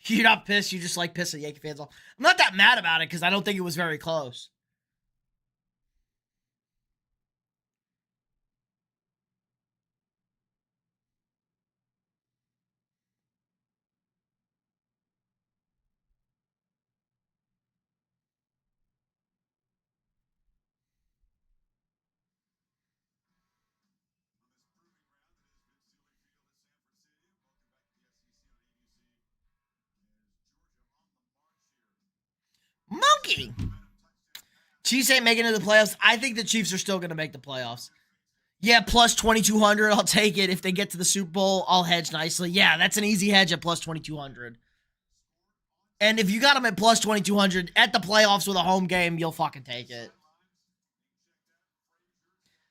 You're not pissed. You just like pissing Yankee fans off. I'm not that mad about it because I don't think it was very close. Monkey. Chiefs ain't making it to the playoffs. I think the Chiefs are still going to make the playoffs. Yeah, plus 2,200. I'll take it. If they get to the Super Bowl, I'll hedge nicely. Yeah, that's an easy hedge at plus 2,200. And if you got them at plus 2,200 at the playoffs with a home game, you'll fucking take it.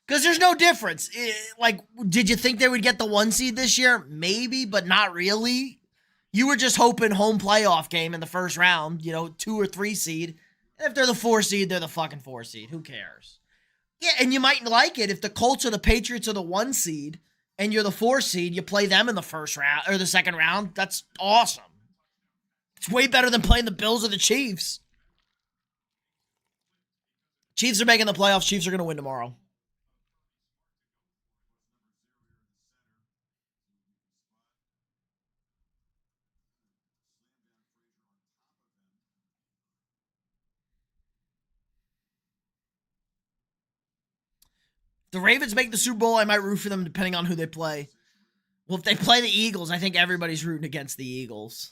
Because there's no difference. Did you think they would get the 1 seed this year? Maybe, but not really. You were just hoping home playoff game in the first round, 2 or 3 seed. And if they're the 4 seed, they're the fucking 4 seed. Who cares? Yeah, and you might like it if the Colts or the Patriots are the 1 seed and you're the 4 seed, you play them in the first round or the second round. That's awesome. It's way better than playing the Bills or the Chiefs. Chiefs are making the playoffs. Chiefs are going to win tomorrow. The Ravens make the Super Bowl, I might root for them depending on who they play. Well, if they play the Eagles, I think everybody's rooting against the Eagles.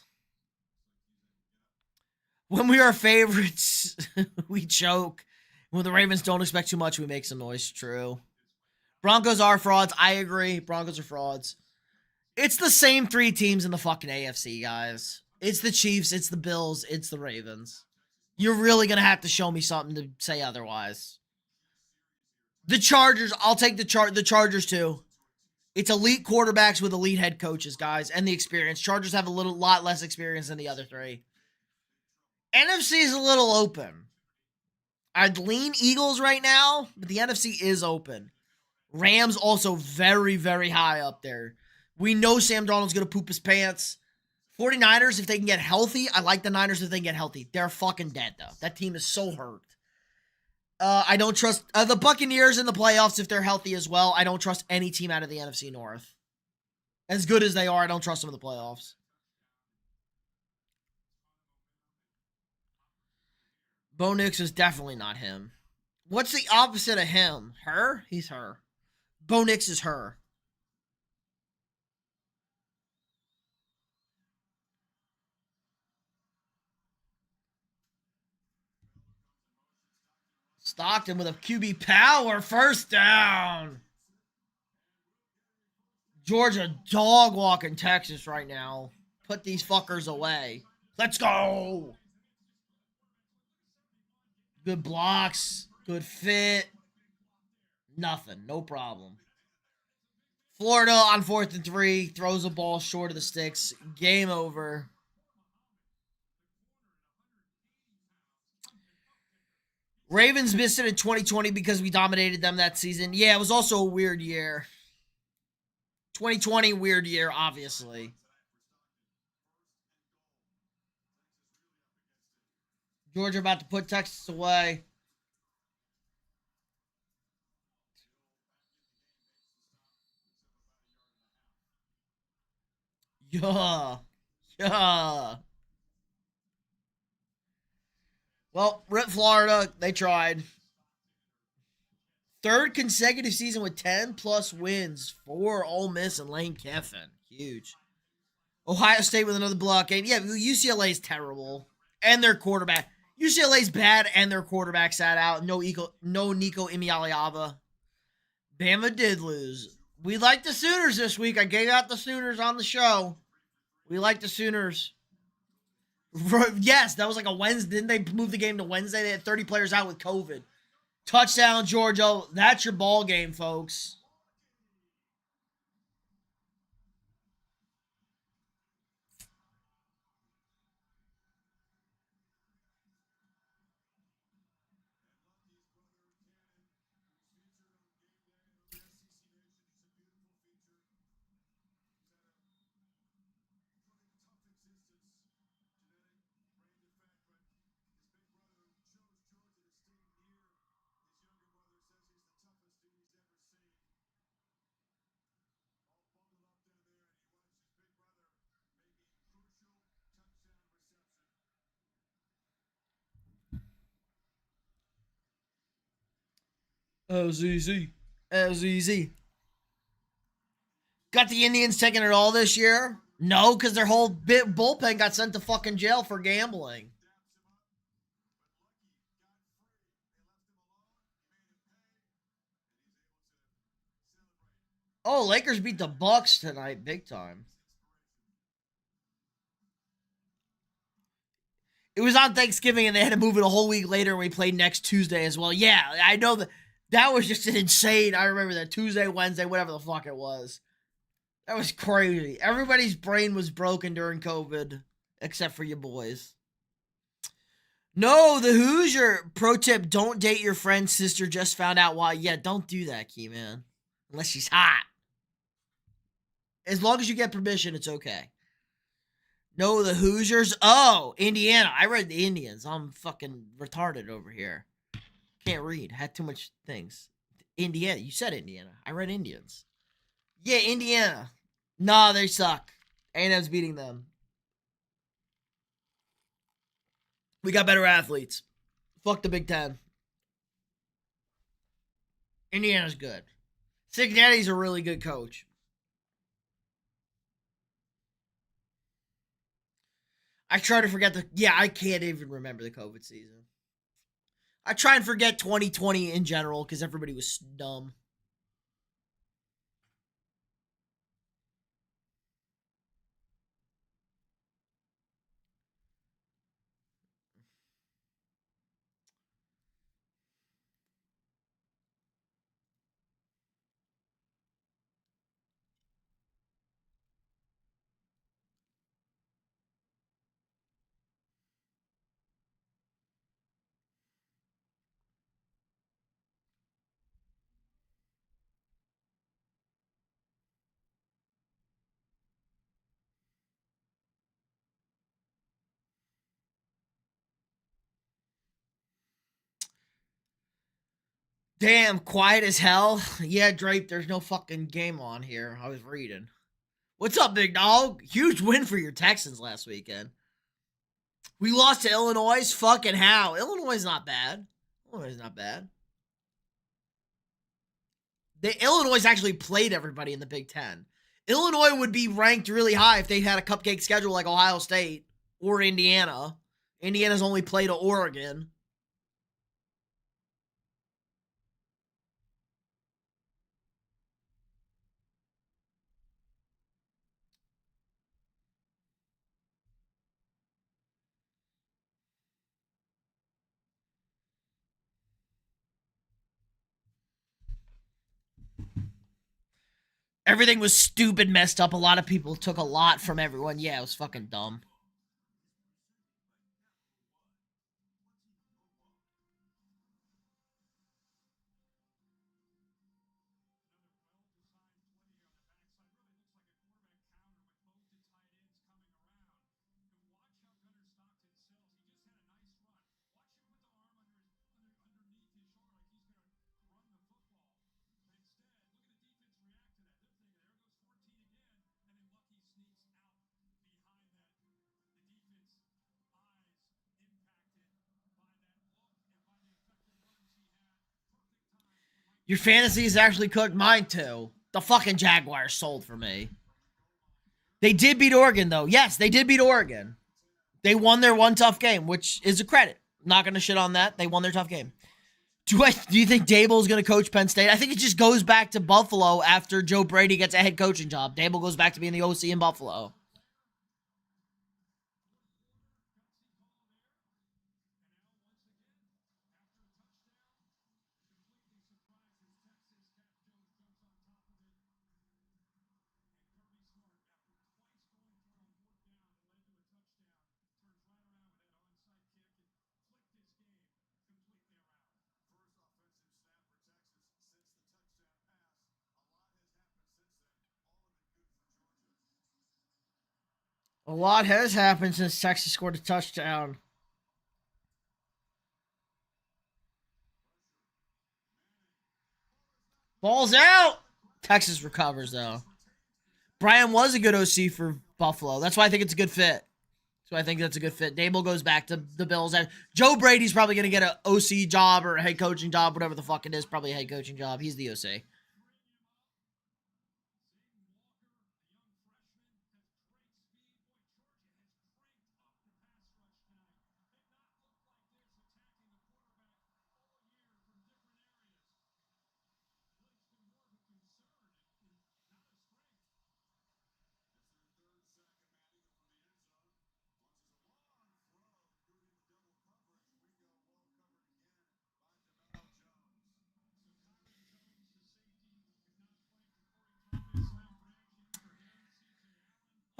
When we are favorites, we choke. When the Ravens don't expect too much, we make some noise. True. Broncos are frauds. I agree. Broncos are frauds. It's the same 3 teams in the fucking AFC, guys. It's the Chiefs, it's the Bills, it's the Ravens. You're really going to have to show me something to say otherwise. The Chargers, I'll take the Chargers too. It's elite quarterbacks with elite head coaches, guys, and the experience. Chargers have a lot less experience than the other 3. NFC is a little open. I'd lean Eagles right now, but the NFC is open. Rams also very, very high up there. We know Sam Darnold's going to poop his pants. 49ers, if they can get healthy, I like the Niners if they can get healthy. They're fucking dead, though. That team is so hurt. I don't trust the Buccaneers in the playoffs if they're healthy as well. I don't trust any team out of the NFC North. As good as they are, I don't trust them in the playoffs. Bo Nix is definitely not him. What's the opposite of him? Her? He's her. Bo Nix is her. Stockton with a QB power first down. Georgia dog walking Texas right now. Put these fuckers away. Let's go. Good blocks. Good fit. Nothing. No problem. Florida on 4th and 3. Throws a ball short of the sticks. Game over. Ravens missed it in 2020 because we dominated them that season. Yeah, it was also a weird year. 2020, weird year, obviously. Georgia about to put Texas away. Yeah. Yeah. Well, rip Florida. They tried. Third consecutive season with 10 plus wins for Ole Miss and Lane Kiffin. Huge. Ohio State with another block game. Yeah, UCLA is terrible. And their quarterback. UCLA's bad and their quarterback sat out. No Nico Imialiava. Bama did lose. We like the Sooners this week. I gave out the Sooners on the show. We like the Sooners. Yes, that was like a Wednesday. Didn't they move the game to Wednesday? They had 30 players out with COVID. Touchdown, Georgia. That's your ball game, folks. LZZ. LZZ. Got the Indians taking it all this year? No, because their whole bullpen got sent to fucking jail for gambling. Oh, Lakers beat the Bucks tonight, big time. It was on Thanksgiving, and they had to move it a whole week later, and we played next Tuesday as well. Yeah, I know that was just an insane. I remember that Tuesday, Wednesday, whatever the fuck it was. That was crazy. Everybody's brain was broken during COVID, except for you boys. No, the Hoosier pro tip: don't date your friend's sister. Just found out why. Yeah, don't do that, Key Man, unless she's hot. As long as you get permission, it's okay. No, the Hoosiers. Oh, Indiana. I read the Indians. I'm fucking retarded over here. Can't read. Had too much things. Indiana. You said Indiana. I read Indians. Yeah, Indiana. Nah, they suck. A&M's beating them. We got better athletes. Fuck the Big Ten. Indiana's good. Cincinnati's a really good coach. I try to forget I can't even remember the COVID season. I try and forget 2020 in general because everybody was dumb. Damn, quiet as hell. Yeah, Drape, there's no fucking game on here. I was reading. What's up, big dog? Huge win for your Texans last weekend. We lost to Illinois. Fucking how? Illinois is not bad. Illinois is not bad. The Illinois actually played everybody in the Big Ten. Illinois would be ranked really high if they had a cupcake schedule like Ohio State or Indiana. Indiana's only played Oregon. Everything was stupid, messed up. A lot of people took a lot from everyone. Yeah, it was fucking dumb. Your fantasy is actually cooked. Mine too. The fucking Jaguars sold for me. They did beat Oregon, though. Yes, they did beat Oregon. They won their one tough game, which is a credit. Not going to shit on that. They won their tough game. Do you think Dable is going to coach Penn State? I think it just goes back to Buffalo after Joe Brady gets a head coaching job. Dable goes back to being the OC in Buffalo. A lot has happened since Texas scored a touchdown. Ball's out. Texas recovers, though. Brian was a good OC for Buffalo. That's why I think it's a good fit. So I think that's a good fit. Dable goes back to the Bills. And Joe Brady's probably going to get an OC job or a head coaching job, whatever the fuck it is. Probably a head coaching job. He's the OC.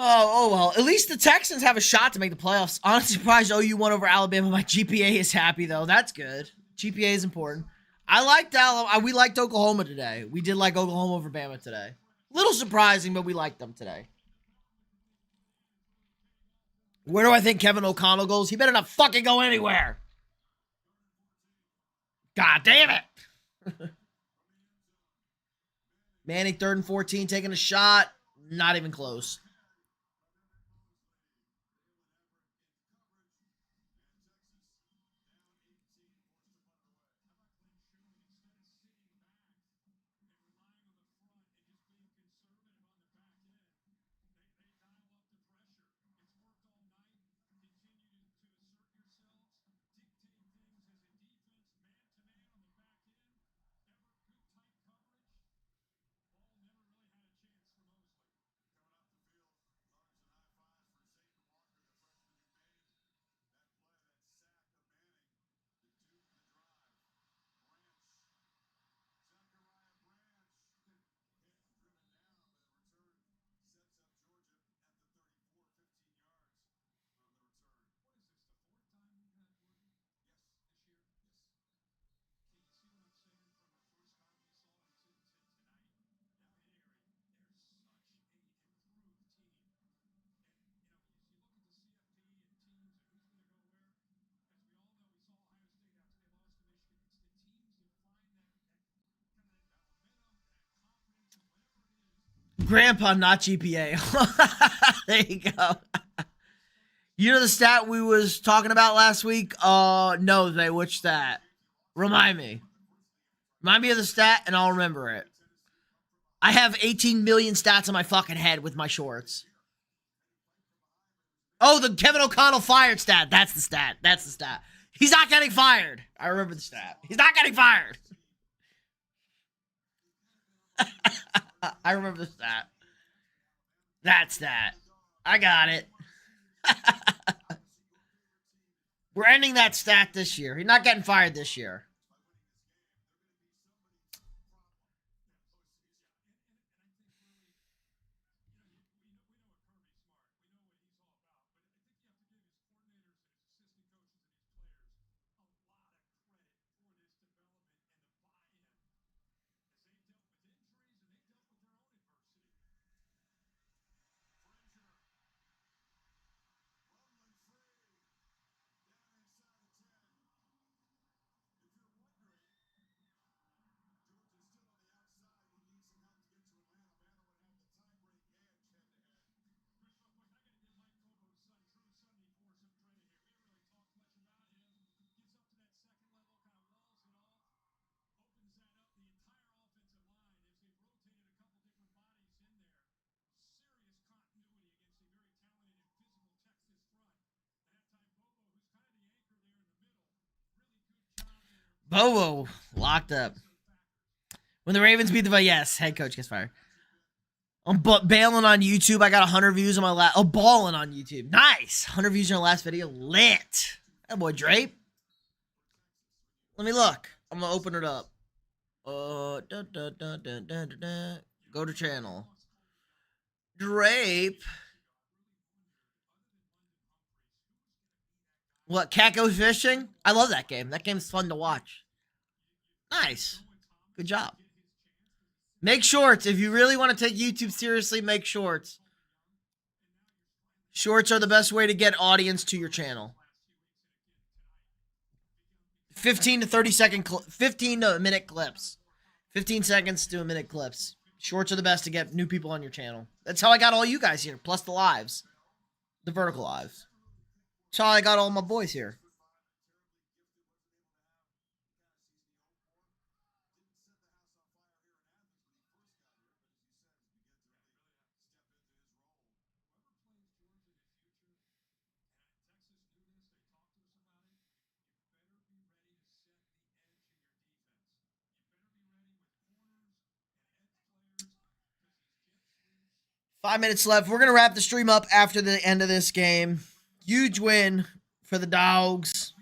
Oh well. At least the Texans have a shot to make the playoffs. Honestly surprised OU won over Alabama. My GPA is happy though. That's good. GPA is important. I liked Alabama. We liked Oklahoma today. We did like Oklahoma over Bama today. Little surprising, but we liked them today. Where do I think Kevin O'Connell goes? He better not fucking go anywhere. God damn it. Manning 3rd and 14 taking a shot. Not even close. Grandpa, not GPA. There you go. You know the stat we was talking about last week? No, which stat? Remind me. Remind me of the stat, and I'll remember it. I have 18 million stats in my fucking head with my shorts. Oh, the Kevin O'Connell fired stat. That's the stat. That's the stat. He's not getting fired. I remember the stat. He's not getting fired. I remember the stat. That's that. I got it. We're ending that stat this year. He's not getting fired this year. Bobo locked up. When the Ravens beat the yes, head coach gets fired. I'm bailing on YouTube. I got 100 views on my last. Oh, balling on YouTube. Nice. 100 views on our last video. Lit. That boy Drape. Let me look. I'm gonna open it up. Go to channel. Drape. What, Cat Goes Fishing? I love that game. That game's fun to watch. Nice. Good job. Make shorts. If you really want to take YouTube seriously, make shorts. Shorts are the best way to get audience to your channel. 15 to 30 second, 15 to a minute clips. 15 seconds to a minute clips. Shorts are the best to get new people on your channel. That's how I got all you guys here, plus the lives. The vertical lives. That's how I got all my boys here. Five minutes left. We're going to wrap the stream up after the end of this game. Huge win for the Dogs.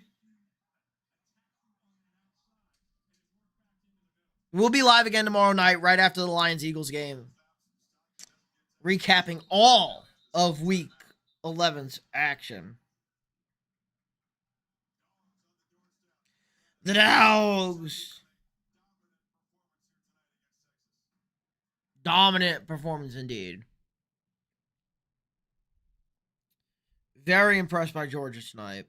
We'll be live again tomorrow night right after the Lions-Eagles game. Recapping all of Week 11's action. The Dogs. Dominant performance indeed. Very impressed by Georgia tonight.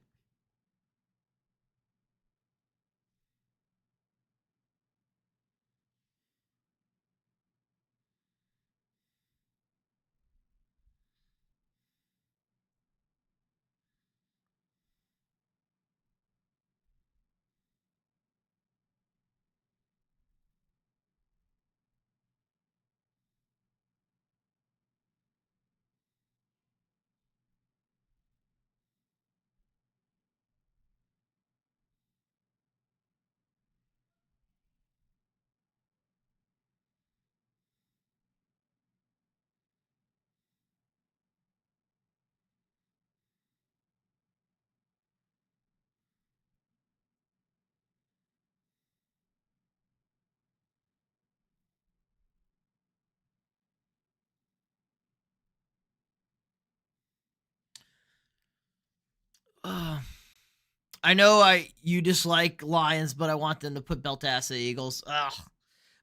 I know you dislike Lions, but I want them to put belt ass the Eagles. Ugh.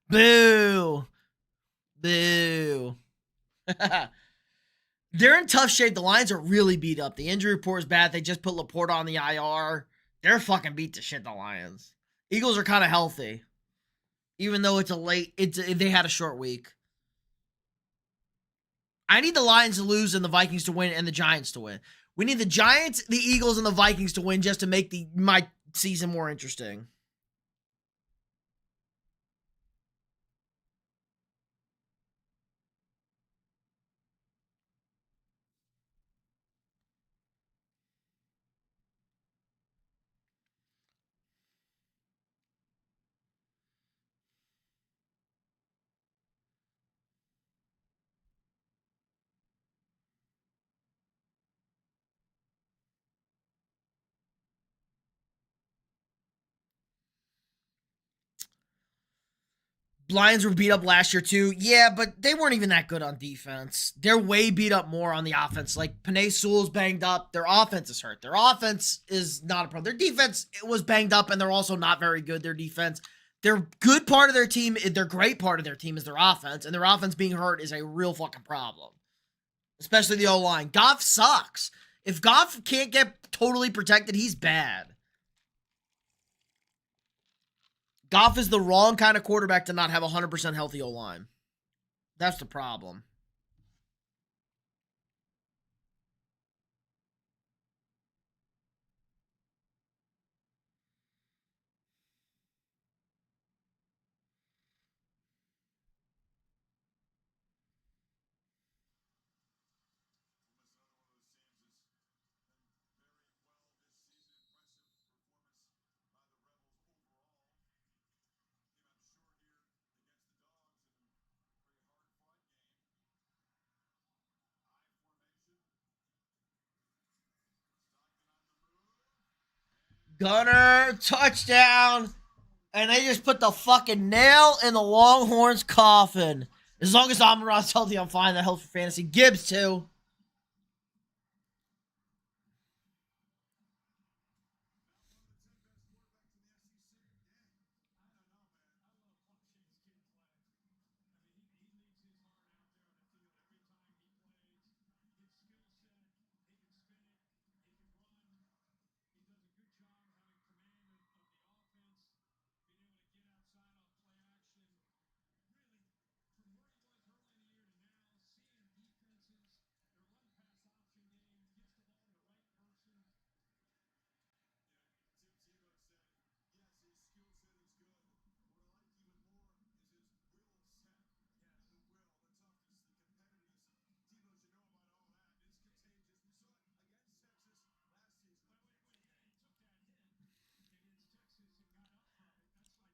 Boo. Boo. They're in tough shape. The Lions are really beat up. The injury report is bad. They just put Laporta on the IR. They're fucking beat to shit, the Lions. Eagles are kind of healthy. Even though it's they had a short week. I need the Lions to lose and the Vikings to win and the Giants to win. We need the Giants, the Eagles, and the Vikings to win just to make my season more interesting. Lions were beat up last year too. Yeah, but they weren't even that good on defense. They're way beat up more on the offense. Like Penei Sewell's banged up. Their offense is hurt. Their offense is not a problem. Their defense was banged up, and they're also not very good. Their defense. Their good part of their team, their great part of their team is their offense, and their offense being hurt is a real fucking problem. Especially the O-line. Goff sucks. If Goff can't get totally protected, he's bad. Goff is the wrong kind of quarterback to not have a 100% healthy O-line. That's the problem. Gunner, touchdown. And they just put the fucking nail in the Longhorns' coffin. As long as Amon-Ra's healthy, I'm fine. That helps for fantasy. Gibbs, too.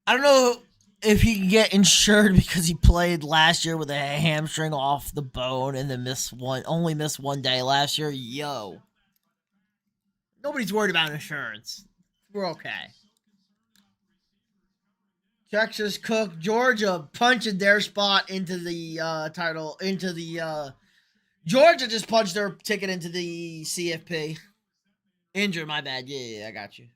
I don't know if he can get insured because he played last year with a hamstring off the bone and then only missed 1 day last year. Yo. Nobody's worried about insurance. We're okay. Texas Cook, Georgia punching their spot into the title, into the Georgia just punched their ticket into the CFP. Injured, my bad. Yeah, I got you.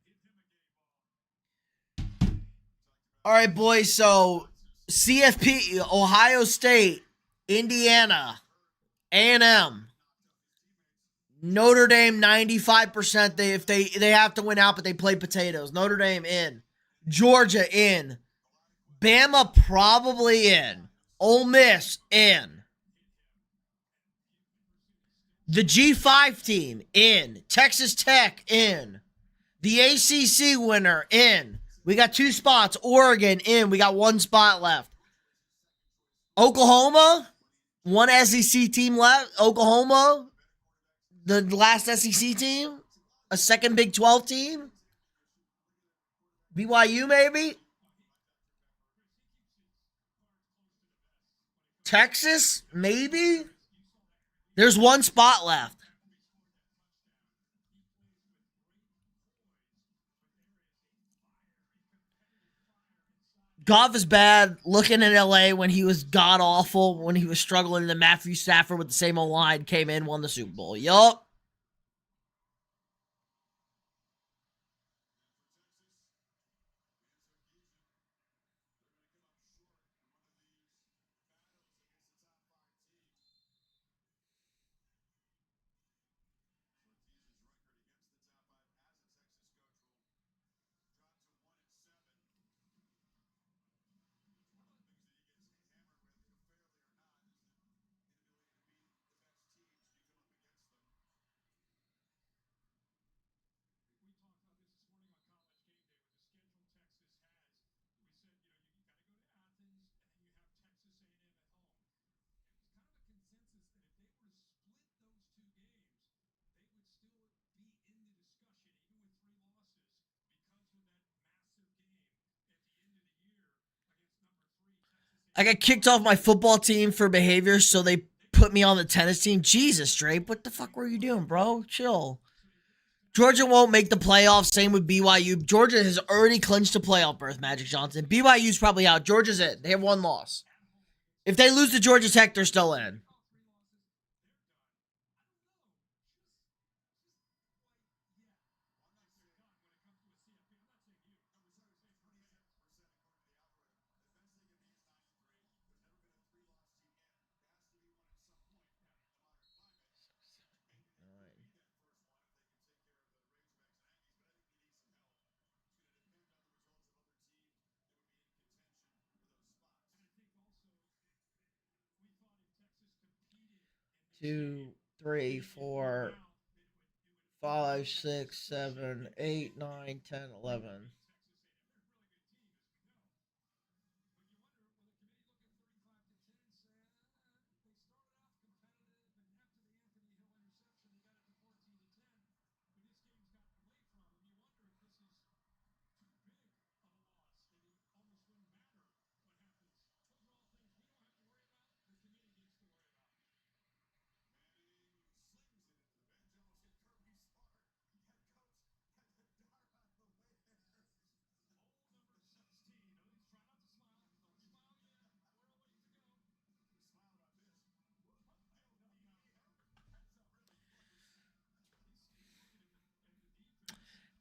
All right, boys. So CFP, Ohio State, Indiana, A&M, Notre Dame 95%. They have to win out, but they play potatoes. Notre Dame in, Georgia in, Bama probably in, Ole Miss in, the G5 team in, Texas Tech in, the ACC winner in. We got 2 spots. Oregon in. We got 1 spot left. Oklahoma, 1 SEC team left. Oklahoma, the last SEC team. A second Big 12 team. BYU maybe. Texas maybe. There's 1 spot left. Goff is bad. Looking at LA when he was god awful, when he was struggling, and then Matthew Stafford with the same old line came in, won the Super Bowl. Yup. I got kicked off my football team for behavior, so they put me on the tennis team. Jesus, Drape, what the fuck were you doing, bro? Chill. Georgia won't make the playoffs. Same with BYU. Georgia has already clinched a playoff berth, Magic Johnson. BYU's probably out. Georgia's in. They have one loss. If they lose to Georgia Tech, they're still in. Two, three, 4, 5, 6, 7, 8, 9, 10, 11.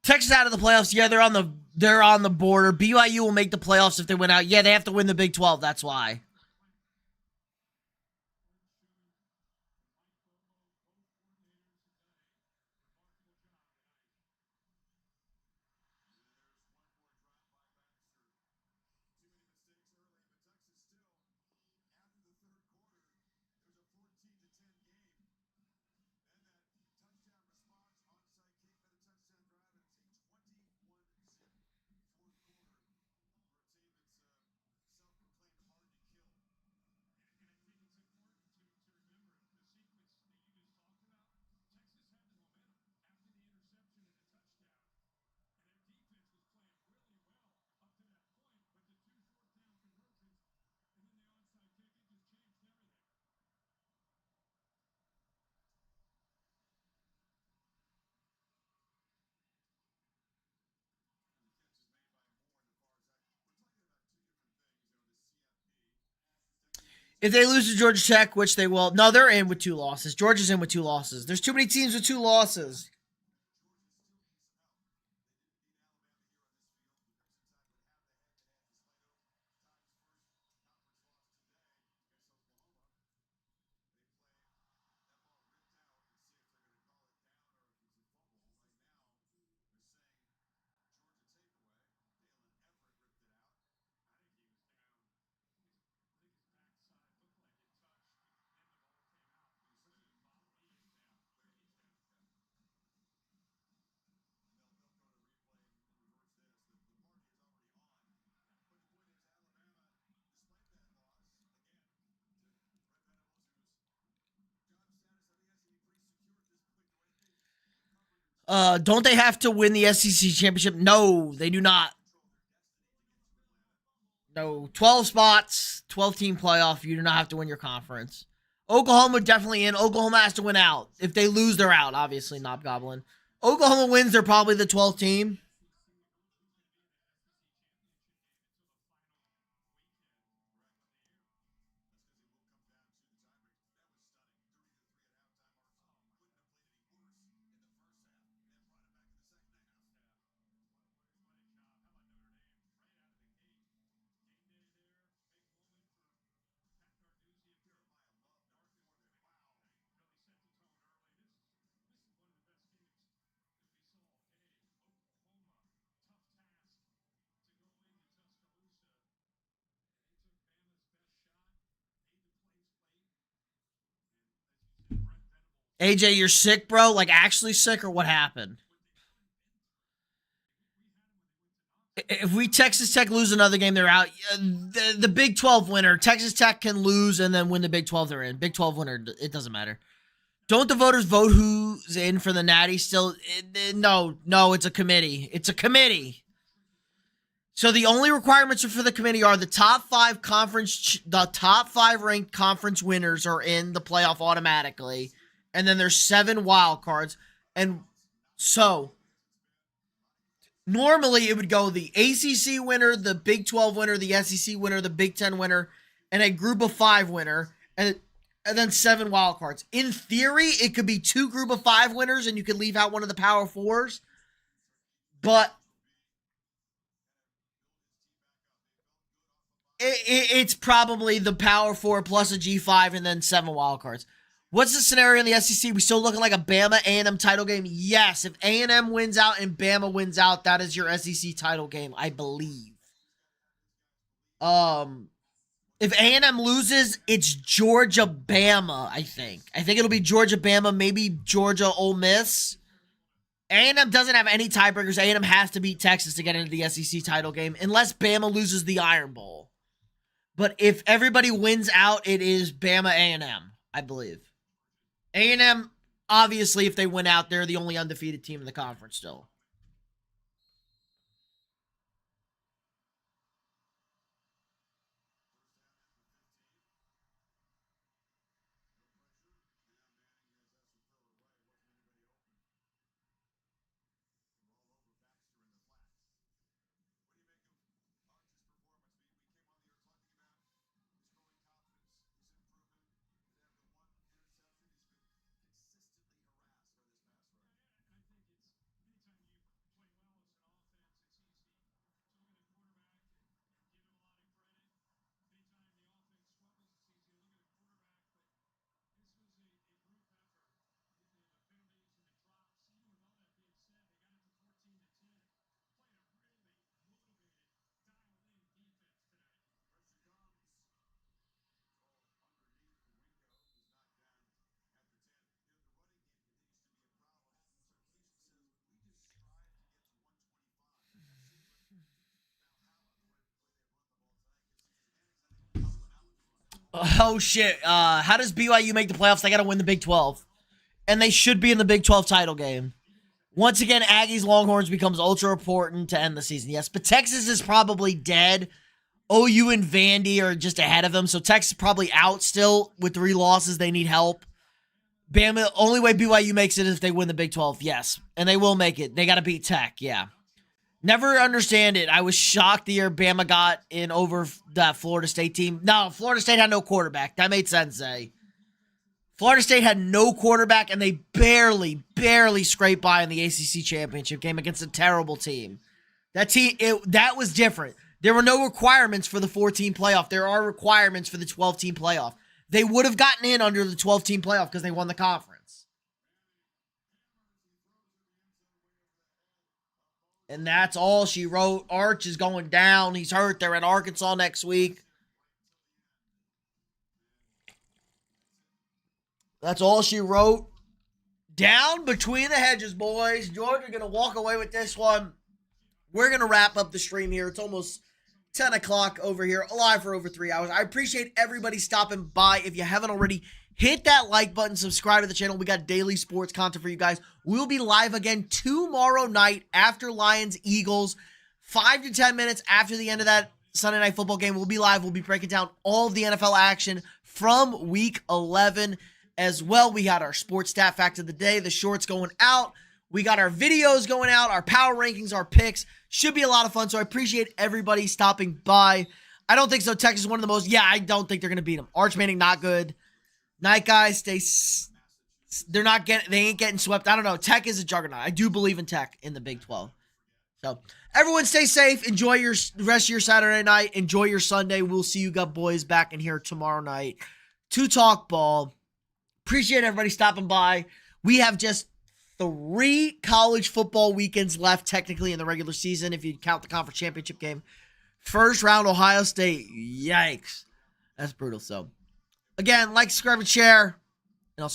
Texas out of the playoffs. Yeah, they're on the border. BYU will make the playoffs if they win out. Yeah, they have to win the Big 12. That's why. If they lose to Georgia Tech, which they will, no, they're in with 2 losses. Georgia's in with 2 losses. There's too many teams with 2 losses. Don't they have to win the SEC championship? No, they do not. No, 12 spots, 12-team playoff. You do not have to win your conference. Oklahoma definitely in. Oklahoma has to win out. If they lose, they're out. Obviously, Knob Goblin. Oklahoma wins, they're probably the 12th team. AJ, you're sick, bro? Like, actually sick, or what happened? If we Texas Tech lose another game, they're out. The Big 12 winner, Texas Tech can lose and then win the Big 12, they're in. Big 12 winner, it doesn't matter. Don't the voters vote who's in for the Natty still? No, it's a committee. It's a committee. So the only requirements for the committee are the top 5 ranked conference winners are in the playoff automatically. And then there's 7 wild cards. And so normally it would go the ACC winner, the Big 12 winner, the SEC winner, the Big 10 winner, and a group of 5 winner, and then 7 wild cards. In theory, it could be 2 group of 5 winners and you could leave out one of the Power 4s. But it's probably the Power 4 plus a G5 and then 7 wild cards. What's the scenario in the SEC? We still looking like a Bama A&M title game? Yes. If A&M wins out and Bama wins out, that is your SEC title game, I believe. If A&M loses, it's Georgia-Bama, I think. I think it'll be Georgia-Bama, maybe Georgia-Ole Miss. A&M doesn't have any tiebreakers. A&M has to beat Texas to get into the SEC title game, unless Bama loses the Iron Bowl. But if everybody wins out, it is Bama A&M, I believe. A&M, obviously, if they win out, they're the only undefeated team in the conference still. Oh, shit. How does BYU make the playoffs? They got to win the Big 12. And they should be in the Big 12 title game. Once again, Aggies Longhorns becomes ultra important to end the season. Yes, but Texas is probably dead. OU and Vandy are just ahead of them, so Texas is probably out still with 3 losses. They need help. Bama, only way BYU makes it is if they win the Big 12, yes. And they will make it. They got to beat Tech, yeah. Never understand it. I was shocked the year Bama got in over that Florida State team. No, Florida State had no quarterback. That made sense, eh? Florida State had no quarterback, and they barely scraped by in the ACC championship game against a terrible team. That was different. There were no requirements for the 14 playoff. There are requirements for the 12-team playoff. They would have gotten in under the 12-team playoff because they won the conference. And that's all she wrote. Arch is going down. He's hurt. They're in Arkansas next week. That's all she wrote. Down between the hedges, boys. Georgia going to walk away with this one. We're going to wrap up the stream here. It's almost 10 o'clock over here, live for over 3 hours. I appreciate everybody stopping by. If you haven't already, hit that like button, subscribe to the channel. We got daily sports content for you guys. We'll be live again tomorrow night after Lions-Eagles. 5 to 10 minutes after the end of that Sunday Night Football game. We'll be live. We'll be breaking down all of the NFL action from Week 11 as well. We got our sports stat fact of the day, the shorts going out. We got our videos going out, our power rankings, our picks. Should be a lot of fun, so I appreciate everybody stopping by. I don't think so. Texas is one of the most. Yeah, I don't think they're going to beat them. Arch Manning, not good. Night guys, they ain't getting swept. I don't know. Tech is a juggernaut. I do believe in Tech in the Big 12. So, everyone stay safe. Enjoy your rest of your Saturday night. Enjoy your Sunday. We'll see you gut boys back in here tomorrow night to talk ball. Appreciate everybody stopping by. We have just 3 college football weekends left, technically, in the regular season, if you count the conference championship game. First round, Ohio State. Yikes. That's brutal. So, again, like, subscribe, and share, and I'll see you.